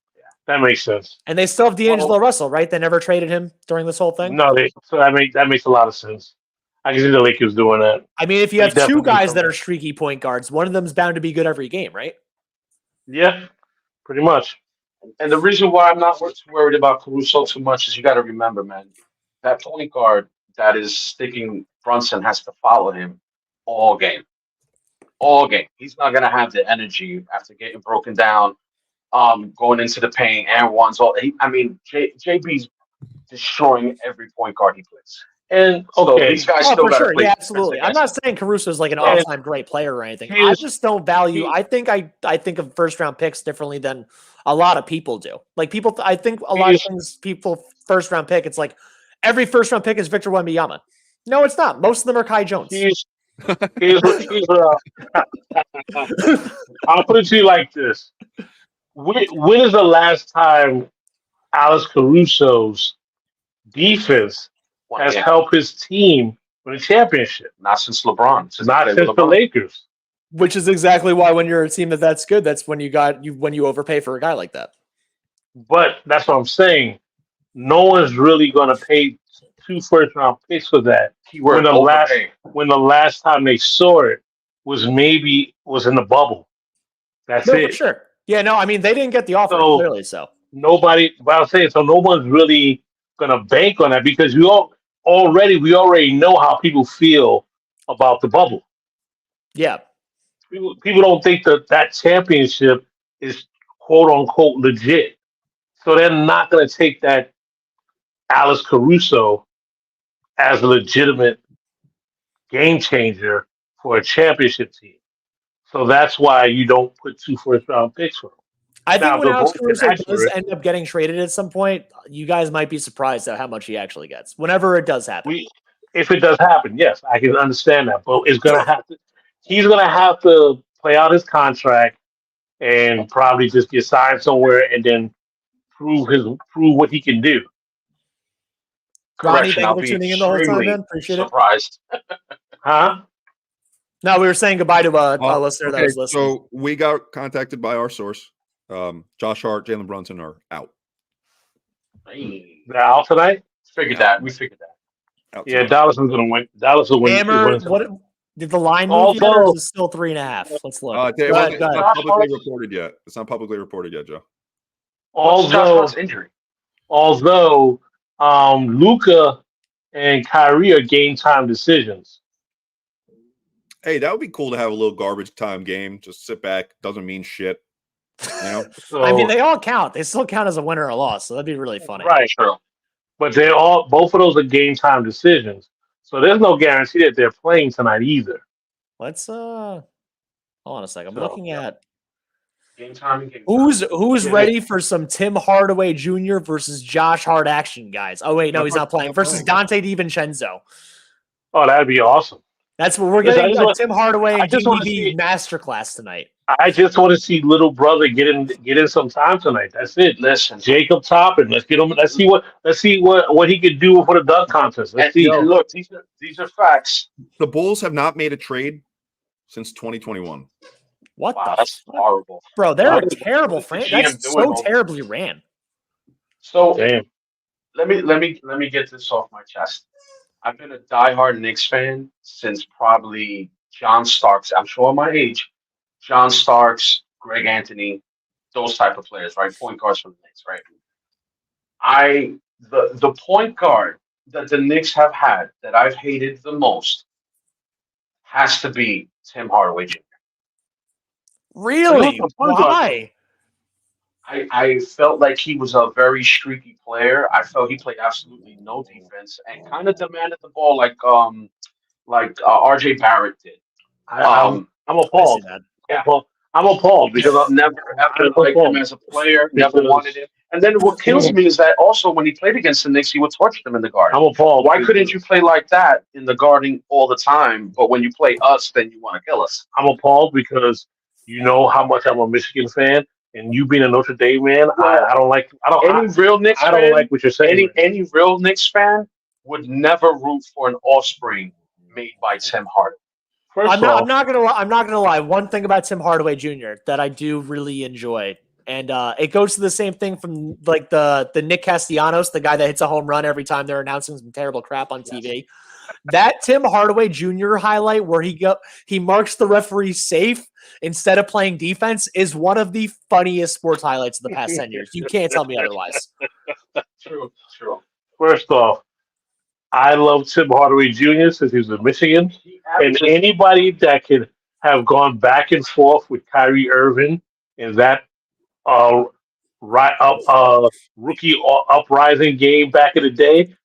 That makes sense.
And they still have D'Angelo Russell, right? They never traded him during this whole thing.
No, so that makes a lot of sense. I can see the Lakers doing that.
I mean, if you have 2 guys that are streaky point guards, one of them is bound to be good every game, right?
Yeah, pretty much.
And the reason why I'm not too worried about Caruso too much is you got to remember, man, that point guard that is sticking Brunson has to follow him all game. All game. He's not going to have the energy after getting broken down, going into the paint and ones. JB's destroying every point guard he plays.
And
so these guys still got to play.
Yeah, absolutely. I'm not saying Caruso is like an all-time great player or anything. I just don't value. I think of first-round picks differently than a lot of people do. Like I think a lot of things people first-round pick. It's like every first-round pick is Victor Wembanyama. No, it's not. Most of them are Kai Jones.
I'll put it to you like this: when is the last time Alex Caruso's defense has helped his team win a championship?
Not since LeBron.
Not since the Lakers.
Which is exactly why when you're a team that's good, that's when you overpay for a guy like that.
But that's what I'm saying. No one's really going to pay 2 first-round picks for that. When the last time they saw it was in the bubble. That's it.
For sure. Yeah, no, I mean they didn't get the offer clearly. So
nobody. But I'm saying no one's really going to bank on that because we already know how people feel about the bubble.
Yeah,
people don't think that championship is quote unquote legit, so they're not going to take that Alex Caruso as a legitimate game changer for a championship team. So that's why you don't put 2 first-round picks for him.
I think when Alex Caruso does end up getting traded at some point, you guys might be surprised at how much he actually gets. Whenever it does happen.
If it does happen, yes, I can understand that. But he's going to have to play out his contract and probably just get signed somewhere and then prove what he can do.
Ronnie, thank you for tuning in the whole time, man. Appreciate
surprised.
Huh?
No, we were saying goodbye to a listener that was listening.
So we got contacted by our source. Josh Hart, Jalen Brunson are out.
They're out tonight?
We figured that.
Yeah, Dallas is going to win. Dallas will win.
Hammer, what did the line move yet, or is it still 3.5? Let's look.
It's not publicly reported yet. It's not publicly reported yet, Joe.
Although injury.
Although Luka and Kyrie are game time decisions.
Hey, that would be cool to have a little garbage time game. Just sit back. Doesn't mean shit. You know?
So,
I mean, they all count. They still count as a winner or a loss. So that'd be really funny.
Right. Sure. But both of those are game time decisions. So there's no guarantee that they're playing tonight either.
Let's hold on a second. I'm looking at
game time.
Who's ready for some Tim Hardaway Jr. versus Josh Hart action, guys? Oh wait, no, he's not playing. Versus Dante DiVincenzo.
Oh, that'd be awesome.
That's what we're getting. Tim Hardaway and DDB masterclass tonight.
I just want to see little brother get in some time tonight. That's it.
Listen,
Jacob Toppin. Let's get him. Let's see what he could do for the dunk contest. Let's see.
Look, these are facts.
The Bulls have not made a trade since 2021.
What
that's horrible,
bro. They're a terrible franchise. That's so terribly ran.
So let me get this off my chest. I've been a diehard Knicks fan since probably John Starks. I'm showing my age. John Starks, Greg Anthony, those type of players, right? Point guards from the Knicks, right? The point guard that the Knicks have had that I've hated the most has to be Tim Hardaway Jr.
Really? Why?
I felt like he was a very streaky player. I felt he played absolutely no defense and kind of demanded the ball like RJ Barrett did.
I'm appalled.
Yeah. I'm appalled because I've never liked him as a player. Never wanted him. And then what kills me is that also when he played against the Knicks, he would torch them in the Garden.
I'm appalled.
Why couldn't you play like that in the Garden all the time? But when you play us, then you want to kill us.
I'm appalled because you know how much I'm a Michigan fan, and you being a Notre Dame man, I don't like.
Real Knicks
I don't
fan,
like what you're saying.
Any real Knicks fan would never root for an offspring made by Tim Hardaway.
I'm not gonna lie. One thing about Tim Hardaway Jr. that I do really enjoy, and it goes to the same thing from like the Nick Castellanos, the guy that hits a home run every time they're announcing some terrible crap on TV. That Tim Hardaway Jr. highlight where he marks the referee safe instead of playing defense is one of the funniest sports highlights of the past 10 years. You can't tell me otherwise.
True.
First off, I love Tim Hardaway Jr. since he was in Michigan. And anybody that could have gone back and forth with Kyrie Irving in that rookie uprising game back in the day,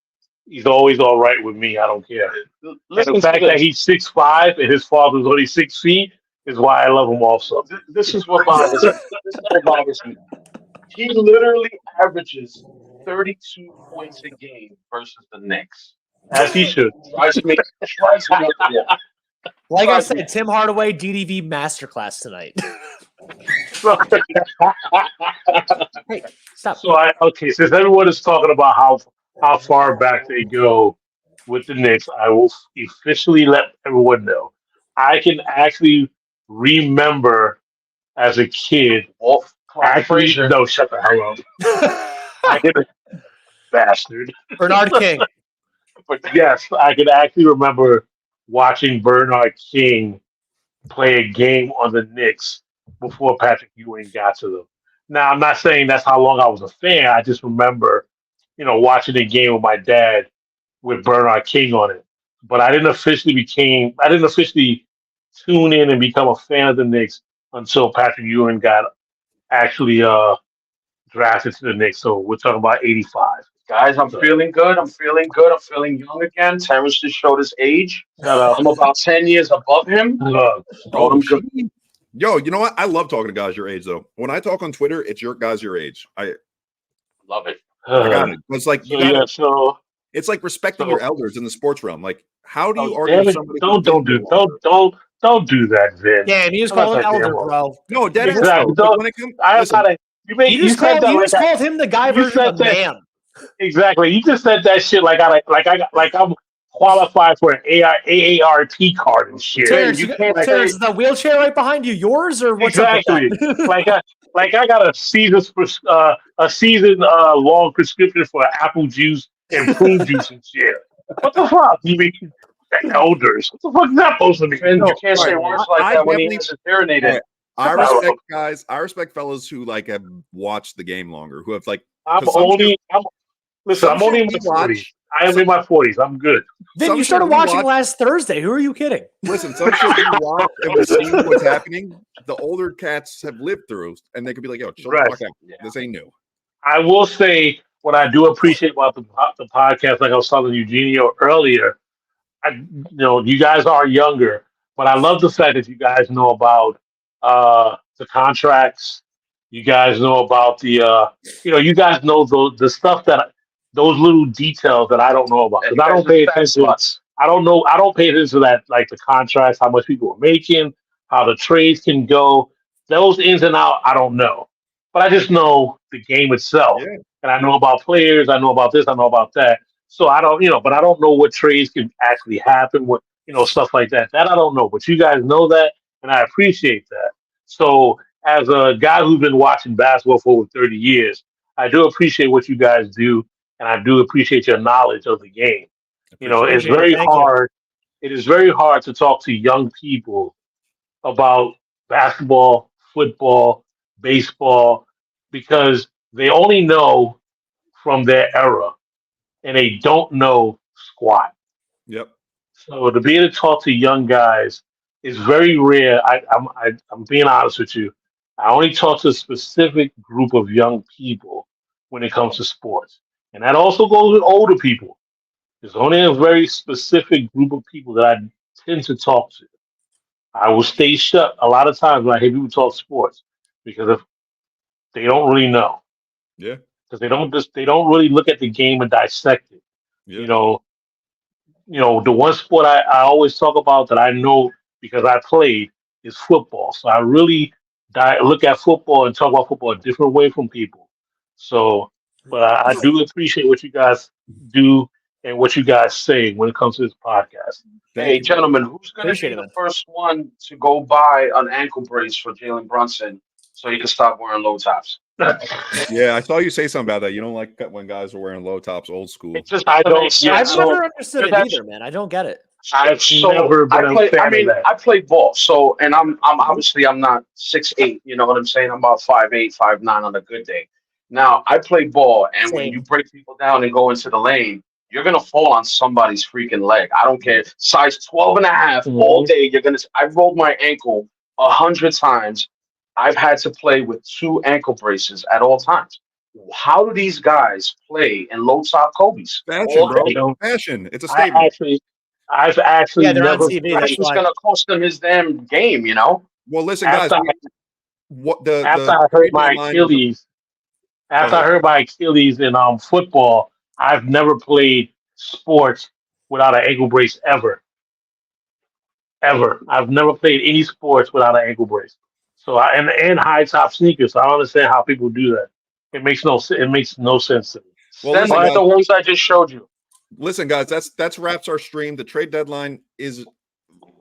he's always all right with me. I don't care. And the fact that he's 6'5" and his father's only 6 feet is why I love him also.
This is what bothers me. He literally averages 32 points a game versus the Knicks.
As he should.
Drives me
Like I said, Tim Hardaway DDV masterclass tonight. Hey, stop.
Since everyone is talking about how far back they go with the Knicks, I will officially let everyone know. I can actually remember as a kid. No, shut the hell up. Bastard.
Bernard King.
But yes, I can actually remember watching Bernard King play a game on the Knicks before Patrick Ewing got to them. Now, I'm not saying that's how long I was a fan. I just remember, watching a game with my dad with Bernard King on it. But I didn't officially tune in and become a fan of the Knicks until Patrick Ewing got actually drafted to the Knicks. So we're talking about 85.
Guys, I'm feeling good. I'm feeling young again. Terrence just showed his age. I'm about 10 years above him.
Yo, you know what? I love talking to guys your age, though. When I talk on Twitter, it's your guys your age. I
love it.
I got it. It's like it's like respecting your elders in the sports realm. Like, how do you argue with somebody?
Don't do that, Vin.
Yeah, you just call him elder, bro.
No, dead ass.
You just called him the guy version of man.
Exactly. You just said that shit like I'm qualified for an AARP card and shit.
Terrence, is the wheelchair right behind you yours or what's
exactly? like I got a season long prescription for apple juice and prune juice and shit. What the fuck? You mean elders? What the fuck is that supposed to mean?
You can't say words like that when he has serenaded.
I respect guys. I respect fellas who have watched the game longer, who have
I'm only in my 40s. I am in my 40s. I'm good.
Then you started watching last Thursday. Who are you kidding?
Listen, some shit you watch and we see what's happening. The older cats have lived through, and they could be like, "Yo, shut the fuck up. This ain't new."
I will say what I do appreciate about the podcast, like I was telling Eugenio earlier. You guys are younger, but I love the fact that you guys know about the contracts. You guys know about the you guys know the stuff those little details that I don't know about. Because I don't pay attention. I don't pay attention to that, like the contracts, how much people are making, how the trades can go. Those ins and outs, I don't know. But I just know the game itself. Yeah. And I know about players, I know about this, I know about that. So I don't, but I don't know what trades can actually happen, what, stuff like that. That I don't know. But you guys know that, and I appreciate that. So as a guy who's been watching basketball for over 30 years, I do appreciate what you guys do. And I do appreciate your knowledge of the game. It's very hard. It is very hard to talk to young people about basketball, football, baseball, because they only know from their era and they don't know squat.
Yep.
So to be able to talk to young guys is very rare. I'm being honest with you. I only talk to a specific group of young people when it comes to sports. And that also goes with older people. There's only a very specific group of people that I tend to talk to. I will stay shut a lot of times when I hear people talk sports because they don't really know.
Yeah.
because they don't really look at the game and dissect it.
Yeah.
You know, the one sport I always talk about that I know because I played is football. So I really look at football and talk about football a different way from people. So, but I do appreciate what you guys do and what you guys say when it comes to this podcast.
Hey, gentlemen, who's going to be the first one to go buy an ankle brace for Jalen Brunson so he can stop wearing low tops?
Yeah, I saw you say something about that. You don't like when guys are wearing low tops, old school.
It's just
I've never understood it either, man. I don't get it.
I play ball, so and I'm obviously I'm not 6'8", you know what I'm saying? I'm about 5'8", 5'9" on a good day. Now I play ball, and when you break people down and go into the lane, you're gonna fall on somebody's freaking leg. I don't care, size 12 and a half all day. I've rolled my ankle 100 times. I've had to play with 2 ankle braces at all times. How do these guys play in low top Kobe's?
Fashion, bro. Fashion. It's a statement.
I've actually never.
It's going to cost him his damn game, you know.
Well, listen, guys.
After I hurt my Achilles in football, I've never played sports without an ankle brace ever. I've never played any sports without an ankle brace. So and high top sneakers. So I don't understand how people do that. It makes no sense to me.
Well,
listen, guys, the ones I just showed you.
Listen, guys, that's wraps our stream. The trade deadline is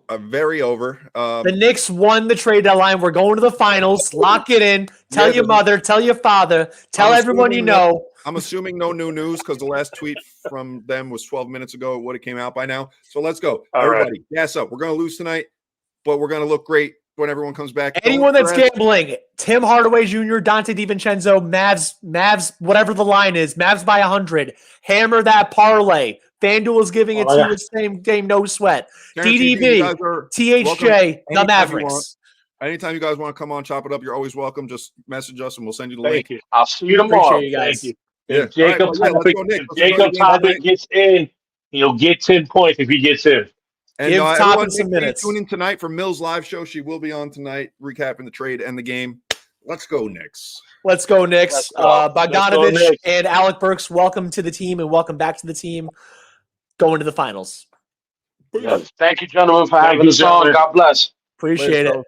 very over.
The Knicks won the trade deadline. We're going to the finals. Lock it in. Tell your mother. Tell your father. Tell everyone you know.
I'm assuming no new news because the last tweet from them was 12 minutes ago. It would have came out by now. So let's go. Everybody, gas up. We're going to lose tonight, but we're going to look great when everyone comes back.
Anyone that's gambling, Tim Hardaway Jr., Dante DiVincenzo, Mavs, whatever the line is, Mavs by 100. Hammer that parlay. FanDuel is giving it to you the same game, no sweat. DDB, THJ, the Mavericks.
Anytime you guys want to come on, chop it up, you're always welcome. Just message us and we'll send you the
link.
link.
I'll see you tomorrow.
You guys.
Thank you. If Jacob Topic gets in, he'll get 10 points if he gets in.
And give Toppin some minutes. Tune in tonight for Mills' live show. She will be on tonight, recapping the trade and the game. Let's go, Knicks.
Let's go, Knicks. Bogdanovic and Alec Burks, welcome to the team and welcome back to the team. Going to the finals.
Yes. Thank you, gentlemen, for having us on. God bless.
Appreciate it.